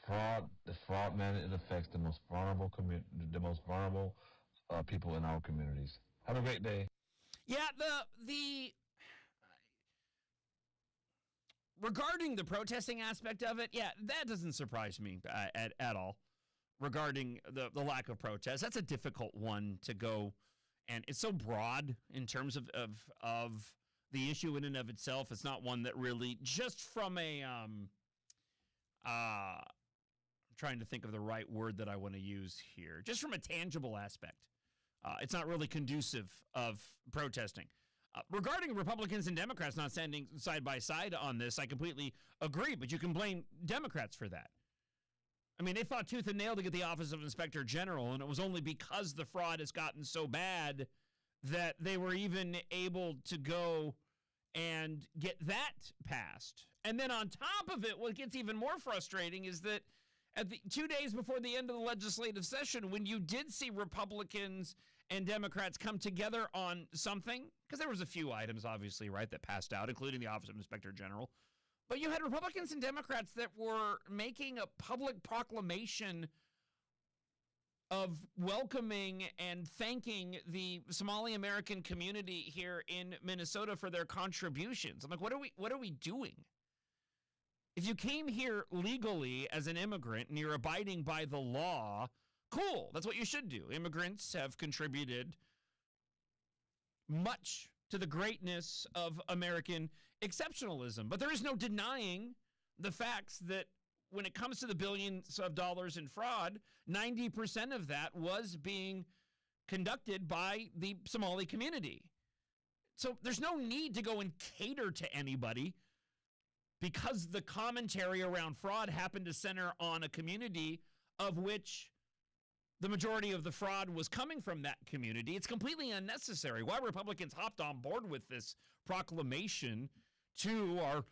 The fraud, man, it affects the most vulnerable people in our communities. Have a great day. Yeah, the regarding the protesting aspect of it, yeah, that doesn't surprise me at all. Regarding the lack of protest, that's a difficult one to go, and it's so broad in terms of the issue in and of itself. It's not one that really, just from a I'm trying to think of the right word that I want to use here. Just from a tangible aspect, it's not really conducive of protesting. Regarding Republicans and Democrats not standing side by side on this, I completely agree, but you can blame Democrats for that. I mean, they fought tooth and nail to get the office of Inspector General, and it was only because the fraud has gotten so bad that they were even able to go and get that passed. And then on top of it, what gets even more frustrating is that at the 2 days before the end of the legislative session, when you did see Republicans and Democrats come together on something, because there was a few items, obviously, right, that passed out, including the Office of Inspector General, but you had Republicans and Democrats that were making a public proclamation of welcoming and thanking the Somali American community here in Minnesota for their contributions. I'm like, what are we doing? If you came here legally as an immigrant and you're abiding by the law, cool. That's what you should do. Immigrants have contributed much to the greatness of American exceptionalism. But there is no denying the facts that when it comes to the billions of dollars in fraud, 90% of that was being conducted by the Somali community. So there's no need to go and cater to anybody because the commentary around fraud happened to center on a community of which the majority of the fraud was coming from that community. It's completely unnecessary. Why Republicans hopped on board with this proclamation to our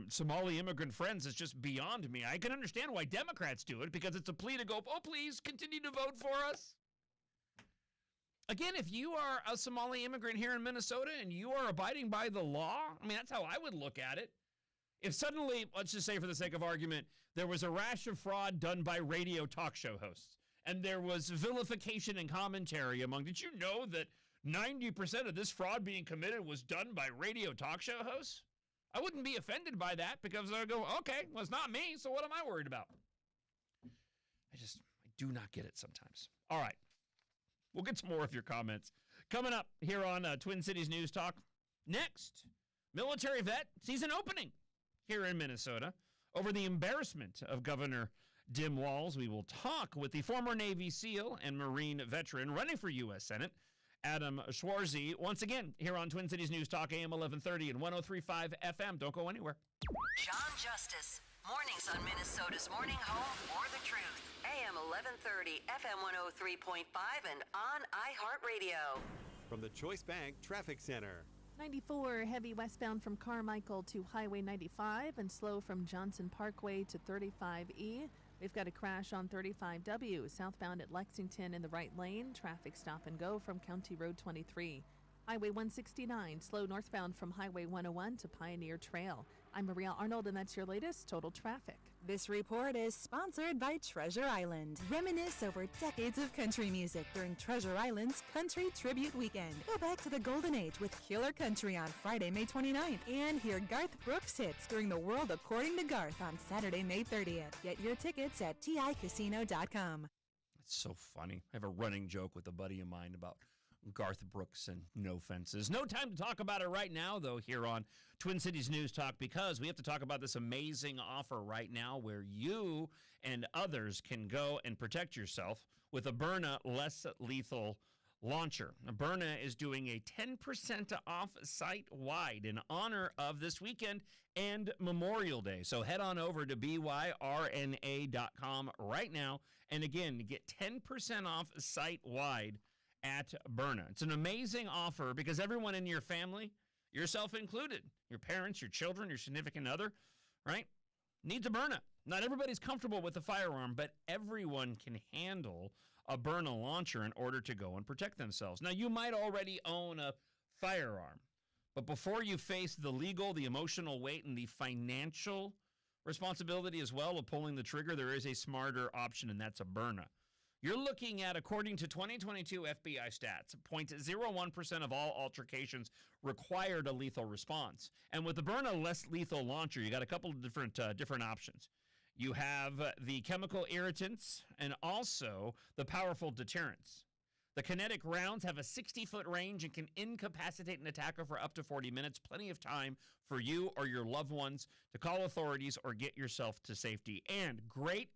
Somali immigrant friends is just beyond me. I can understand why Democrats do it, because it's a plea to go, oh, please continue to vote for us. Again, if you are a Somali immigrant here in Minnesota and you are abiding by the law, I mean, that's how I would look at it. If suddenly, let's just say for the sake of argument, there was a rash of fraud done by radio talk show hosts, and there was vilification and commentary among, did you know that 90% of this fraud being committed was done by radio talk show hosts? I wouldn't be offended by that because I go, okay, well, it's not me, so what am I worried about? I do not get it sometimes. All right. We'll get to more of your comments coming up here on Twin Cities News Talk. Next, military vet season opening here in Minnesota over the embarrassment of Governor Dim Walz. We will talk with the former Navy SEAL and Marine veteran running for U.S. Senate, Adam Schwarze, once again here on Twin Cities News Talk, AM 1130 and 103.5 FM. Don't go anywhere. Jon Justice, mornings on Minnesota's Morning Home for the Truth. AM 1130, FM 103.5, and on iHeartRadio. From the Choice Bank Traffic Center. 94 heavy westbound from Carmichael to Highway 95 and slow from Johnson Parkway to 35E. We've got a crash on 35W southbound at Lexington in the right lane. Traffic stop and go from County Road 23. Highway 169 slow northbound from Highway 101 to Pioneer Trail. I'm Maria Arnold, and that's your latest total traffic. This report is sponsored by Treasure Island. Reminisce over decades of country music during Treasure Island's Country Tribute Weekend. Go back to the golden age with Killer Country on Friday, May 29th. And hear Garth Brooks hits during the World According to Garth on Saturday, May 30th. Get your tickets at TICasino.com. It's so funny. I have a running joke with a buddy of mine about Garth Brooks and no fences. No time to talk about it right now, though, here on Twin Cities News Talk, because we have to talk about this amazing offer right now where you and others can go and protect yourself with a Byrna Less Lethal Launcher. Byrna is doing a 10% off site-wide in honor of this weekend and Memorial Day. So head on over to byrna.com right now, and again, get 10% off site-wide at Byrna. It's an amazing offer because everyone in your family, yourself included, your parents, your children, your significant other, right, needs a Byrna. Not everybody's comfortable with a firearm, but everyone can handle a Byrna launcher in order to go and protect themselves. Now, you might already own a firearm, but before you face the legal, the emotional weight, and the financial responsibility as well of pulling the trigger, there is a smarter option, and that's a Byrna. You're looking at, according to 2022 FBI stats, 0.01% of all altercations required a lethal response. And with the Byrna less lethal launcher, you got a couple of different options. You have the chemical irritants and also the powerful deterrents. The kinetic rounds have a 60-foot range and can incapacitate an attacker for up to 40 minutes. Plenty of time for you or your loved ones to call authorities or get yourself to safety. And great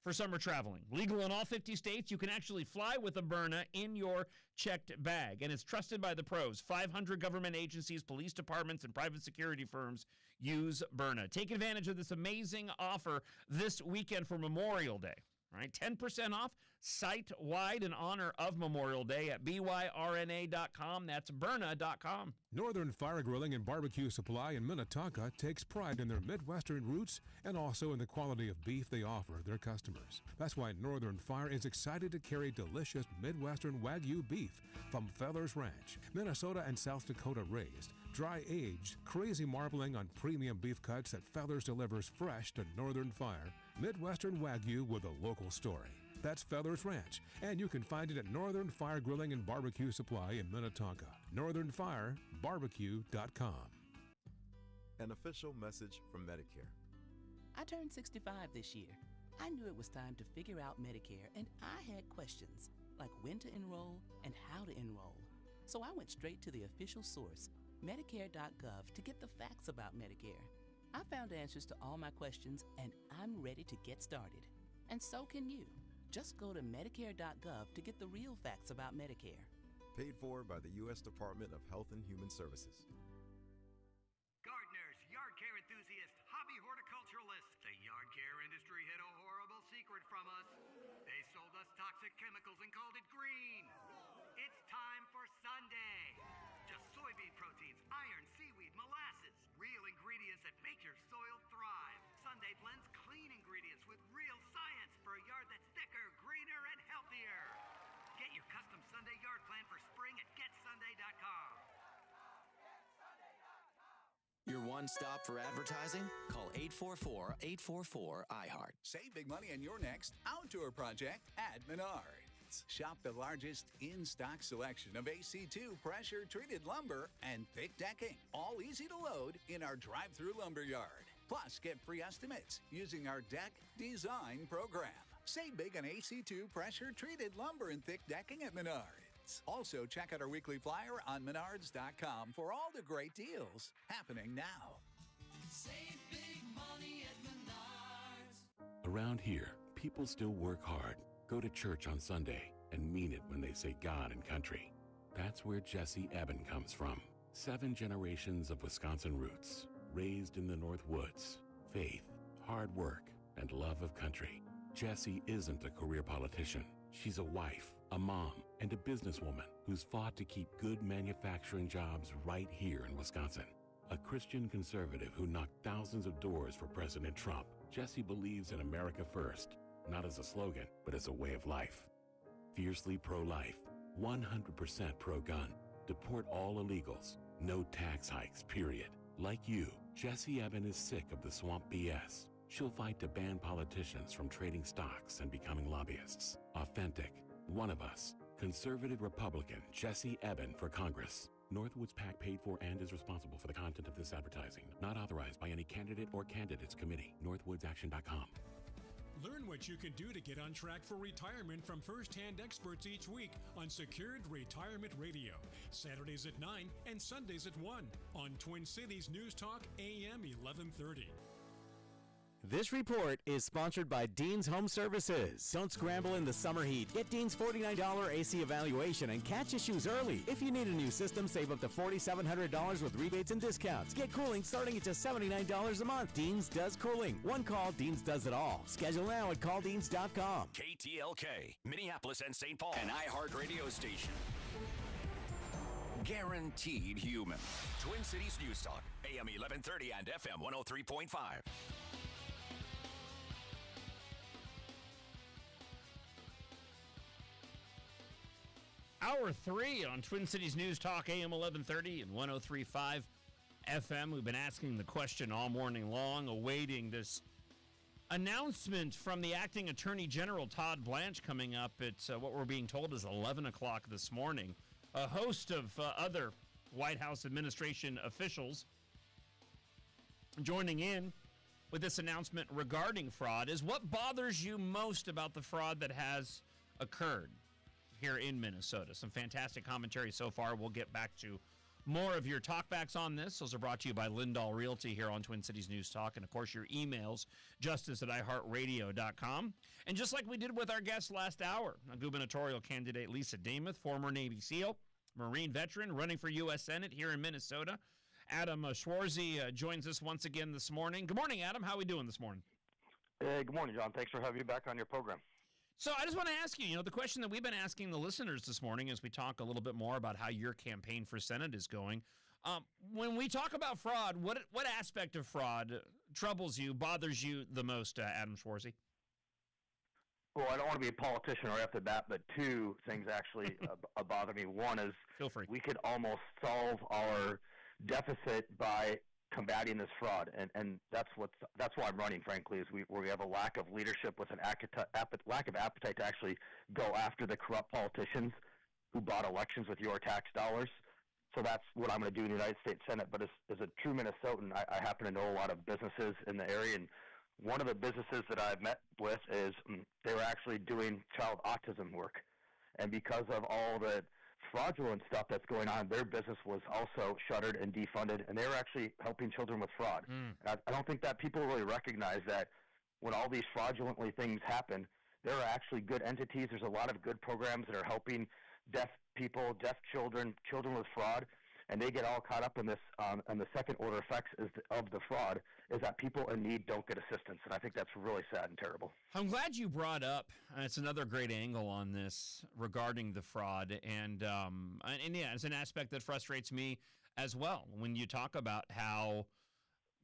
for summer traveling. Legal in all 50 states, you can actually fly with a Byrna in your checked bag. And it's trusted by the pros. 500 government agencies, police departments, and private security firms use Byrna. Take advantage of this amazing offer this weekend for Memorial Day. All right, 10% off site-wide in honor of Memorial Day at byrna.com. That's Byrna.com. Northern Fire Grilling and Barbecue Supply in Minnetonka takes pride in their Midwestern roots and also in the quality of beef they offer their customers. That's why Northern Fire is excited to carry delicious Midwestern Wagyu beef from Feathers Ranch, Minnesota and South Dakota raised, dry-aged, crazy marbling on premium beef cuts that Feathers delivers fresh to Northern Fire. Midwestern Wagyu with a local story. That's Feathers Ranch, and you can find it at Northern Fire Grilling and Barbecue Supply in Minnetonka. NorthernFireBarbecue.com. An official message from Medicare. I turned 65 this year. I knew it was time to figure out Medicare, and I had questions, like when to enroll and how to enroll. So I went straight to the official source, Medicare.gov, to get the facts about Medicare. I found answers to all my questions, and I'm ready to get started. And so can you. Just go to Medicare.gov to get the real facts about Medicare. Paid for by the U.S. Department of Health and Human Services. Gardeners, yard care enthusiasts, hobby horticulturalists, the yard care industry hid a horrible secret from us. They sold us toxic chemicals and called it green. It's time for Sunday. Just soybean proteins, iron, seaweed, molasses, real ingredients that make your soil thrive. Sunday blends clean ingredients with real science for a yard that's thicker, greener, and healthier. Get your custom Sunday yard plan for spring at GetSunday.com. Your one stop for advertising? Call 844-844-iHeart. Save big money on your next outdoor project at Menards. Shop the largest in-stock selection of AC2 pressure-treated lumber and thick decking, all easy to load in our drive-through lumber yard. Plus, get free estimates using our deck design program. Save big on AC2 pressure-treated lumber and thick decking at Menards. Also, check out our weekly flyer on Menards.com for all the great deals happening now. Save big money at Menards. Around here, people still work hard, go to church on Sunday, and mean it when they say God and country. That's where Jesse Eben comes from. 7 generations of Wisconsin roots, raised in the North Woods. Faith, hard work, and love of country. Jessie isn't a career politician. She's a wife, a mom, and a businesswoman who's fought to keep good manufacturing jobs right here in Wisconsin. A Christian conservative who knocked thousands of doors for President Trump, Jessie believes in America first, not as a slogan, but as a way of life. Fiercely pro-life, 100% pro-gun, deport all illegals, no tax hikes, period. Like you, Jessie Eben is sick of the swamp BS. She'll fight to ban politicians from trading stocks and becoming lobbyists. Authentic, one of us, conservative Republican Jessie Eben for Congress. Northwoods PAC paid for and is responsible for the content of this advertising. Not authorized by any candidate or candidates committee. NorthwoodsAction.com. Learn what you can do to get on track for retirement from first-hand experts each week on Secured Retirement Radio. Saturdays at 9 and Sundays at 1 on Twin Cities News Talk AM 1130. This report is sponsored by Dean's Home Services. Don't scramble in the summer heat. Get Dean's $49 AC evaluation and catch issues early. If you need a new system, save up to $4,700 with rebates and discounts. Get cooling starting at just $79 a month. Dean's does cooling. One call, Dean's does it all. Schedule now at calldeans.com. KTLK, Minneapolis and St. Paul, an iHeart radio station. Guaranteed human. Twin Cities News Talk, AM 1130 and FM 103.5. Hour 3 on Twin Cities News Talk, AM 1130 and 103.5 FM. We've been asking the question all morning long, awaiting this announcement from the acting Attorney General, Todd Blanche, coming up at what we're being told is 11 o'clock this morning. A host of other White House administration officials joining in with this announcement regarding fraud. Is what bothers you most about the fraud that has occurred here in Minnesota? Some fantastic commentary so far. We'll get back to more of your talkbacks on this. Those are brought to you by Lindahl Realty here on Twin Cities News Talk. And, of course, your emails, justice@iheartradio.com. And just like we did with our guest last hour, gubernatorial candidate Lisa Demuth, former Navy SEAL, Marine veteran, running for U.S. Senate here in Minnesota. Adam Schwarze joins us once again this morning. Good morning, Adam. How are we doing this morning? Hey, good morning, John. Thanks for having me back on your program. So I just want to ask you, the question that we've been asking the listeners this morning as we talk a little bit more about how your campaign for Senate is going. When we talk about fraud, what aspect of fraud troubles you, bothers you the most, Adam Schwarze? Well, I don't want to be a politician right off the bat, but two things actually bother me. One is we could almost solve our deficit by combating this fraud, and that's why I'm running, frankly, is we have a lack of leadership with lack of appetite to actually go after the corrupt politicians who bought elections with your tax dollars. So that's what I'm going to do in the United States Senate. But as a true Minnesotan, I happen to know a lot of businesses in the area, and one of the businesses that I've met with is they were actually doing child autism work. And because of all the fraudulent stuff that's going on, their business was also shuttered and defunded, and they were actually helping children with fraud. And I don't think that people really recognize that when all these fraudulently things happen, there are actually good entities. There's a lot of good programs that are helping deaf people, deaf children, children with fraud, and they get all caught up in this. And the second order effects of the fraud is that people in need don't get assistance, and I think that's really sad and terrible. I'm glad you brought up, it's another great angle on this regarding the fraud, and yeah, it's an aspect that frustrates me as well when you talk about how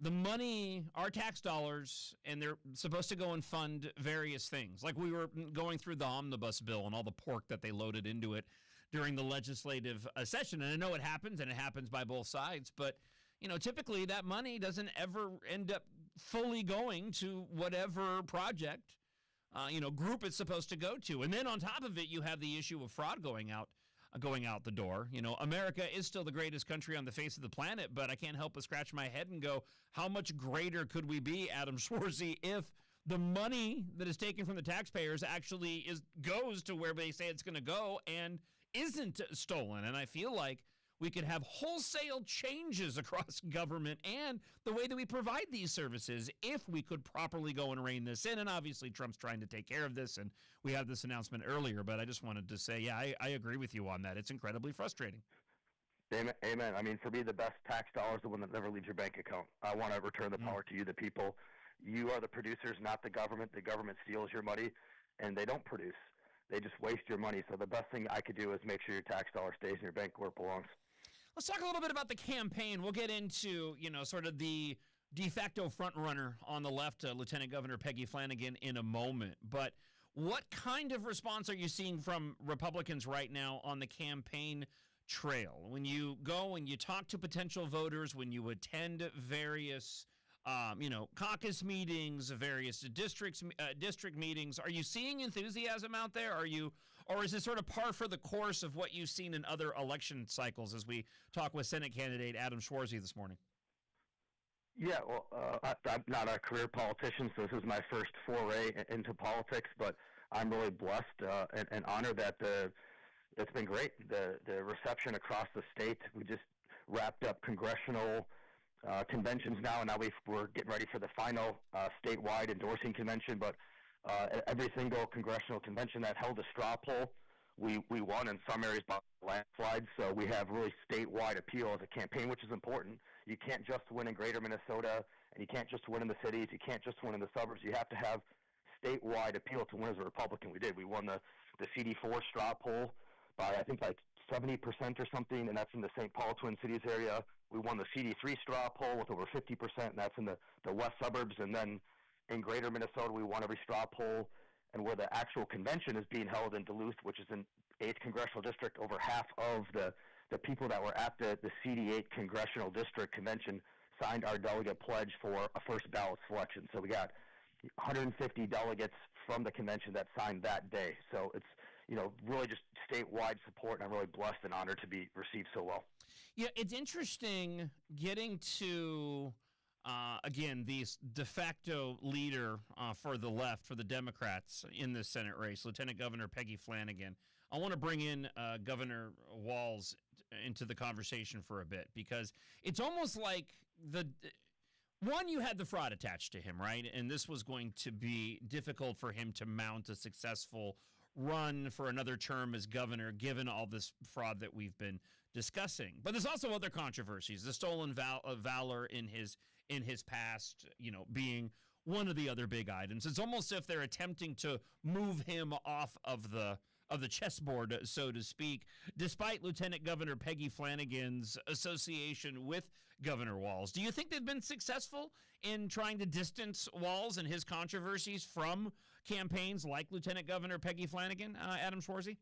the money, our tax dollars, and they're supposed to go and fund various things. Like we were going through the omnibus bill and all the pork that they loaded into it during the legislative session. And I know it happens, and it happens by both sides. But, typically that money doesn't ever end up fully going to whatever project, group it's supposed to go to. And then on top of it, you have the issue of fraud going out the door. America is still the greatest country on the face of the planet, but I can't help but scratch my head and go, how much greater could we be, Adam Schwarze, if the money that is taken from the taxpayers actually goes to where they say it's going to go and isn't stolen? And I feel like we could have wholesale changes across government and the way that we provide these services if we could properly go and rein this in. And obviously Trump's trying to take care of this, and we had this announcement earlier, but I just wanted to say, yeah, I agree with you on that. It's incredibly frustrating. Amen. I mean, for me, the best tax dollar is the one that never leaves your bank account. I want to return the power to you, the people. You are the producers, not the government. The government steals your money, and they don't produce. They just waste your money. So the best thing I could do is make sure your tax dollar stays in your bank where it belongs. Let's talk a little bit about the campaign. We'll get into, sort of the de facto front runner on the left, Lieutenant Governor Peggy Flanagan, in a moment. But what kind of response are you seeing from Republicans right now on the campaign trail? When you go and you talk to potential voters, when you attend various caucus meetings, various district meetings, are you seeing enthusiasm out there? Or is it sort of par for the course of what you've seen in other election cycles as we talk with Senate candidate Adam Schwarze this morning? Yeah, well, I'm not a career politician, so this is my first foray into politics, but I'm really blessed and honored that it's been great. The reception across the state. We just wrapped up congressional conventions now, and now we're getting ready for the final statewide endorsing convention. But every single congressional convention that held a straw poll, we won in some areas by landslides. So we have really statewide appeal as a campaign, which is important. You can't just win in greater Minnesota, and you can't just win in the cities. You can't just win in the suburbs. You have to have statewide appeal to win as a Republican. We did. We won the CD4 straw poll by, I think, like 70% or something, and that's in the St. Paul Twin Cities area. We won the CD3 straw poll with over 50%, and that's in the west suburbs. And then in greater Minnesota, we won every straw poll. And where the actual convention is being held in Demuth, which is in 8th Congressional District, over half of the people that were at the CD8 Congressional District Convention signed our delegate pledge for a first ballot selection. So we got 150 delegates from the convention that signed that day. So it's, really just statewide support, and I'm really blessed and honored to be received so well. Yeah, it's interesting getting to, again, the de facto leader for the left, for the Democrats in this Senate race, Lieutenant Governor Peggy Flanagan. I want to bring in Governor Walz into the conversation for a bit, because it's almost like you had the fraud attached to him, right? And this was going to be difficult for him to mount a successful run for another term as governor, given all this fraud that we've been discussing. But there's also other controversies. The stolen valor in his past, being one of the other big items. It's almost as if they're attempting to move him off of the chessboard, so to speak, despite Lieutenant Governor Peggy Flanagan's association with Governor Walz. Do you think they've been successful in trying to distance Walz and his controversies from campaigns like Lieutenant Governor Peggy Flanagan, Adam Schwarze?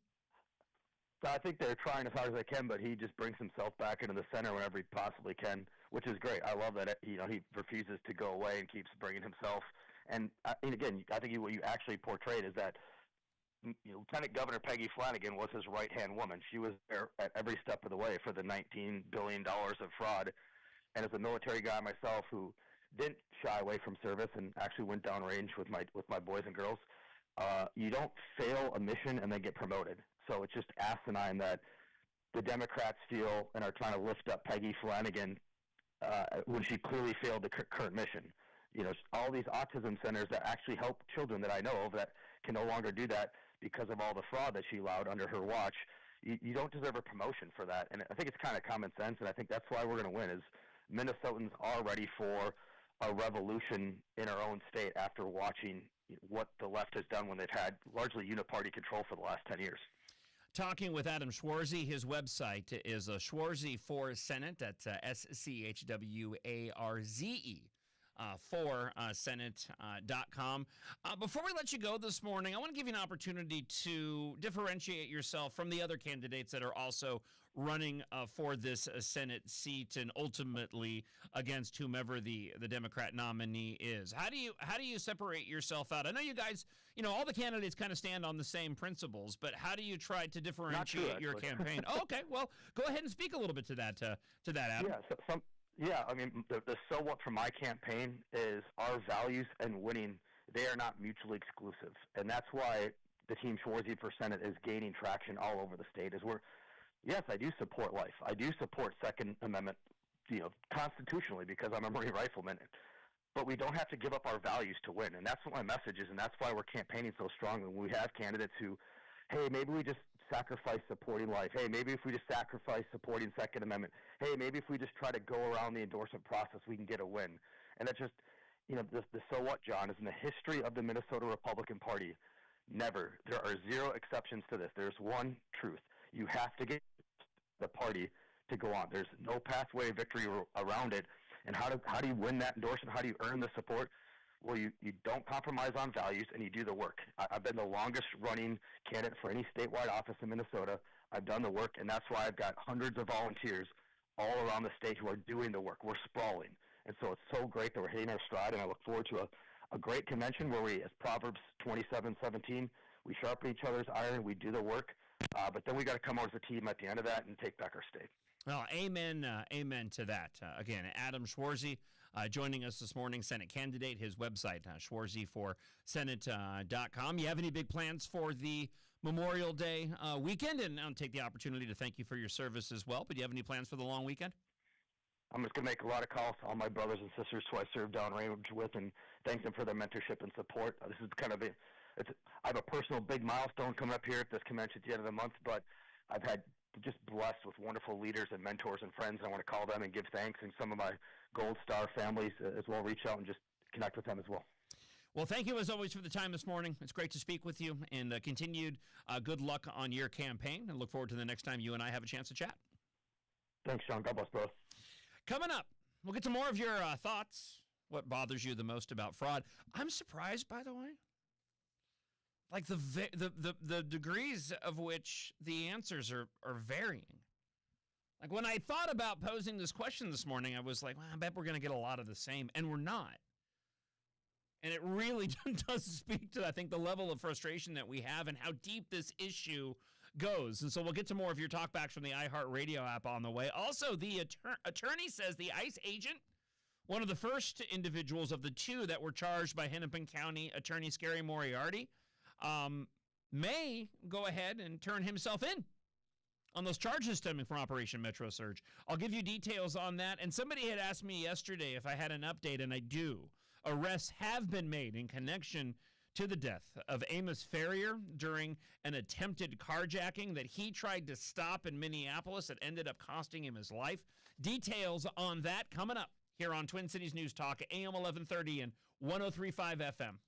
So I think they're trying as hard as they can, but he just brings himself back into the center whenever he possibly can, which is great. I love that he refuses to go away and keeps bringing himself. And again, I think what you actually portrayed is that Lieutenant Governor Peggy Flanagan was his right-hand woman. She was there at every step of the way for the $19 billion of fraud. And as a military guy myself who didn't shy away from service and actually went downrange with my boys and girls, you don't fail a mission and then get promoted. So it's just asinine that the Democrats feel and are trying to lift up Peggy Flanagan when she clearly failed the current mission. All these autism centers that actually help children that I know of that can no longer do that because of all the fraud that she allowed under her watch. You don't deserve a promotion for that. And I think it's kind of common sense, and I think that's why we're going to win, is Minnesotans are ready for a revolution in our own state after watching what the left has done when they've had largely uniparty control for the last 10 years. Talking with Adam Schwarze. His website is Schwarze for Senate. That's SCHWARZE. For Senate.com. Before we let you go this morning, I want to give you an opportunity to differentiate yourself from the other candidates that are also running for this Senate seat and ultimately against whomever the Democrat nominee is. How do you separate yourself out? I know you guys, all the candidates kind of stand on the same principles, but how do you try to differentiate your campaign? Oh, okay. Well, go ahead and speak a little bit to that, Adam. Yeah, I mean, the so what for my campaign is our values and winning, they are not mutually exclusive. And that's why the Team Schwarze for Senate is gaining traction all over the state. Yes, I do support life. I do support Second Amendment, constitutionally, because I'm a Marine rifleman. But we don't have to give up our values to win. And that's what my message is, and that's why we're campaigning so strongly. We have candidates who, hey, maybe we just sacrifice supporting life. Hey, maybe if we just sacrifice supporting Second Amendment. Hey, maybe if we just try to go around the endorsement process, we can get a win. And that's just, the so what, John, is in the history of the Minnesota Republican Party, never. There are zero exceptions to this. There's one truth. You have to get the party to go on. There's no pathway of victory around it. And how do you win that endorsement? How do you earn the support? Well, you don't compromise on values, and you do the work. I've been the longest-running candidate for any statewide office in Minnesota. I've done the work, and that's why I've got hundreds of volunteers all around the state who are doing the work. We're sprawling. And so it's so great that we're hitting our stride, and I look forward to a great convention where we, as Proverbs 27:17, we sharpen each other's iron, we do the work, but then we got to come out as a team at the end of that and take back our state. Well, amen to that. Again, Adam Schwarze joining us this morning, Senate candidate. His website, schwarzeforsenate.com. You have any big plans for the Memorial Day weekend? And I'll take the opportunity to thank you for your service as well. But do you have any plans for the long weekend? I'm just going to make a lot of calls to all my brothers and sisters who I served downrange with and thank them for their mentorship and support. This is kind of I have a personal big milestone coming up here at this convention at the end of the month, but I've had just blessed with wonderful leaders and mentors and friends. I want to call them and give thanks, and some of my Gold Star families as well reach out and just connect with them as well. Well, thank you as always for the time this morning. It's great to speak with you, and continued good luck on your campaign, and look forward to the next time you and I have a chance to chat. Thanks, Sean. God bless, brother. Coming up, we'll get to more of your thoughts. What bothers you the most about fraud? I'm surprised, by the way, like the degrees of which the answers are varying. Like when I thought about posing this question this morning, I was like, well, I bet we're going to get a lot of the same, and we're not. And it really does speak to, I think, the level of frustration that we have and how deep this issue goes. And so we'll get to more of your talkbacks from the iHeartRadio app on the way. Also, the attorney says the ICE agent, one of the first individuals of the two that were charged by Hennepin County Attorney Scary Moriarty, may go ahead and turn himself in on those charges stemming from Operation Metro Surge. I'll give you details on that. And somebody had asked me yesterday if I had an update, and I do. Arrests have been made in connection to the death of Amos Ferrier during an attempted carjacking that he tried to stop in Minneapolis that ended up costing him his life. Details on that coming up here on Twin Cities News Talk, AM 1130 and 103.5 FM.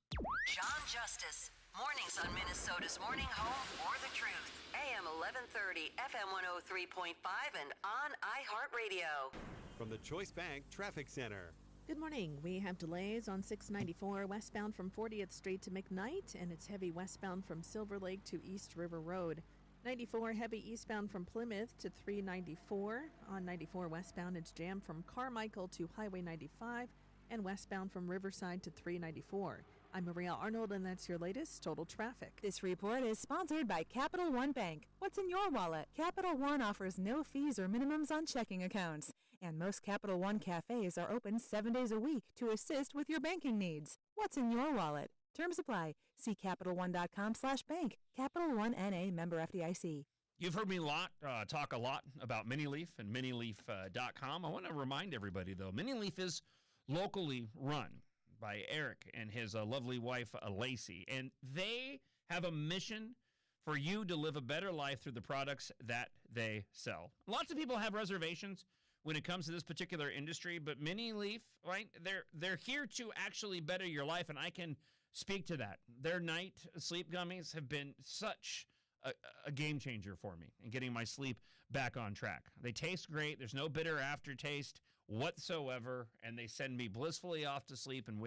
Jon Justice, mornings on Minnesota's Morning Home for the Truth. AM 1130, FM 103.5, and on iHeartRadio. From the Choice Bank Traffic Center. Good morning. We have delays on 694 westbound from 40th Street to McKnight, and it's heavy westbound from Silver Lake to East River Road. 94 heavy eastbound from Plymouth to 394. On 94 westbound, it's jammed from Carmichael to Highway 95 and westbound from Riverside to 394. I'm Maria Arnold, and that's your latest total traffic. This report is sponsored by Capital One Bank. What's in your wallet? Capital One offers no fees or minimums on checking accounts. And most Capital One cafes are open 7 days a week to assist with your banking needs. What's in your wallet? Terms apply. See CapitalOne.com/bank. Capital One N.A. member FDIC. You've heard me talk a lot about MiniLeaf and MiniLeaf.com. I want to remind everybody, though, MiniLeaf is locally run by Eric and his lovely wife, Lacey. And they have a mission for you to live a better life through the products that they sell. Lots of people have reservations when it comes to this particular industry, but MiniLeaf, right, they're here to actually better your life, and I can speak to that. Their night sleep gummies have been such a game changer for me in getting my sleep back on track. They taste great. There's no bitter aftertaste whatsoever, and they send me blissfully off to sleep and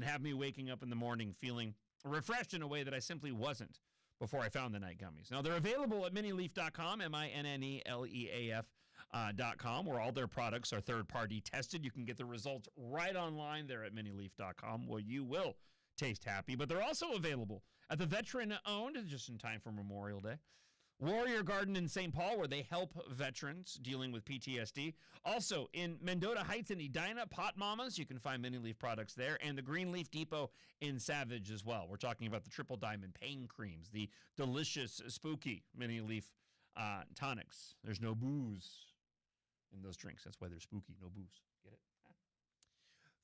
have me waking up in the morning feeling refreshed in a way that I simply wasn't before I found the night gummies. Now, they're available at MiniLeaf.com, MINNELEAF.com, where all their products are third-party tested. You can get the results right online there at MiniLeaf.com, where you will taste happy. But they're also available at the veteran-owned, just in time for Memorial Day, Warrior Garden in St. Paul, where they help veterans dealing with PTSD. Also, in Mendota Heights and Edina, Pot Mamas, you can find MiniLeaf products there, and the Greenleaf Depot in Savage as well. We're talking about the Triple Diamond Pain Creams, the delicious, spooky MiniLeaf tonics. There's no booze in those drinks. That's why they're spooky, no booze. Get it?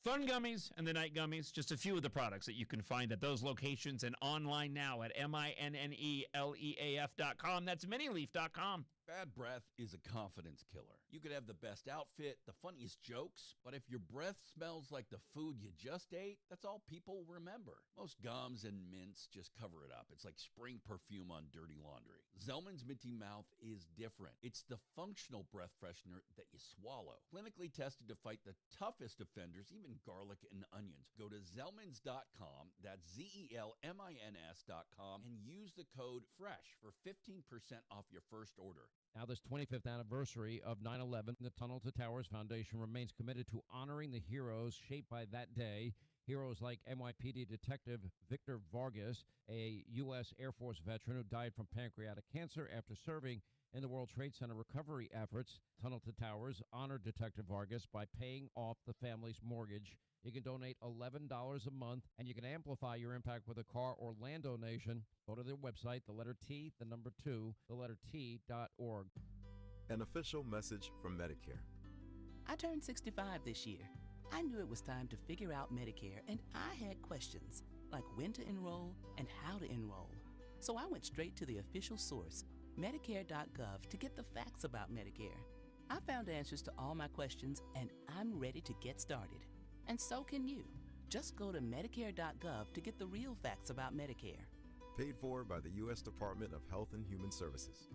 Fun Gummies and the Night Gummies, just a few of the products that you can find at those locations and online now at MINNELEAF.com. That's MiniLeaf.com. Bad breath is a confidence killer. You could have the best outfit, the funniest jokes, but if your breath smells like the food you just ate, that's all people remember. Most gums and mints just cover it up. It's like spring perfume on dirty laundry. Zellman's Minty Mouth is different. It's the functional breath freshener that you swallow. Clinically tested to fight the toughest offenders, even garlic and onions. Go to Zellmans.com, that's ZELMINS.com, and use the code FRESH for 15% off your first order. Now, this 25th anniversary of 9/11, the Tunnel to Towers Foundation remains committed to honoring the heroes shaped by that day. Heroes like NYPD Detective Victor Vargas, a U.S. Air Force veteran who died from pancreatic cancer after serving in the World Trade Center recovery efforts. Tunnel to Towers honored Detective Vargas by paying off the family's mortgage. You can donate $11 a month, and you can amplify your impact with a car or land donation. Go to their website, the letter T, the number 2, the letter T.org. An official message from Medicare. I turned 65 this year. I knew it was time to figure out Medicare, and I had questions, like when to enroll and how to enroll. So I went straight to the official source, Medicare.gov, to get the facts about Medicare. I found answers to all my questions, and I'm ready to get started. And so can you. Just go to Medicare.gov to get the real facts about Medicare. Paid for by the U.S. Department of Health and Human Services.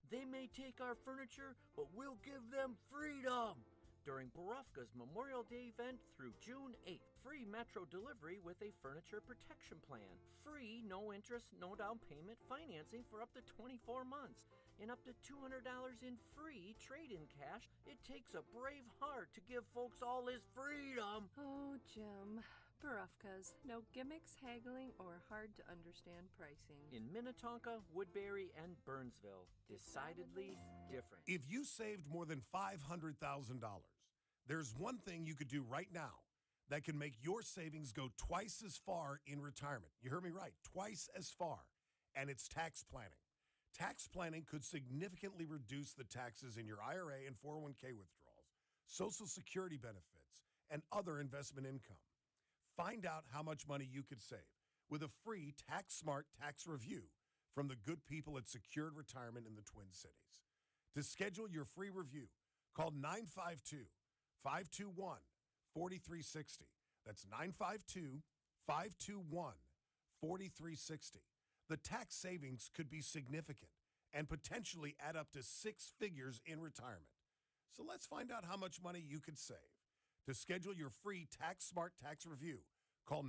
They may take our furniture, but we'll give them freedom. During Borofka's Memorial Day event through June 8th, free Metro delivery with a furniture protection plan. Free, no interest, no down payment financing for up to 24 months. And up to $200 in free trade-in cash. It takes a brave heart to give folks all this freedom. Oh, Jim. Borofka's. No gimmicks, haggling, or hard-to-understand pricing. In Minnetonka, Woodbury, and Burnsville. Decidedly different. If you saved more than $500,000, there's one thing you could do right now that can make your savings go twice as far in retirement. You heard me right, twice as far. And it's tax planning. Tax planning could significantly reduce the taxes in your IRA and 401k withdrawals, Social Security benefits, and other investment income. Find out how much money you could save with a free Tax Smart tax review from the good people at Secured Retirement in the Twin Cities. To schedule your free review, call 952-521-4360. That's 952-521-4360. The tax savings could be significant and potentially add up to 6 figures in retirement. So let's find out how much money you could save. To schedule your free Tax Smart tax review, call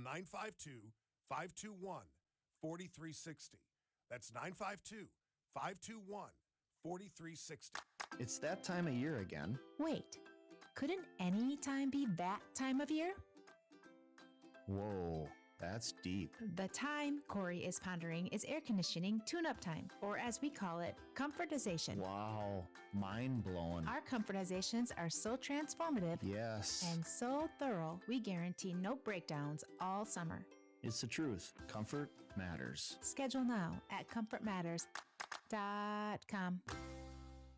952-521-4360. That's 952-521-4360. It's that time of year again. Wait, couldn't any time be that time of year? Whoa, that's deep. The time Corey is pondering is air conditioning tune-up time, or as we call it, comfortization. Wow, mind blowing. Our comfortizations are so transformative Yes. and so thorough, we guarantee no breakdowns all summer. It's the truth. Comfort matters. Schedule now at comfortmatters.com.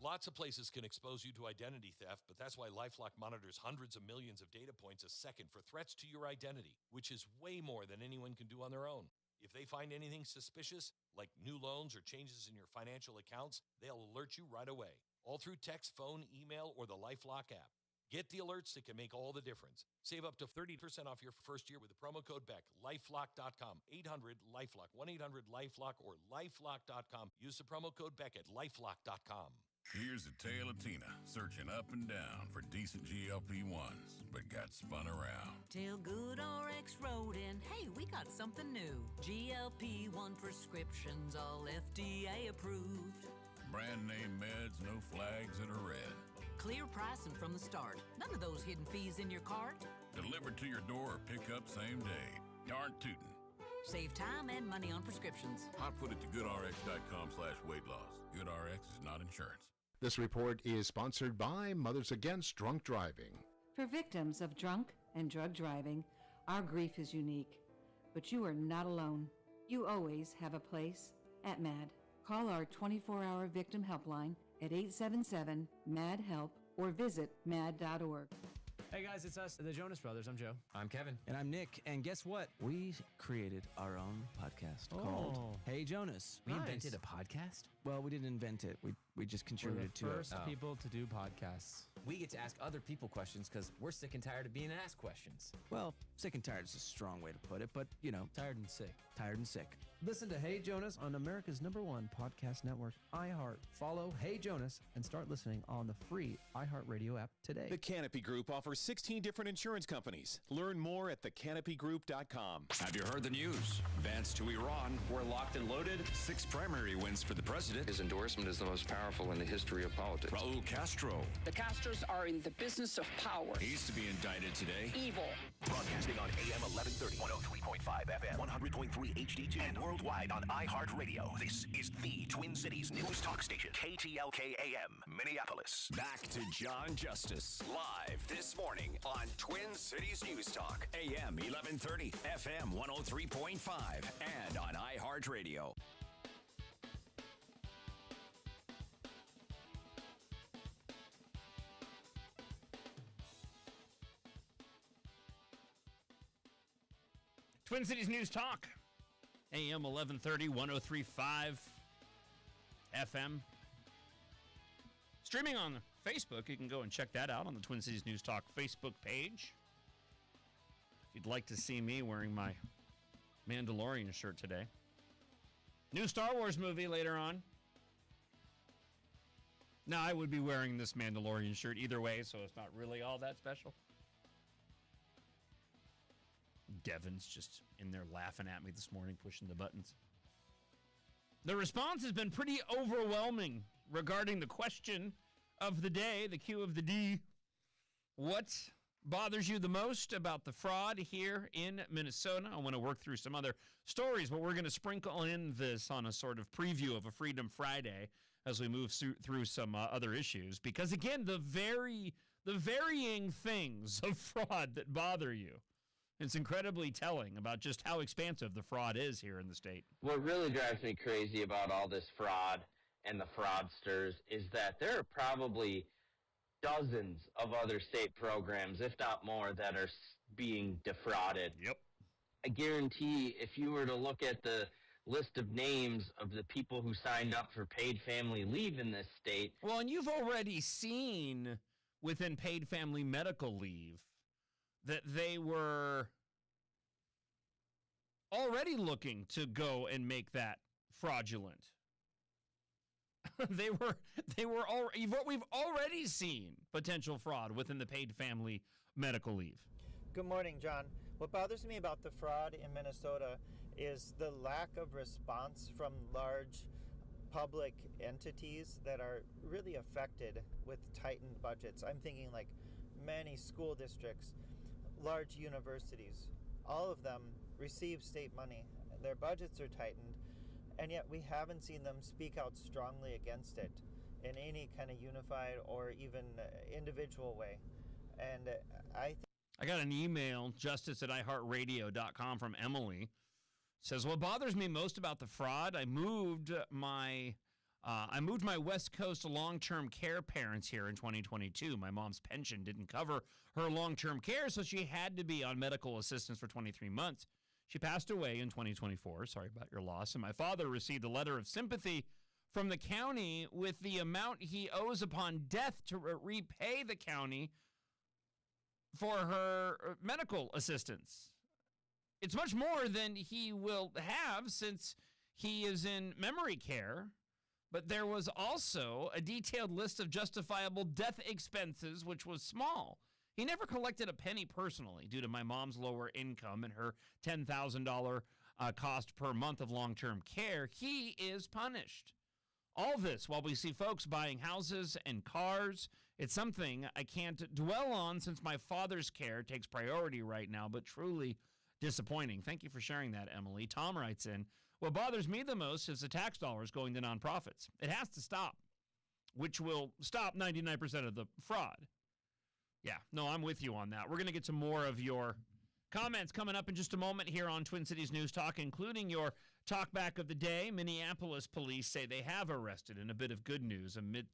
Lots of places can expose you to identity theft, but that's why LifeLock monitors hundreds of millions of data points a second for threats to your identity, which is way more than anyone can do on their own. If they find anything suspicious, like new loans or changes in your financial accounts, they'll alert you right away, all through text, phone, email, or the LifeLock app. Get the alerts that can make all the difference. Save up to 30% off your first year with the promo code BECK. LifeLock.com, 800-LifeLock, 1-800-LifeLock, or LifeLock.com. Use the promo code BECK at LifeLock.com. Here's the tale of Tina, searching up and down for decent GLP-1s, but got spun around. Tell GoodRx Rodin, hey, we got something new. GLP-1 prescriptions, all FDA approved. Brand name meds, no flags that are red. Clear pricing from the start. None of those hidden fees in your cart. Delivered to your door or pick up same day. Darn tootin'. Save time and money on prescriptions. I'll put it to goodrx.com/weight loss. GoodRx is not insurance. This report is sponsored by Mothers Against Drunk Driving. For victims of drunk and drug driving, our grief is unique. But you are not alone. You always have a place at MAD. Call our 24-hour victim helpline at 877-MAD-HELP or visit mad.org. Hey guys, it's us, the Jonas Brothers. I'm Joe. I'm Kevin. And I'm Nick. And guess what? We created our own podcast called Hey Jonas. We invented a podcast? Well, we didn't invent it. We just contributed to it. We're the first people to do podcasts. We get to ask other people questions because we're sick and tired of being asked questions. Well, sick and tired is a strong way to put it, but, you know. Tired and sick. Tired and sick. Listen to Hey Jonas on America's #1 podcast network, iHeart. Follow Hey Jonas and start listening on the free iHeartRadio app today. The Canopy Group offers 16 different insurance companies. Learn more at thecanopygroup.com. Have you heard the news? Advance to Iran. We're locked and loaded. 6 primary wins for the president. His endorsement is the most powerful in the history of politics. Raul Castro. The Castros are in the business of power. He's to be indicted today. Evil. Broadcasting on AM 1130, 103.5 FM, 100.3 HD2, and worldwide on iHeartRadio. This is the Twin Cities news talk station, KTLK AM, Minneapolis. Back to Jon Justice, live this morning on Twin Cities News Talk, AM 1130, FM 103.5, and on iHeartRadio. Twin Cities News Talk, AM 1130, 103.5 FM. Streaming on Facebook, you can go and check that out on the Twin Cities News Talk Facebook page. If you'd like to see me wearing my Mandalorian shirt today. New Star Wars movie later on. Now, I would be wearing this Mandalorian shirt either way, so it's not really all that special. Devin's just in there laughing at me this morning, pushing the buttons. The response has been pretty overwhelming regarding the question of the day, the Q of the D. What bothers you the most about the fraud here in Minnesota? I want to work through some other stories, but we're going to sprinkle in this on a sort of preview of a Freedom Friday as we move through some other issues. Because, again, the varying things of fraud that bother you, it's incredibly telling about just how expansive the fraud is here in the state. What really drives me crazy about all this fraud and the fraudsters is that there are probably dozens of other state programs, if not more, that are being defrauded. Yep. I guarantee if you were to look at the list of names of the people who signed up for paid family leave in this state. Well, and you've already seen within paid family medical leave that they were already looking to go and make that fraudulent. We've already seen potential fraud within the paid family medical leave. Good morning, John. What bothers me about the fraud in Minnesota is the lack of response from large public entities that are really affected with tightened budgets. I'm thinking like many school districts, large universities, all of them receive state money. Their budgets are tightened, and yet we haven't seen them speak out strongly against it in any kind of unified or even individual way. And I got an email, justice@iheartradio.com, from Emily. Says, what bothers me most about the fraud, I moved my West Coast long-term care parents here in 2022. My mom's pension didn't cover her long-term care, so she had to be on medical assistance for 23 months. She passed away in 2024. Sorry about your loss. And my father received a letter of sympathy from the county with the amount he owes upon death to repay the county for her medical assistance. It's much more than he will have since he is in memory care, but there was also a detailed list of justifiable death expenses, which was small. He never collected a penny personally due to my mom's lower income and her $10,000 cost per month of long-term care. He is punished. All this while we see folks buying houses and cars. It's something I can't dwell on since my father's care takes priority right now, but truly disappointing. Thank you for sharing that, Emily. Tom writes in, what bothers me the most is the tax dollars going to nonprofits. It has to stop, which will stop 99% of the fraud. Yeah, no, I'm with you on that. We're going to get to more of your comments coming up in just a moment here on Twin Cities News Talk, including your talkback of the day. Minneapolis police say they have arrested, in a bit of good news amid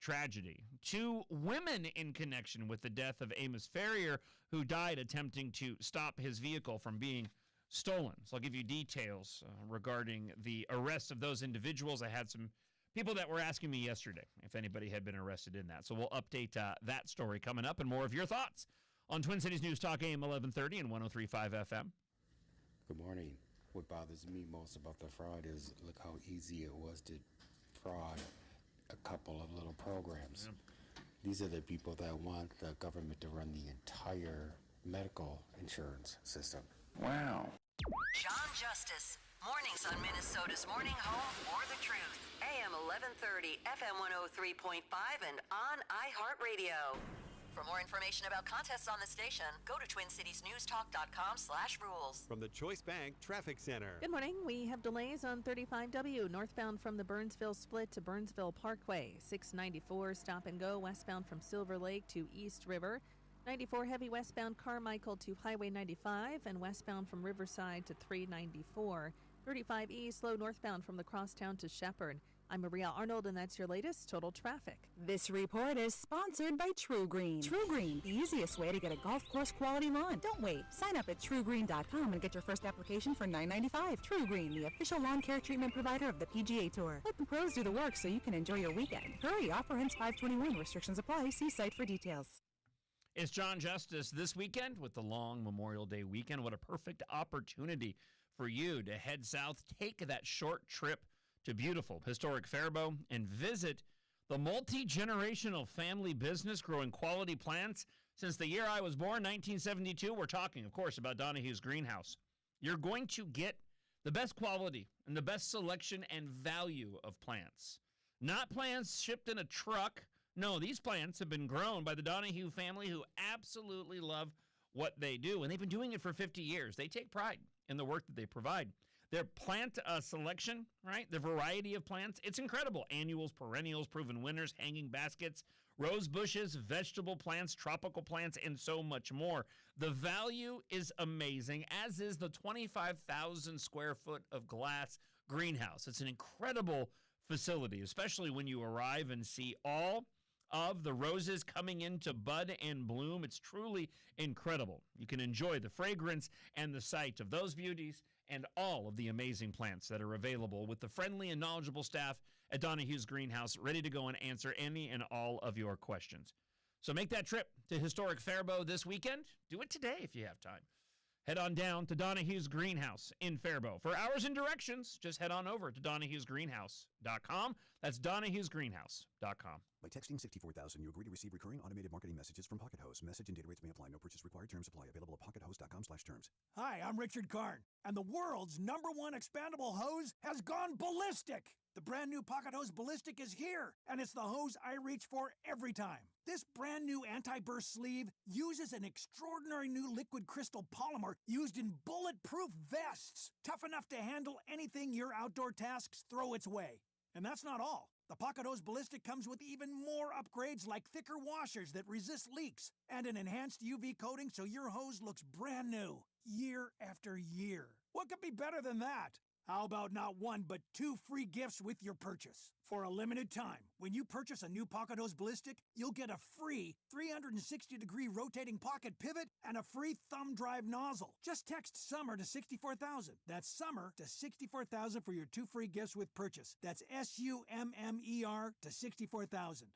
tragedy, 2 women in connection with the death of Amos Ferrier, who died attempting to stop his vehicle from being stolen. So I'll give you details regarding the arrest of those individuals. I had some people that were asking me yesterday if anybody had been arrested in that. So we'll update that story coming up, and more of your thoughts on Twin Cities News Talk, AM 1130 and 103.5 FM. Good morning. What bothers me most about the fraud is look how easy it was to fraud a couple of little programs. Yeah. These are the people that want the government to run the entire medical insurance system. Wow. Jon Justice, mornings on Minnesota's Morning Home for the Truth. AM 1130, FM 103.5, and on iHeartRadio. For more information about contests on the station, go to TwinCitiesNewsTalk.com/rules. From the Choice Bank Traffic Center. Good morning. We have delays on 35W northbound from the Burnsville split to Burnsville Parkway. 694 stop and go westbound from Silver Lake to East River. 94 heavy westbound Carmichael to Highway 95 and westbound from Riverside to 394. 35E slow northbound from the Crosstown to Shepherd. I'm Maria Arnold, and that's your latest Total Traffic. This report is sponsored by True Green. True Green, the easiest way to get a golf course quality lawn. Don't wait. Sign up at truegreen.com and get your first application for $9.95. True Green, the official lawn care treatment provider of the PGA Tour. Let the pros do the work so you can enjoy your weekend. Hurry, offer ends 5/21. Restrictions apply. See site for details. It's Jon Justice this weekend with the long Memorial Day weekend. What a perfect opportunity for you to head south, take that short trip to beautiful historic Faribault, and visit the multi-generational family business growing quality plants since the year I was born, 1972. We're talking, of course, about Donahue's Greenhouse. You're going to get the best quality and the best selection and value of plants. Not plants shipped in a truck. No, these plants have been grown by the Donahue family, who absolutely love what they do, and they've been doing it for 50 years. They take pride in the work that they provide. Their plant selection, right, the variety of plants, it's incredible. Annuals, perennials, proven winners, hanging baskets, rose bushes, vegetable plants, tropical plants, and so much more. The value is amazing, as is the 25,000 square foot of glass greenhouse. It's an incredible facility, especially when you arrive and see all of the roses coming into bud and bloom. It's truly incredible. You can enjoy the fragrance and the sight of those beauties and all of the amazing plants that are available with the friendly and knowledgeable staff at Donahue's Greenhouse, ready to go and answer any and all of your questions. So make that trip to historic Faribault this weekend. Do it today if you have time. Head on down to Donahue's Greenhouse in Faribault. For hours and directions, just head on over to donahuesgreenhouse.com. That's donahuesgreenhouse.com. By texting 64000, you agree to receive recurring automated marketing messages from Pocket Hose. Message and data rates may apply. No purchase required. Terms apply. Available at pockethose.com/terms. Hi, I'm Richard Karn, and the world's #1 expandable hose has gone ballistic. The brand new Pocket Hose Ballistic is here, and it's the hose I reach for every time. This brand new anti-burst sleeve uses an extraordinary new liquid crystal polymer used in bulletproof vests, tough enough to handle anything your outdoor tasks throw its way. And that's not all. The Pocket Hose Ballistic comes with even more upgrades, like thicker washers that resist leaks and an enhanced UV coating so your hose looks brand new year after year. What could be better than that? How about not one, but 2 free gifts with your purchase? For a limited time, when you purchase a new Pocket Hose Ballistic, you'll get a free 360-degree rotating pocket pivot and a free thumb drive nozzle. Just text SUMMER to 64,000. That's SUMMER to 64,000 for your 2 free gifts with purchase. That's SUMMER to 64,000.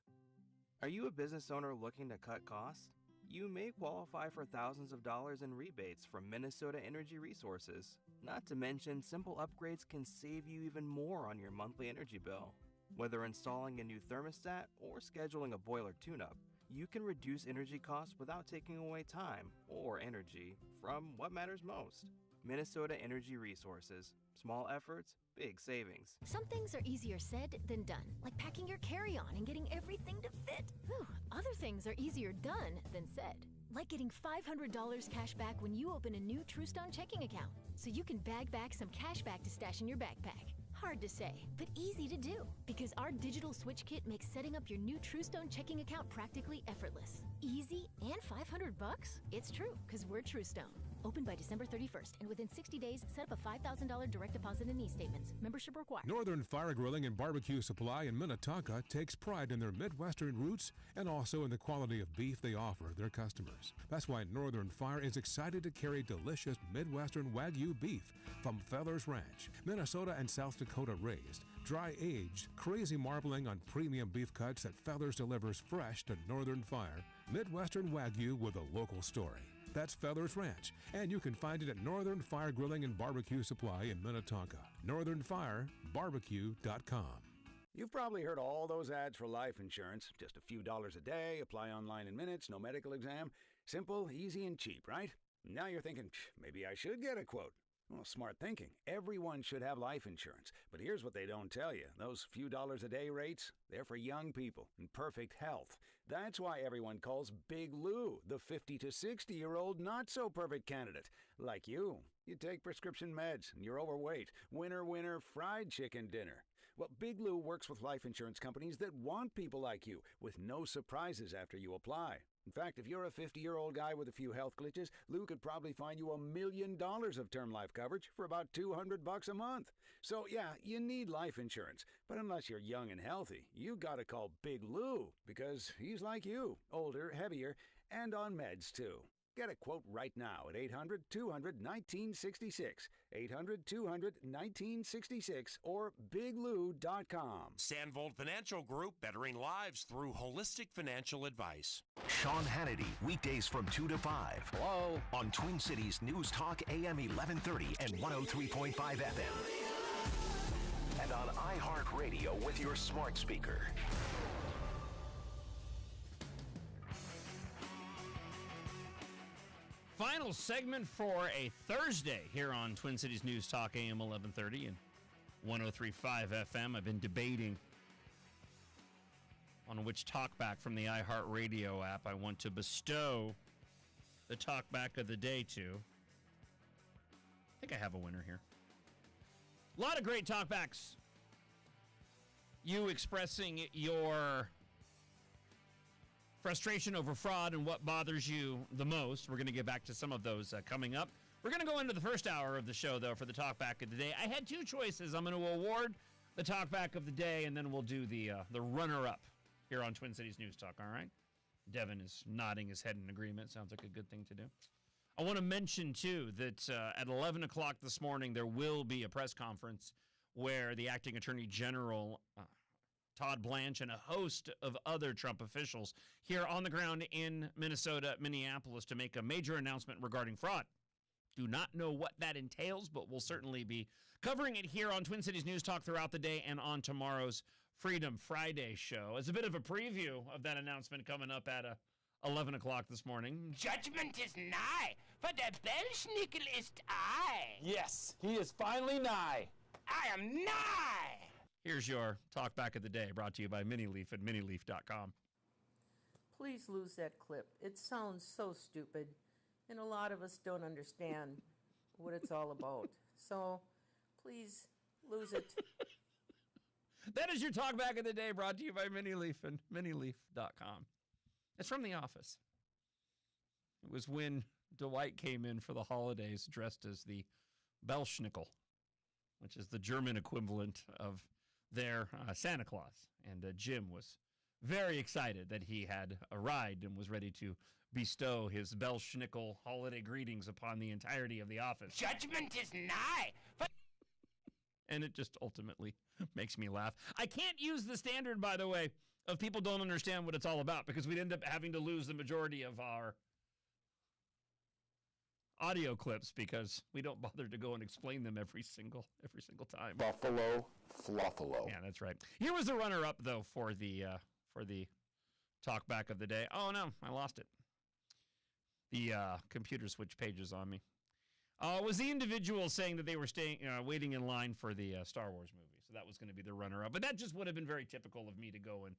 Are you a business owner looking to cut costs? You may qualify for thousands of dollars in rebates from Minnesota Energy Resources. Not to mention, simple upgrades can save you even more on your monthly energy bill. Whether installing a new thermostat or scheduling a boiler tune-up, you can reduce energy costs without taking away time or energy from what matters most. Minnesota Energy Resources. Small efforts, big savings. Some things are easier said than done, like packing your carry-on and getting everything to fit. Whew. Other things are easier done than said, like getting $500 cash back when you open a new TrueStone checking account, so you can bag back some cash back to stash in your backpack. Hard to say, but easy to do, because our digital switch kit makes setting up your new TrueStone checking account practically effortless. Easy and $500? It's true, because we're TrueStone. Open by December 31st, and within 60 days, set up a $5,000 direct deposit and e-statements. Membership required. Northern Fire Grilling and Barbecue Supply in Minnetonka takes pride in their Midwestern roots and also in the quality of beef they offer their customers. That's why Northern Fire is excited to carry delicious Midwestern Wagyu beef from Fellers Ranch, Minnesota and South Dakota raised, dry-aged, crazy marbling on premium beef cuts that Fellers delivers fresh to Northern Fire. Midwestern Wagyu with a local story. That's Fellers Ranch, and you can find it at Northern Fire Grilling and Barbecue Supply in Minnetonka. NorthernFireBarbecue.com. You've probably heard all those ads for life insurance. Just a few dollars a day, apply online in minutes, no medical exam. Simple, easy, and cheap, right? Now you're thinking, maybe I should get a quote. Well, smart thinking. Everyone should have life insurance. But here's what they don't tell you. Those few dollars a day rates, they're for young people in perfect health. That's why everyone calls Big Lou the 50 to 60-year-old not-so-perfect candidate. Like you. You take prescription meds and you're overweight. Winner, winner, fried chicken dinner. Well, Big Lou works with life insurance companies that want people like you, with no surprises after you apply. In fact, if you're a 50-year-old guy with a few health glitches, Lou could probably find you $1 million of term life coverage for about $200 a month. So yeah, you need life insurance, but unless you're young and healthy, you gotta call Big Lou, because he's like you, older, heavier, and on meds too. Get a quote right now at 800-200-1966, 800-200-1966, or biglou.com. Sandvold Financial Group, bettering lives through holistic financial advice. Sean Hannity, weekdays from 2 to 5. Hello. On Twin Cities News Talk AM 1130 and 103.5 FM. And on iHeartRadio with your smart speaker. Final segment for a Thursday here on Twin Cities News Talk AM 1130 and 103.5 FM. I've been debating on which talkback from the iHeartRadio app I want to bestow the talkback of the day to. I think I have a winner here. A lot of great talkbacks. You expressing your frustration over fraud and what bothers you the most. We're going to get back to some of those coming up. We're going to go into the first hour of the show, though, for the talkback of the day. I had two choices. I'm going to award the talkback of the day, and then we'll do the runner-up here on Twin Cities News Talk, all right? Devin is nodding his head in agreement. Sounds like a good thing to do. I want to mention, too, that at 11 o'clock this morning, there will be a press conference where the acting attorney general, Todd Blanche, and a host of other Trump officials here on the ground in Minnesota, Minneapolis, to make a major announcement regarding fraud. Do not know what that entails, but we'll certainly be covering it here on Twin Cities News Talk throughout the day and on tomorrow's Freedom Friday show. As a bit of a preview of that announcement coming up at 11 o'clock this morning. Judgment is nigh, for the Belschnickel is I. Yes, he is finally nigh. I am nigh. Here's your talkback of the day, brought to you by Minileaf at minileaf.com. Please lose that clip. It sounds so stupid, and a lot of us don't understand what it's all about. So, please lose it. That is your talkback of the day, brought to you by Minileaf and minileaf.com. It's from The Office. It was when Dwight came in for the holidays dressed as the Belschnickel, which is the German equivalent of their Santa Claus. And Jim was very excited that he had arrived and was ready to bestow his Belschnickel holiday greetings upon the entirety of the office. Judgment is nigh. And it just ultimately makes me laugh. I can't use the standard, by the way, of people don't understand what it's all about, because we'd end up having to lose the majority of our audio clips because we don't bother to go and explain them every single time. Buffalo Fluffalo. Yeah, that's right. Here was the runner-up, though, for the talkback of the day. Oh, no, I lost it. The computer switched pages on me. Was the individual saying that they were waiting in line for the Star Wars movie. So that was going to be the runner-up. But that just would have been very typical of me to go and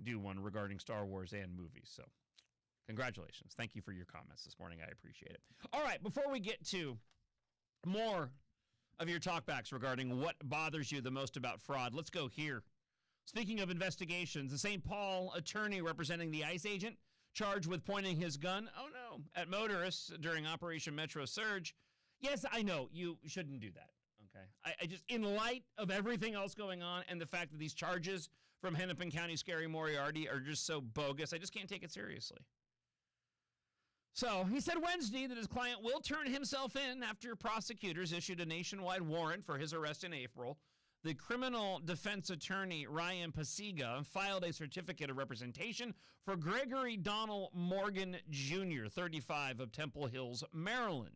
do one regarding Star Wars and movies. So congratulations. Thank you for your comments this morning. I appreciate it. All right, before we get to more of your talkbacks regarding what bothers you the most about fraud, let's go here. Speaking of investigations, the St. Paul attorney representing the ICE agent charged with pointing his gun, oh no, at motorists during Operation Metro Surge. Yes, I know, you shouldn't do that, okay? I just, in light of everything else going on and the fact that these charges from Hennepin County Scary Moriarty are just so bogus, I just can't take it seriously. So he said Wednesday that his client will turn himself in after prosecutors issued a nationwide warrant for his arrest in April. The criminal defense attorney, Ryan Pasiga, filed a certificate of representation for Gregory Donald Morgan Jr., 35, of Temple Hills, Maryland.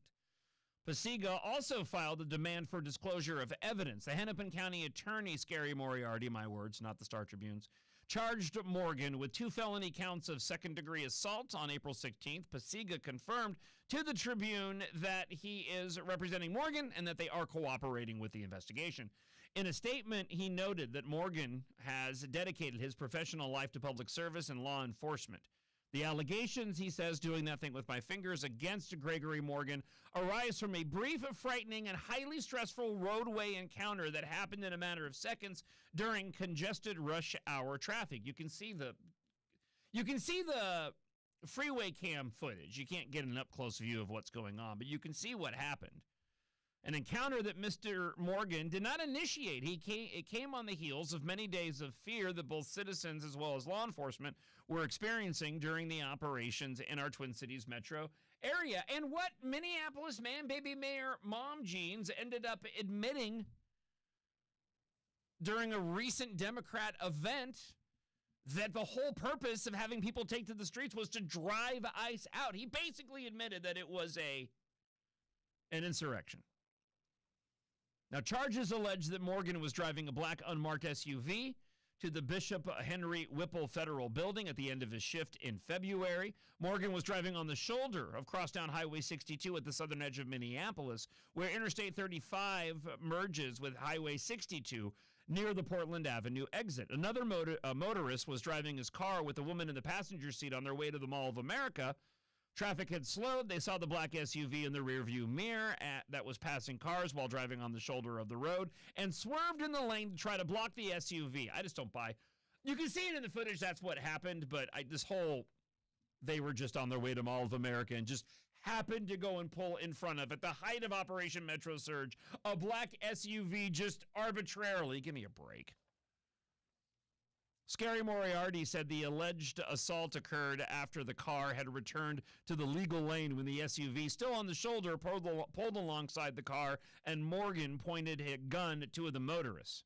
Pasiga also filed a demand for disclosure of evidence. The Hennepin County attorney, Scary Moriarty, my words, not the Star Tribune's, charged Morgan with 2 felony counts of second-degree assault on April 16th. Pasiga confirmed to the Tribune that he is representing Morgan and that they are cooperating with the investigation. In a statement, he noted that Morgan has dedicated his professional life to public service and law enforcement. The allegations, he says, doing that thing with my fingers against Gregory Morgan arise from a brief, frightening, and highly stressful roadway encounter that happened in a matter of seconds during congested rush hour traffic. You can see the freeway cam footage. You can't get an up-close view of what's going on, but you can see what happened. An encounter that Mr. Morgan did not initiate. It came on the heels of many days of fear that both citizens as well as law enforcement were experiencing during the operations in our Twin Cities metro area. And what Minneapolis man, baby mayor, Mom Jeans ended up admitting during a recent Democrat event that the whole purpose of having people take to the streets was to drive ICE out. He basically admitted that it was an insurrection. Now, charges allege that Morgan was driving a black unmarked SUV to the Bishop Henry Whipple Federal Building at the end of his shift in February. Morgan was driving on the shoulder of Crosstown Highway 62 at the southern edge of Minneapolis, where Interstate 35 merges with Highway 62 near the Portland Avenue exit. Another motorist was driving his car with a woman in the passenger seat on their way to the Mall of America. Traffic had slowed. They saw the black SUV in the rearview mirror that was passing cars while driving on the shoulder of the road and swerved in the lane to try to block the SUV. I just don't buy. You can see it in the footage. That's what happened. But they were just on their way to Mall of America and just happened to go and pull in front of, at the height of Operation Metro Surge, a black SUV just arbitrarily. Give me a break. Scary Moriarty said the alleged assault occurred after the car had returned to the legal lane when the SUV, still on the shoulder, pulled alongside the car, and Morgan pointed a gun to the motorists.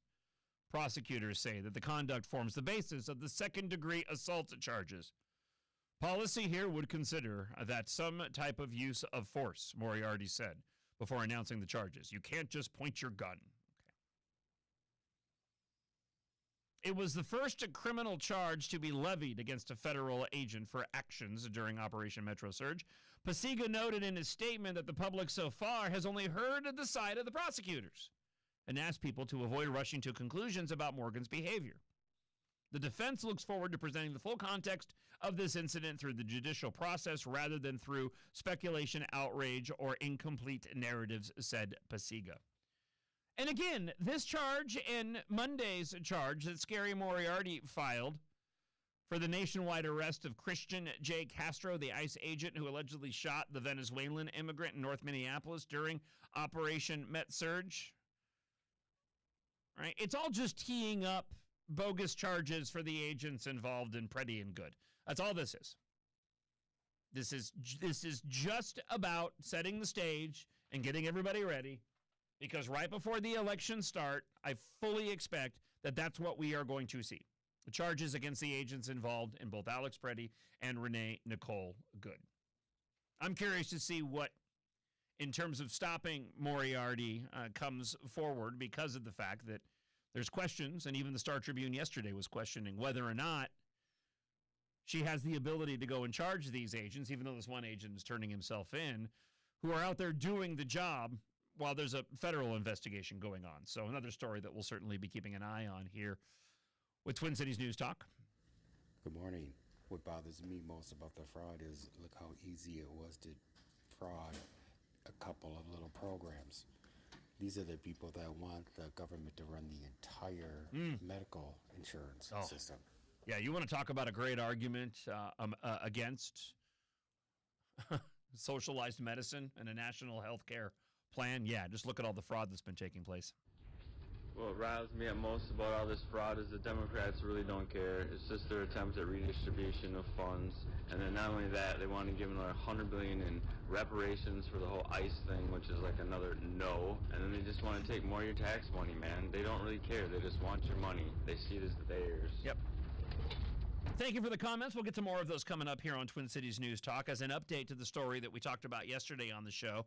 Prosecutors say that the conduct forms the basis of the second-degree assault charges. Policy here would consider that some type of use of force, Moriarty said, before announcing the charges. You can't just point your gun. It was the first criminal charge to be levied against a federal agent for actions during Operation Metro Surge. Pasiga noted in his statement that the public so far has only heard the side of the prosecutors and asked people to avoid rushing to conclusions about Morgan's behavior. The defense looks forward to presenting the full context of this incident through the judicial process rather than through speculation, outrage, or incomplete narratives, said Pasiga. And again, this charge and Monday's charge that Scary Moriarty filed for the nationwide arrest of Christian J. Castro, the ICE agent who allegedly shot the Venezuelan immigrant in North Minneapolis during Operation Met Surge. Right? It's all just teeing up bogus charges for the agents involved in Pretty and Good. That's all this is. This is just about setting the stage and getting everybody ready. Because right before the elections start, I fully expect that that's what we are going to see. The charges against the agents involved in both Alex Preddy and Renee Nicole Good. I'm curious to see what, in terms of stopping Moriarty, comes forward because of the fact that there's questions, and even the Star Tribune yesterday was questioning whether or not she has the ability to go and charge these agents, even though this one agent is turning himself in, who are out there doing the job while there's a federal investigation going on. So another story that we'll certainly be keeping an eye on here with Twin Cities News Talk. Good morning. What bothers me most about the fraud is look how easy it was to fraud a couple of little programs. These are the people that want the government to run the entire medical insurance system. Yeah, you want to talk about a great argument against socialized medicine and a national health care plan? Yeah, just look at all the fraud that's been taking place. What riles me at most about all this fraud is the Democrats really don't care. It's just their attempt at redistribution of funds. And then not only that, they want to give another $100 billion in reparations for the whole ICE thing, which is like another no. And then they just want to take more of your tax money, man. They don't really care. They just want your money. They see it as theirs. Yep. Thank you for the comments. We'll get to more of those coming up here on Twin Cities News Talk as an update to the story that we talked about yesterday on the show.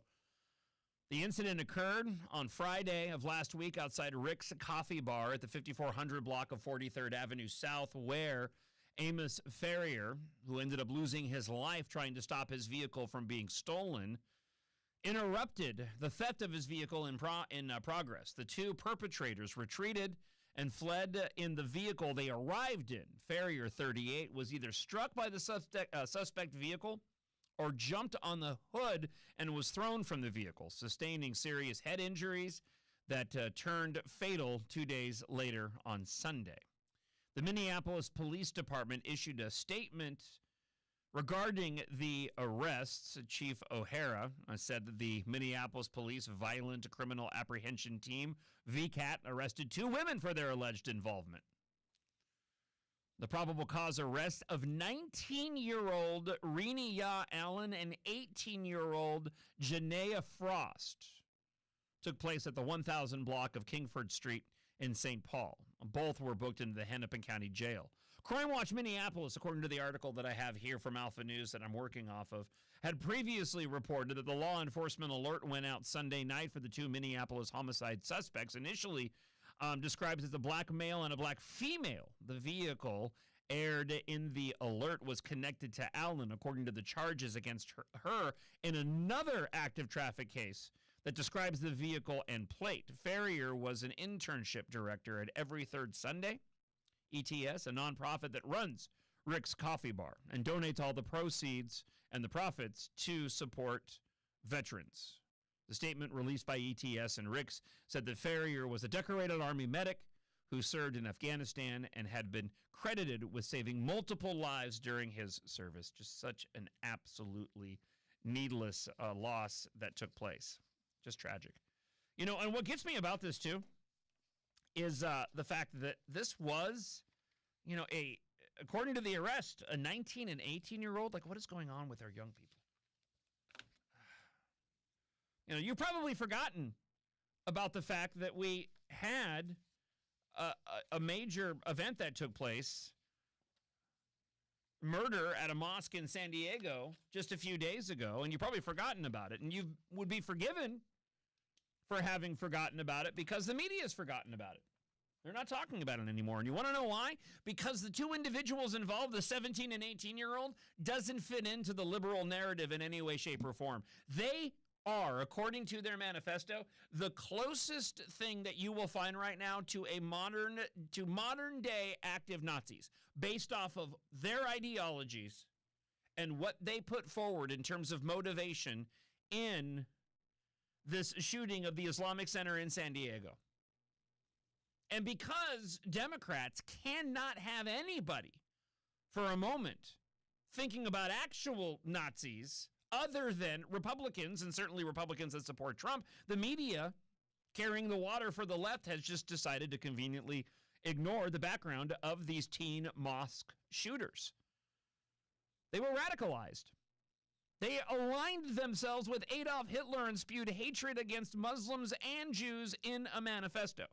The incident occurred on Friday of last week outside Rick's Coffee Bar at the 5400 block of 43rd Avenue South, where Amos Ferrier, who ended up losing his life trying to stop his vehicle from being stolen, interrupted the theft of his vehicle in progress. The two perpetrators retreated and fled in the vehicle they arrived in. Farrier, 38, was either struck by the suspect vehicle or jumped on the hood and was thrown from the vehicle, sustaining serious head injuries that turned fatal 2 days later on Sunday. The Minneapolis Police Department issued a statement regarding the arrests. Chief O'Hara said that the Minneapolis Police Violent Criminal Apprehension Team, VCAT, arrested 2 women for their alleged involvement. The probable cause arrest of 19-year-old Renee Ya Allen and 18-year-old Janaea Frost took place at the 1000 block of Kingford Street in St. Paul. Both were booked into the Hennepin County Jail. Crime Watch Minneapolis, according to the article that I have here from Alpha News that I'm working off of, had previously reported that the law enforcement alert went out Sunday night for the 2 Minneapolis homicide suspects, initially described as a black male and a black female. The vehicle aired in the alert was connected to Allen, according to the charges against her in another active traffic case that describes the vehicle and plate. Farrier was an internship director at Every Third Sunday, ETS, a nonprofit that runs Rick's Coffee Bar and donates all the proceeds and the profits to support veterans. The statement released by ETS and Rick's said that Farrier was a decorated Army medic who served in Afghanistan and had been credited with saving multiple lives during his service. Just such an absolutely needless loss that took place. Just tragic. You know, and what gets me about this, too, is the fact that this was, you know, according to the arrest, a 19 and 18-year-old. Like, what is going on with our young people? You know, you've probably forgotten about the fact that we had a major event that took place, murder at a mosque in San Diego just a few days ago, and you've probably forgotten about it, and you would be forgiven for having forgotten about it because the media has forgotten about it. They're not talking about it anymore. And you want to know why? Because the 2 individuals involved, the 17 and 18-year-old, doesn't fit into the liberal narrative in any way, shape, or form. They are, according to their manifesto, the closest thing that you will find right now to modern day active Nazis, based off of their ideologies and what they put forward in terms of motivation in this shooting of the Islamic Center in San Diego. And because Democrats cannot have anybody for a moment thinking about actual Nazis other than Republicans, and certainly Republicans that support Trump, the media carrying the water for the left has just decided to conveniently ignore the background of these teen mosque shooters. They were radicalized. They aligned themselves with Adolf Hitler and spewed hatred against Muslims and Jews in a manifesto.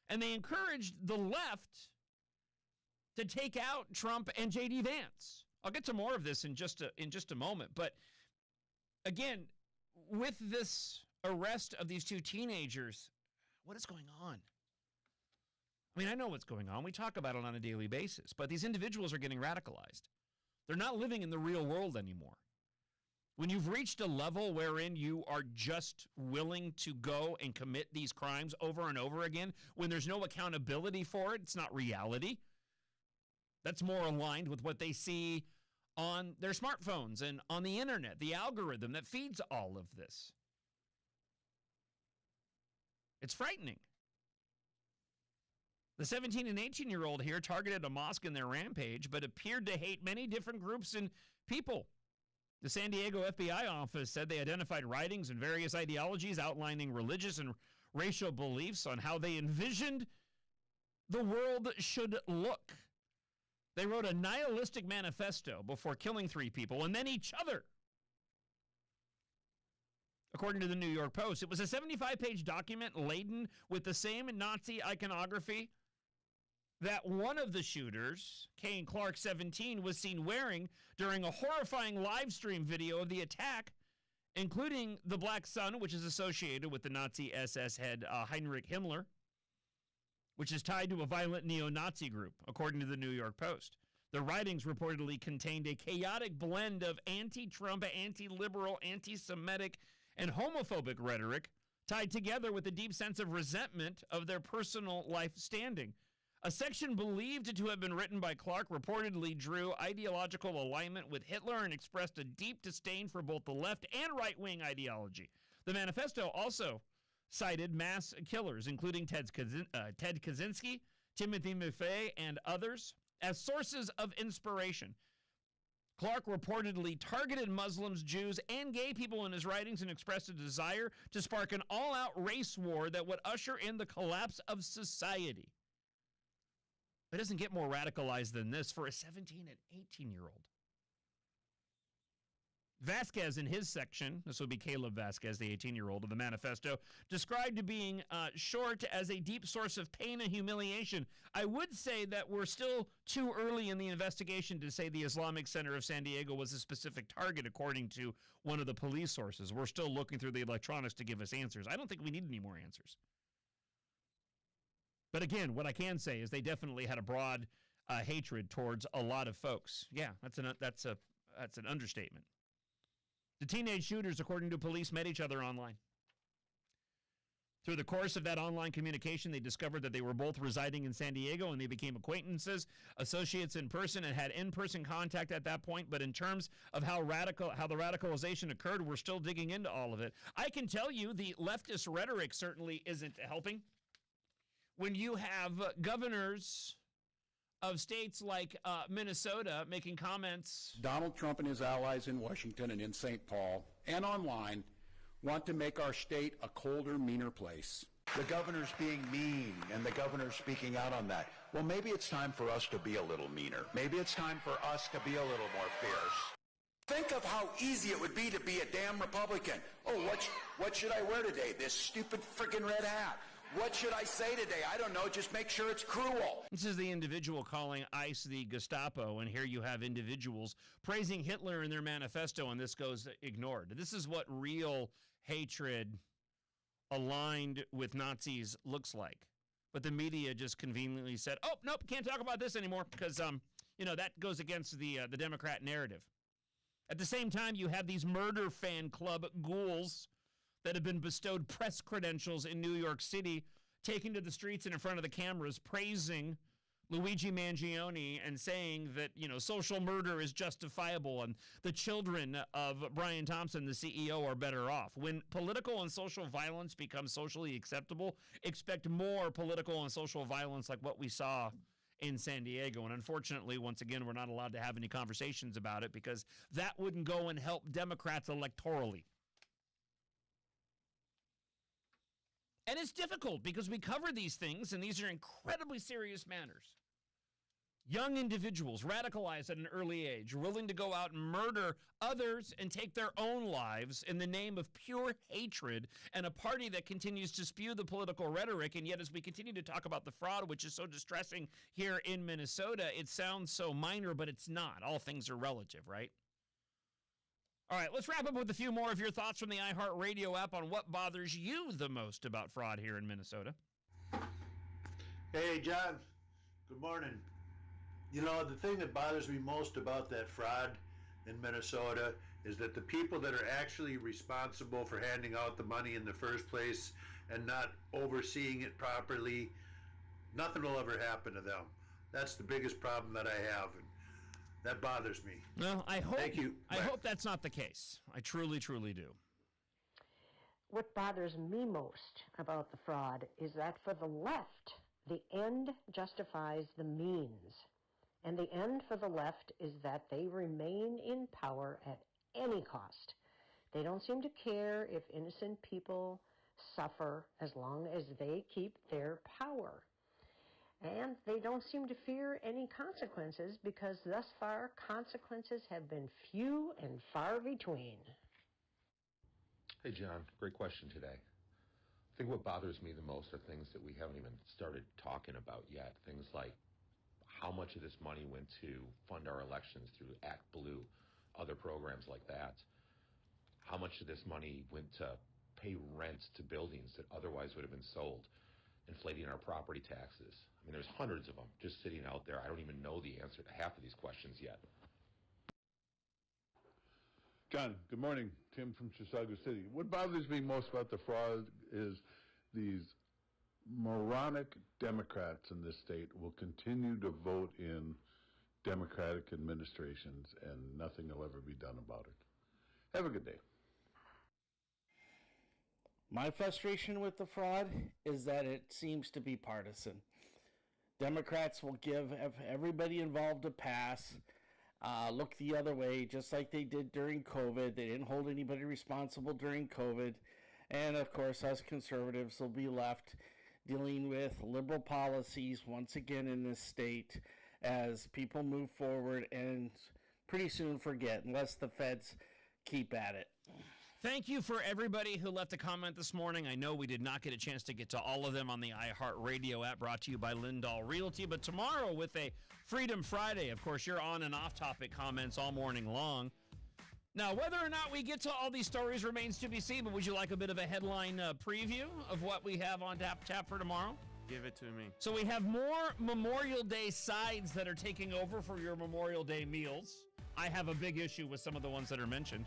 And they encouraged the left to take out Trump and J.D. Vance. I'll get to more of this in just a moment. But again, with this arrest of these 2 teenagers, what is going on? I mean, I know what's going on. We talk about it on a daily basis. But these individuals are getting radicalized. They're not living in the real world anymore. When you've reached a level wherein you are just willing to go and commit these crimes over and over again, when there's no accountability for it, it's not reality. That's more aligned with what they see on their smartphones and on the internet, the algorithm that feeds all of this. It's frightening. The 17 and 18-year-old here targeted a mosque in their rampage, but appeared to hate many different groups and people. The San Diego FBI office said they identified writings and various ideologies outlining religious and racial beliefs on how they envisioned the world should look. They wrote a nihilistic manifesto before killing 3 people and then each other. According to the New York Post, it was a 75-page document laden with the same Nazi iconography that one of the shooters, Kane Clark, 17, was seen wearing during a horrifying live stream video of the attack, including the black sun, which is associated with the Nazi SS head Heinrich Himmler, which is tied to a violent neo-Nazi group, according to the New York Post. The writings reportedly contained a chaotic blend of anti-Trump, anti-liberal, anti-Semitic, and homophobic rhetoric tied together with a deep sense of resentment of their personal life standing. A section believed to have been written by Clark reportedly drew ideological alignment with Hitler and expressed a deep disdain for both the left and right-wing ideology. The manifesto also cited mass killers, including Ted Kaczynski, Timothy McVeigh, and others, as sources of inspiration. Clark reportedly targeted Muslims, Jews, and gay people in his writings and expressed a desire to spark an all-out race war that would usher in the collapse of society. It doesn't get more radicalized than this for a 17 and 18-year-old. Vasquez, in his section, this would be Caleb Vasquez, the 18-year-old of the manifesto, described being short as a deep source of pain and humiliation. I would say that we're still too early in the investigation to say the Islamic Center of San Diego was a specific target, according to one of the police sources. We're still looking through the electronics to give us answers. I don't think we need any more answers. But again, what I can say is they definitely had a broad hatred towards a lot of folks. Yeah, that's an understatement. The teenage shooters, according to police, met each other online. Through the course of that online communication, they discovered that they were both residing in San Diego, and they became acquaintances, associates in person, and had in-person contact at that point. But in terms of how the radicalization occurred, we're still digging into all of it. I can tell you the leftist rhetoric certainly isn't helping. When you have governors of states like Minnesota making comments. Donald Trump and his allies in Washington and in St. Paul and online want to make our state a colder, meaner place. The governor's being mean, and the governor's speaking out on that. Well, maybe it's time for us to be a little meaner. Maybe it's time for us to be a little more fierce. Think of how easy it would be to be a damn Republican. Oh, what should I wear today? This stupid freaking red hat. What should I say today? I don't know. Just make sure it's cruel. This is the individual calling ICE the Gestapo, and here you have individuals praising Hitler in their manifesto, and this goes ignored. This is what real hatred aligned with Nazis looks like. But the media just conveniently said, oh, nope, can't talk about this anymore because, that goes against the Democrat narrative. At the same time, you have these murder fan club ghouls that have been bestowed press credentials in New York City, taken to the streets and in front of the cameras, praising Luigi Mangione and saying that, social murder is justifiable and the children of Brian Thompson, the CEO, are better off. When political and social violence become socially acceptable, expect more political and social violence like what we saw in San Diego. And unfortunately, once again, we're not allowed to have any conversations about it because that wouldn't go and help Democrats electorally. And it's difficult because we cover these things, and these are incredibly serious matters. Young individuals radicalized at an early age, willing to go out and murder others and take their own lives in the name of pure hatred, and a party that continues to spew the political rhetoric. And yet, as we continue to talk about the fraud, which is so distressing here in Minnesota, it sounds so minor, but it's not. All things are relative, right? All right, let's wrap up with a few more of your thoughts from the iHeartRadio app on what bothers you the most about fraud here in Minnesota. Hey, John. Good morning. The thing that bothers me most about that fraud in Minnesota is that the people that are actually responsible for handing out the money in the first place and not overseeing it properly, nothing will ever happen to them. That's the biggest problem that I have. That bothers me. Well, I hope. Thank you. I hope that's not the case. I truly, truly do. What bothers me most about the fraud is that for the left, the end justifies the means. And the end for the left is that they remain in power at any cost. They don't seem to care if innocent people suffer as long as they keep their power. And they don't seem to fear any consequences because thus far consequences have been few and far between. Hey, John, great question today. I think what bothers me the most are things that we haven't even started talking about yet. Things like how much of this money went to fund our elections through Act Blue, other programs like that. How much of this money went to pay rent to buildings that otherwise would have been sold, inflating our property taxes. I mean, there's hundreds of them just sitting out there. I don't even know the answer to half of these questions yet. John, good morning. Kim from Chisago City. What bothers me most about the fraud is these moronic Democrats in this state will continue to vote in Democratic administrations, and nothing will ever be done about it. Have a good day. My frustration with the fraud is that it seems to be partisan. Democrats will give everybody involved a pass, look the other way, just like they did during COVID. They didn't hold anybody responsible during COVID. And, of course, us conservatives will be left dealing with liberal policies once again in this state as people move forward and pretty soon forget, unless the feds keep at it. Thank you for everybody who left a comment this morning. I know we did not get a chance to get to all of them on the iHeartRadio app, brought to you by Lindahl Realty. But tomorrow with a Freedom Friday, of course, your on and off topic comments all morning long. Now, whether or not we get to all these stories remains to be seen, but would you like a bit of a headline preview of what we have on tap for tomorrow? Give it to me. So we have more Memorial Day sides that are taking over for your Memorial Day meals. I have a big issue with some of the ones that are mentioned.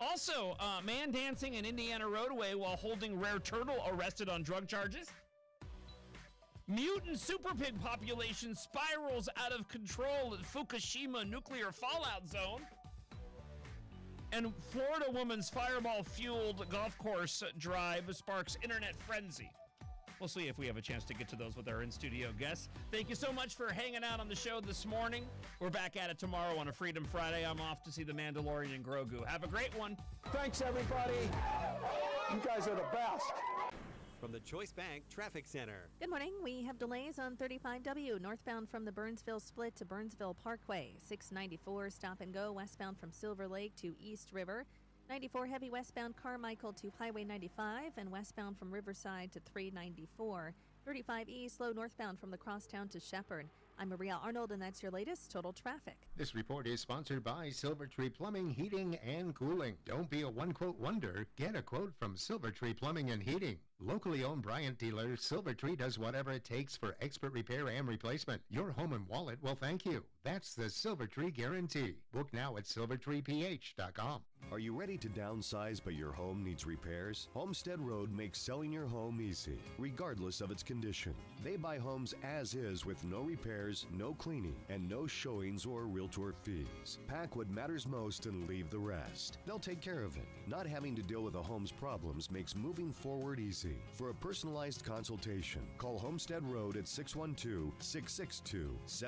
Also, man dancing in Indiana roadway while holding rare turtle arrested on drug charges. Mutant super pig population spirals out of control at Fukushima nuclear fallout zone. And Florida woman's fireball-fueled golf course drive sparks internet frenzy. We'll see if we have a chance to get to those with our in-studio guests. Thank you so much for hanging out on the show this morning. We're back at it tomorrow on a Freedom Friday. I'm off to see the Mandalorian and Grogu. Have a great one. Thanks, everybody. You guys are the best. From the Choice Bank Traffic Center. Good morning. We have delays on 35W northbound from the Burnsville split to Burnsville Parkway. 694 stop and go westbound from Silver Lake to East River. 94 heavy westbound Carmichael to Highway 95 and westbound from Riverside to 394. 35E slow northbound from the crosstown to Shepherd. I'm Maria Arnold, and that's your latest total traffic. This report is sponsored by Silvertree Plumbing, Heating, and Cooling. Don't be a one-quote wonder. Get a quote from Silvertree Plumbing and Heating. Locally owned Bryant dealer, Silvertree does whatever it takes for expert repair and replacement. Your home and wallet will thank you. That's the Silvertree guarantee. Book now at silvertreeph.com. Are you ready to downsize but your home needs repairs? Homestead Road makes selling your home easy, regardless of its condition. They buy homes as is with no repairs, no cleaning, and no showings or realtor fees. Pack what matters most and leave the rest. They'll take care of it. Not having to deal with a home's problems makes moving forward easy. For a personalized consultation, call Homestead Road at 612-662-7